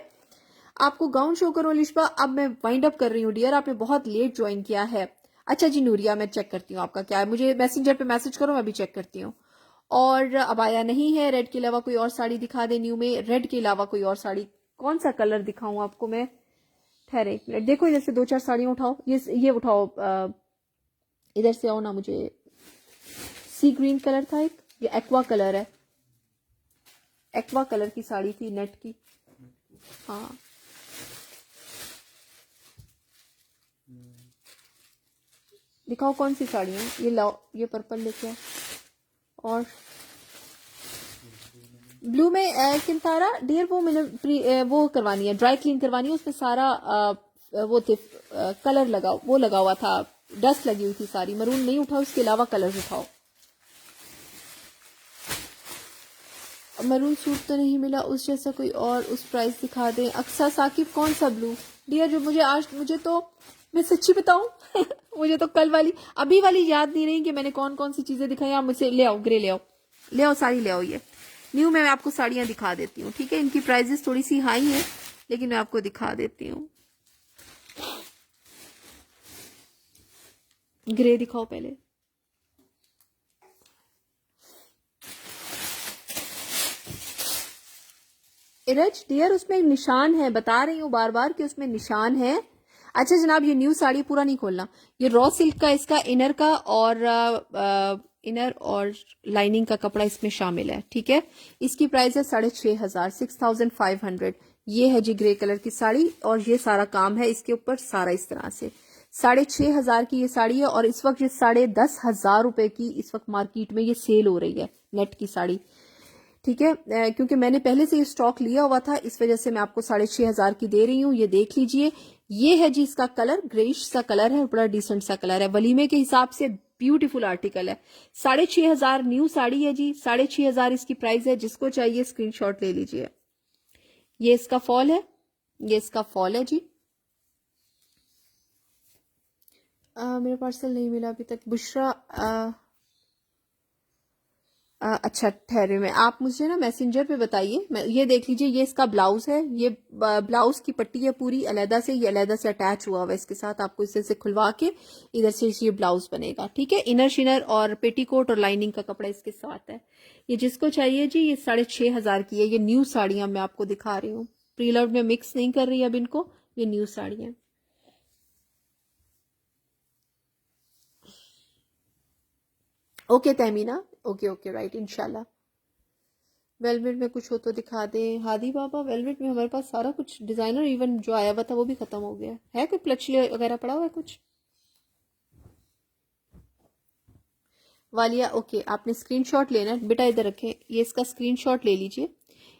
आपको गाउन शो करो लिशबा। अब मैं वाइंड अप कर रही हूँ डियर, आपने बहुत लेट ज्वाइन किया है। अच्छा जी नूरिया, मैं चेक करती हूँ आपका क्या है, मुझे मैसेंजर पे मैसेज करो, मैं भी चेक करती हूँ। और अब आया नहीं है, रेड के अलावा कोई और साड़ी दिखा दे न्यू में, रेड के अलावा कोई और साड़ी, कौन सा कलर दिखाऊं आपको मैं? ठहरे एक मिनट, देखो जैसे 2-4 साड़ियां उठाओ, ये उठाओ, इधर से आओ ना, मुझे सी ग्रीन कलर था एक, ये एक्वा कलर है, एक्वा कलर की साड़ी थी नेट की। हाँ दिखाओ कौन सी साड़ी है, ये लाओ, ये पर्पल लेके आओ। और ब्लू में किंतारा डियर, वो मैंने वो करवानी है, ड्राई क्लीन करवानी है, उसमें सारा वो थे कलर लगा, वो लगा हुआ था, डस्ट लगी हुई थी सारी। मरून नहीं उठाओ, इसके अलावा कलर उठाओ। मरून सूट तो नहीं मिला, उस जैसा कोई और उस प्राइस दिखा दें। अक्सा साकिब कौन सा ब्लू डियर जो मुझे तो मैं सच्ची बताऊं मुझे तो कल वाली अभी वाली याद नहीं रही कि मैंने कौन कौन सी चीजें दिखाई। आप मुझसे ले आओ, ग्रे ले आओ साड़ी ले आओ। ये न्यू में मैं आपको साड़ियां दिखा देती हूँ, ठीक है। इनकी प्राइजेस थोड़ी सी हाई है लेकिन मैं आपको दिखा देती हूँ। ग्रे दिखाओ पहले। इरज डियर उसमें एक निशान है, बता रही हूँ बार बार कि उसमें निशान है। अच्छा जनाब ये न्यू साड़ी पूरा नहीं खोलना, ये रॉ सिल्क का इसका इनर का और इनर और लाइनिंग का कपड़ा इसमें शामिल है, ठीक है। इसकी प्राइस है 6,500 6,500। ये है जी ग्रे कलर की साड़ी और ये सारा काम है इसके ऊपर सारा इस तरह से। 6,500 की ये साड़ी है और इस वक्त ये 10,500 रुपए की इस वक्त मार्केट में ये सेल हो रही है नेट की साड़ी, ठीक है। क्योंकि मैंने पहले से ये स्टॉक लिया हुआ था इस वजह से मैं आपको 6,500 की दे रही हूँ। ये देख लीजिए, ये है जी इसका कलर, ग्रेइश सा कलर है, बड़ा डिसेंट सा कलर है, वलीमे के हिसाब से ब्यूटीफुल आर्टिकल है। 6,500 न्यू साड़ी है जी, 6,500 इसकी प्राइस है। जिसको चाहिए स्क्रीनशॉट ले लीजिए। ये इसका फॉल है, ये इसका फॉल है जी। मेरा पार्सल नहीं मिला अभी तक बुशरा। अच्छा ठहरे में आप मुझे ना मैसेंजर पे बताइए। ये देख लीजिए, ये इसका ब्लाउज है, ये ब्लाउज की पट्टी है पूरी अलहदा से, ये अलहदा से अटैच हुआ हुआ है इसके साथ। आपको इसे से खुलवा के इधर से ये ब्लाउज बनेगा, ठीक है। इनर शिनर और पेटीकोट और लाइनिंग का कपड़ा इसके साथ है। ये जिसको चाहिए जी, ये 6,500 की है। ये न्यू साड़ियां मैं आपको दिखा रही हूँ, प्रीलर्ड में मिक्स नहीं कर रही अब इनको, ये न्यू साड़ियां। Okay Tahmina, okay okay right, इंशाल्लाह। वेलवेट में कुछ हो तो दिखा दें हादी बाबा। वेलवेट में हमारे पास सारा कुछ डिजाइनर इवन जो आया हुआ था वो भी खत्म हो गया है। कोई प्लचले वगैरह पड़ा हुआ है कुछ वालिया? ओके आपने स्क्रीनशॉट लेना है बेटा, इधर रखें, ये इसका स्क्रीनशॉट ले लीजिए,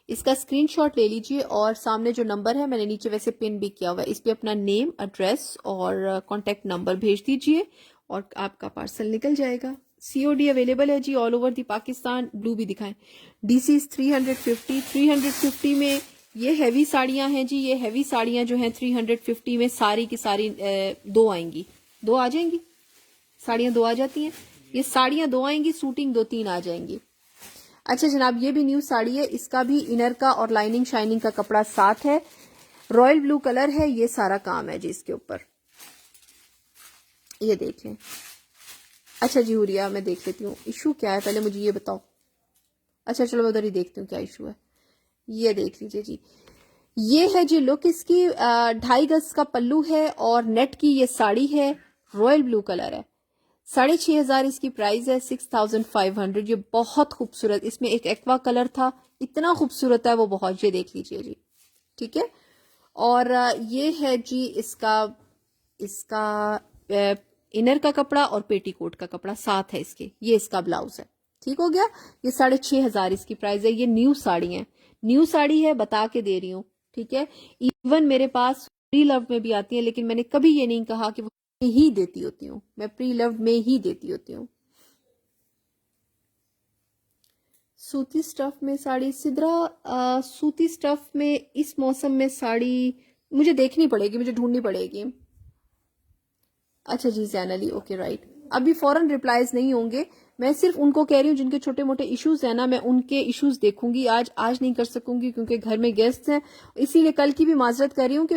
इसका स्क्रीनशॉट ले लीजिए और सामने जो नंबर है मैंने नीचे वैसे पिन भी किया हुआ है, इस पे अपना नेम एड्रेस और कांटेक्ट नंबर भेज दीजिए और आपका पार्सल निकल जाएगा। सीओडी अवेलेबल है जी all over the Pakistan. Blue भी दिखाएं। डीसी 350 में ये हैवी साड़ियां हैं जी। ये हैवी साड़ियां जो हैं 350 में सारी की सारी दो आएंगी, दो आ जाएंगी साड़ियां, दो आ जाती हैं। ये साड़ियां दो आएंगी, सूटिंग 2-3 आ जाएंगी। अच्छा जनाब ये भी न्यू साड़ी है, इसका भी इनर का और लाइनिंग शाइनिंग का कपड़ा साथ है। रॉयल ब्लू कलर है, ये सारा काम है जी इसके ऊपर, ये देख लें। अच्छा जी हुरिया मैं देख लेती हूँ इशू क्या है, पहले मुझे ये बताओ। अच्छा चलो मैं उधर ही देखती हूँ क्या इशू है। ये देख लीजिए जी, ये है जी लुक इसकी। 2.5 गज का पल्लू है और नेट की ये साड़ी है, रॉयल ब्लू कलर है। 6,500 इसकी प्राइस है। 6,500। ये बहुत खूबसूरत, इसमें एक एक्वा कलर था, इतना खूबसूरत है वो बहुत। ये देख लीजिए जी, ठीक है। और ये है जी इसका इनर का कपड़ा और पेटीकोट का कपड़ा साथ है इसके। ये इसका ब्लाउज है, ठीक हो गया। ये 6,500 इसकी प्राइस है। ये न्यू साड़ी है, न्यू साड़ी है, बता के दे रही हूँ, ठीक है। इवन मेरे पास प्री लव में भी आती है लेकिन मैंने कभी ये नहीं कहा कि वो ही देती होती हूँ, मैं प्री लव में ही देती होती हूँ। सूती स्टफ में साड़ी सिद्रा, सूती स्टफ में इस मौसम में साड़ी मुझे देखनी पड़ेगी, मुझे ढूंढनी पड़ेगी। अच्छा जी जैन अली, ओके राइट। अभी फौरन रिप्लाईज नहीं होंगे, मैं सिर्फ उनको कह रही हूँ जिनके छोटे मोटे इश्यूज है ना, मैं उनके इश्यूज देखूंगी। आज नहीं कर सकूंगी क्योंकि घर में गेस्ट हैं, इसीलिए कल की भी माजरत कर रही हूँ कि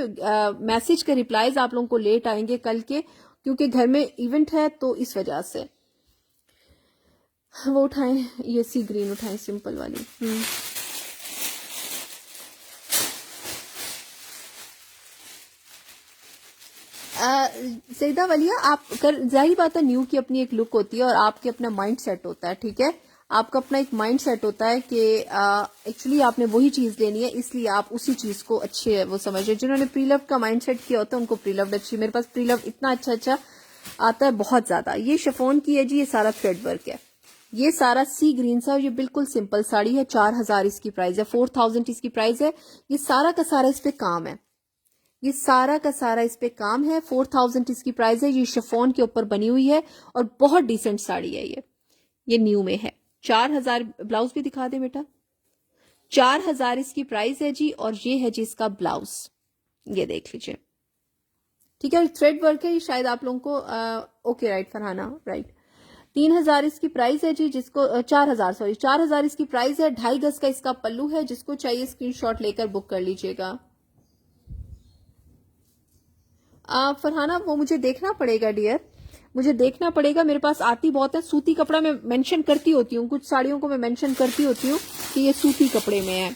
मैसेज के रिप्लाईज आप लोगों को लेट आएंगे कल के, क्योंकि घर में इवेंट है तो इस वजह से। वो उठाएं, ये सी ग्रीन उठाएं सिंपल वाली। सईदा वलिया आप कर, जाहिर बात है न्यू की अपनी एक लुक होती है और आपके अपना माइंड सेट होता है, ठीक है। आपका अपना एक माइंड सेट होता है कि एक्चुअली आपने वही चीज लेनी है, इसलिए आप उसी चीज को अच्छे वो समझे। जिन्होंने प्रीलव का माइंड सेट किया होता है उनको प्रीलव अच्छी। मेरे पास प्रीलव इतना अच्छा आता है, बहुत ज्यादा। ये शिफॉन की है जी, ये सारा थ्रेड वर्क है, ये सारा सी ग्रीन सा, ये बिल्कुल सिंपल साड़ी है। 4,000 इसकी प्राइस है, 4,000 इसकी प्राइस है। ये सारा का सारा इस पे काम है, ये सारा का सारा इस पे काम है। 4,000 इसकी प्राइस है। ये शिफॉन के ऊपर बनी हुई है और बहुत डिसेंट साड़ी है ये न्यू में है। 4,000। ब्लाउज भी दिखा दे बेटा, 4,000 इसकी प्राइस है जी, और ये है जी इसका ब्लाउज, ये देख लीजिए। ठीक है, थ्रेड वर्क है ये, शायद आप लोगों को ओके राइट फरहाना राइट। 3,000 इसकी प्राइस है जी, जिसको 4,000 सॉरी 4,000 इसकी प्राइस है। 2.5 गज का इसका पल्लू है, जिसको चाहिए स्क्रीनशॉट लेकर बुक कर लीजिएगा। फरहाना वो मुझे देखना पड़ेगा डियर, मुझे देखना पड़ेगा, मेरे पास आती बहुत है। सूती कपड़ा मैं मेंशन करती होती हूँ, कुछ साड़ियों को मैं मेंशन करती होती हूँ कि ये सूती कपड़े में है।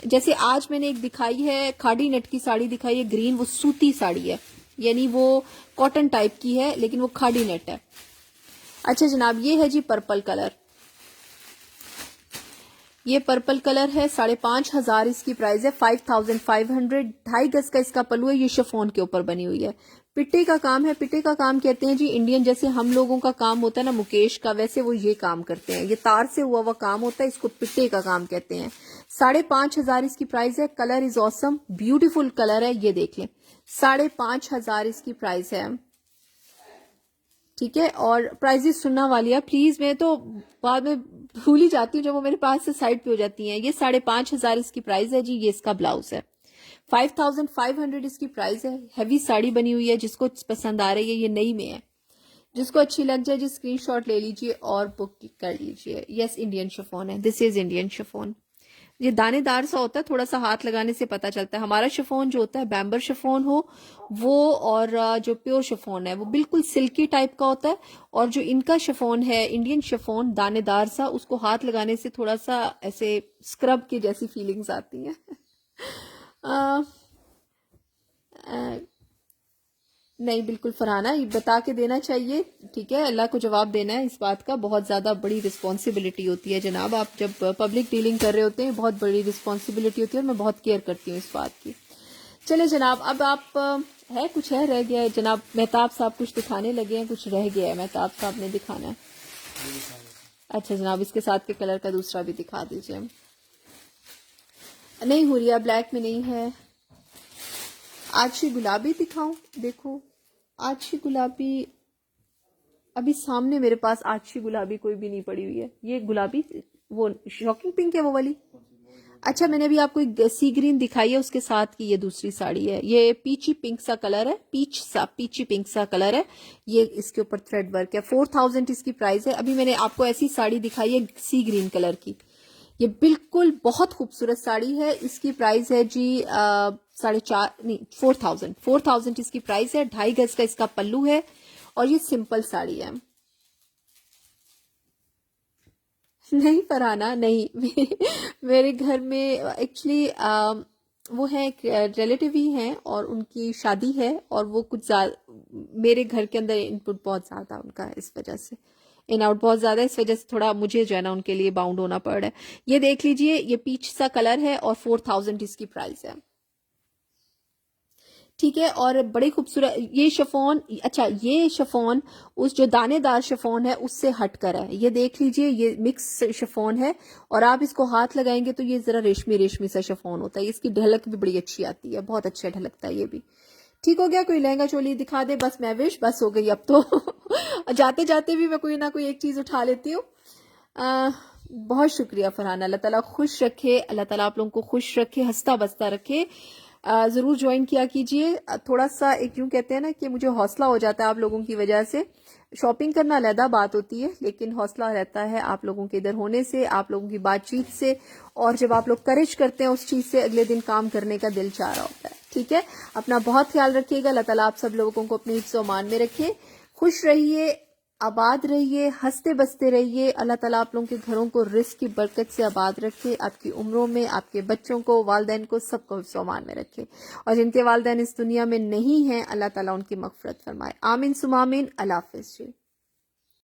जैसे आज मैंने एक दिखाई है खाड़ी नेट की साड़ी दिखाई है ग्रीन, वो सूती साड़ी है, यानी वो कॉटन टाइप की है लेकिन वो खाड़ी नेट है। अच्छा जनाब, ये है जी पर्पल कलर, ये पर्पल कलर है, 5,500 इसकी प्राइस है, 5,500। 2.5 गज का इसका पल्लू है, ये शिफॉन के ऊपर बनी हुई है। पिट्टे का काम है, पिट्टे का काम कहते हैं जी इंडियन, जैसे हम लोगों का काम होता है ना मुकेश का, वैसे वो ये काम करते हैं, ये तार से हुआ काम होता है, इसको पिट्टे का काम कहते हैं। 5,500 इसकी प्राइस है। Colour is awesome, beautiful colour है, ये देख लें। 5,500 इसकी प्राइस है। ठीक है, और प्राइजेस सुनना वाली है प्लीज, मैं तो बाद में भूल ही जाती हूँ जब वो मेरे पास से साइड पे हो जाती हैं। ये 5,500 इसकी प्राइस है जी, ये इसका ब्लाउज है। 5,500 इसकी प्राइस है। हैवी साड़ी बनी हुई है, जिसको पसंद आ रही है, ये नई में है, जिसको अच्छी लग जाए जी स्क्रीनशॉट ले लीजिए और बुक कर लीजिए। यस इंडियन शिफॉन है, दिस इज इंडियन शिफॉन। ये दानेदार सा होता है, थोड़ा सा हाथ लगाने से पता चलता है। हमारा शिफॉन जो होता है बैम्बर शिफॉन हो वो, और जो प्योर शिफॉन है वो बिल्कुल सिल्की टाइप का होता है, और जो इनका शिफॉन है इंडियन शिफॉन दानेदार सा, उसको हाथ लगाने से थोड़ा सा ऐसे स्क्रब की जैसी फीलिंग्स आती हैं। नहीं बिल्कुल फरहाना, ये बता के देना चाहिए। ठीक है, अल्लाह को जवाब देना है इस बात का, बहुत ज़्यादा बड़ी रिस्पॉन्सिबिलिटी होती है जनाब। आप जब पब्लिक डीलिंग कर रहे होते हैं बहुत बड़ी रिस्पॉन्सिबिलिटी होती है, और मैं बहुत केयर करती हूँ इस बात की। चले जनाब, अब आप है कुछ है रह गया है जनाब, मेहताब साहब कुछ दिखाने लगे हैं, कुछ रह गया है मेहताब साहब ने दिखाना है। अच्छा जनाब, इसके साथ के कलर का दूसरा भी दिखा दीजिए। नहीं हुरिया ब्लैक में नहीं है। आछी गुलाबी दिखाऊं, देखो आछी गुलाबी अभी सामने मेरे पास आछी गुलाबी कोई भी नहीं पड़ी हुई है। ये गुलाबी वो शॉकिंग पिंक है वो वाली। अच्छा मैंने अभी आपको एक सी ग्रीन दिखाई है, उसके साथ की ये दूसरी साड़ी है, ये पीची पिंक सा कलर है, पीची पिंक सा कलर है, ये इसके ऊपर थ्रेड वर्क है। 4,000 इसकी प्राइस है। अभी मैंने आपको ऐसी साड़ी दिखाई है सी ग्रीन कलर की, ये बिल्कुल बहुत खूबसूरत साड़ी है। इसकी प्राइस है जी 4,000 इसकी प्राइस है। 2.5 गज का इसका पल्लू है, और ये सिंपल साड़ी है। नहीं फरहाना नहीं, मेरे घर में एक्चुअली वो है रिलेटिव ही हैं, और उनकी शादी है, और वो कुछ मेरे घर के अंदर इनपुट बहुत ज्यादा उनका है, इस वजह से इन आउट बहुत ज्यादा है, इस वजह से थोड़ा मुझे जो है ना उनके लिए बाउंड होना पड़ रहा है। ये देख लीजिए, ये पीच सा कलर है, और 4,000 इसकी प्राइस है। ठीक है, और बड़ी खूबसूरत ये शिफॉन। अच्छा ये शिफॉन उस जो दानेदार शिफॉन है उससे हटकर है, ये देख लीजिए, ये मिक्स शिफॉन है, और आप इसको हाथ लगाएंगे तो ये जरा रेशमी रेशमी सा शिफॉन होता है। इसकी ढलक भी बड़ी अच्छी आती है, बहुत अच्छा ढलकता है ये भी। ठीक हो गया, कोई लहंगा चोली दिखा दे बस, मैं विश बस हो गई अब तो। जाते जाते भी मैं कोई ना कोई एक चीज उठा लेती हूँ। बहुत शुक्रिया फरहाना, अल्लाह ताला खुश रखे, अल्लाह ताला आप लोगों को खुश रखे, हंसता बसता रखे। जरूर ज्वाइन किया कीजिए। थोड़ा सा एक यूं कहते हैं ना कि मुझे हौसला हो जाता है आप लोगों की वजह से। शॉपिंग करना अलहदा बात होती है, लेकिन हौसला रहता है आप लोगों के इधर होने से, आप लोगों की बातचीत से, और जब आप लोग करेज करते हैं उस चीज से, अगले दिन काम करने का दिल चाह रहा होता है। ठीक है, अपना बहुत ख्याल रखिएगा, अल्लाह ताला आप सब लोगों को अपने हिफ्ज़ व अमान में रखे। खुश रहिए, आबाद रहिए, हंसते बसते रहिए। अल्लाह ताला आप लोगों के घरों को रिस्क की बरकत से आबाद रखे, आपकी उम्रों में आपके बच्चों को, वालदैन को, सबको हिफ्ज़ व अमान में रखे, और जिनके वालदैन इस दुनिया में नहीं हैं अल्लाह ताला उनकी मग़फ़िरत फरमाए। आमीन सुम आमीन। अल्लाह हाफ़िज़ जी।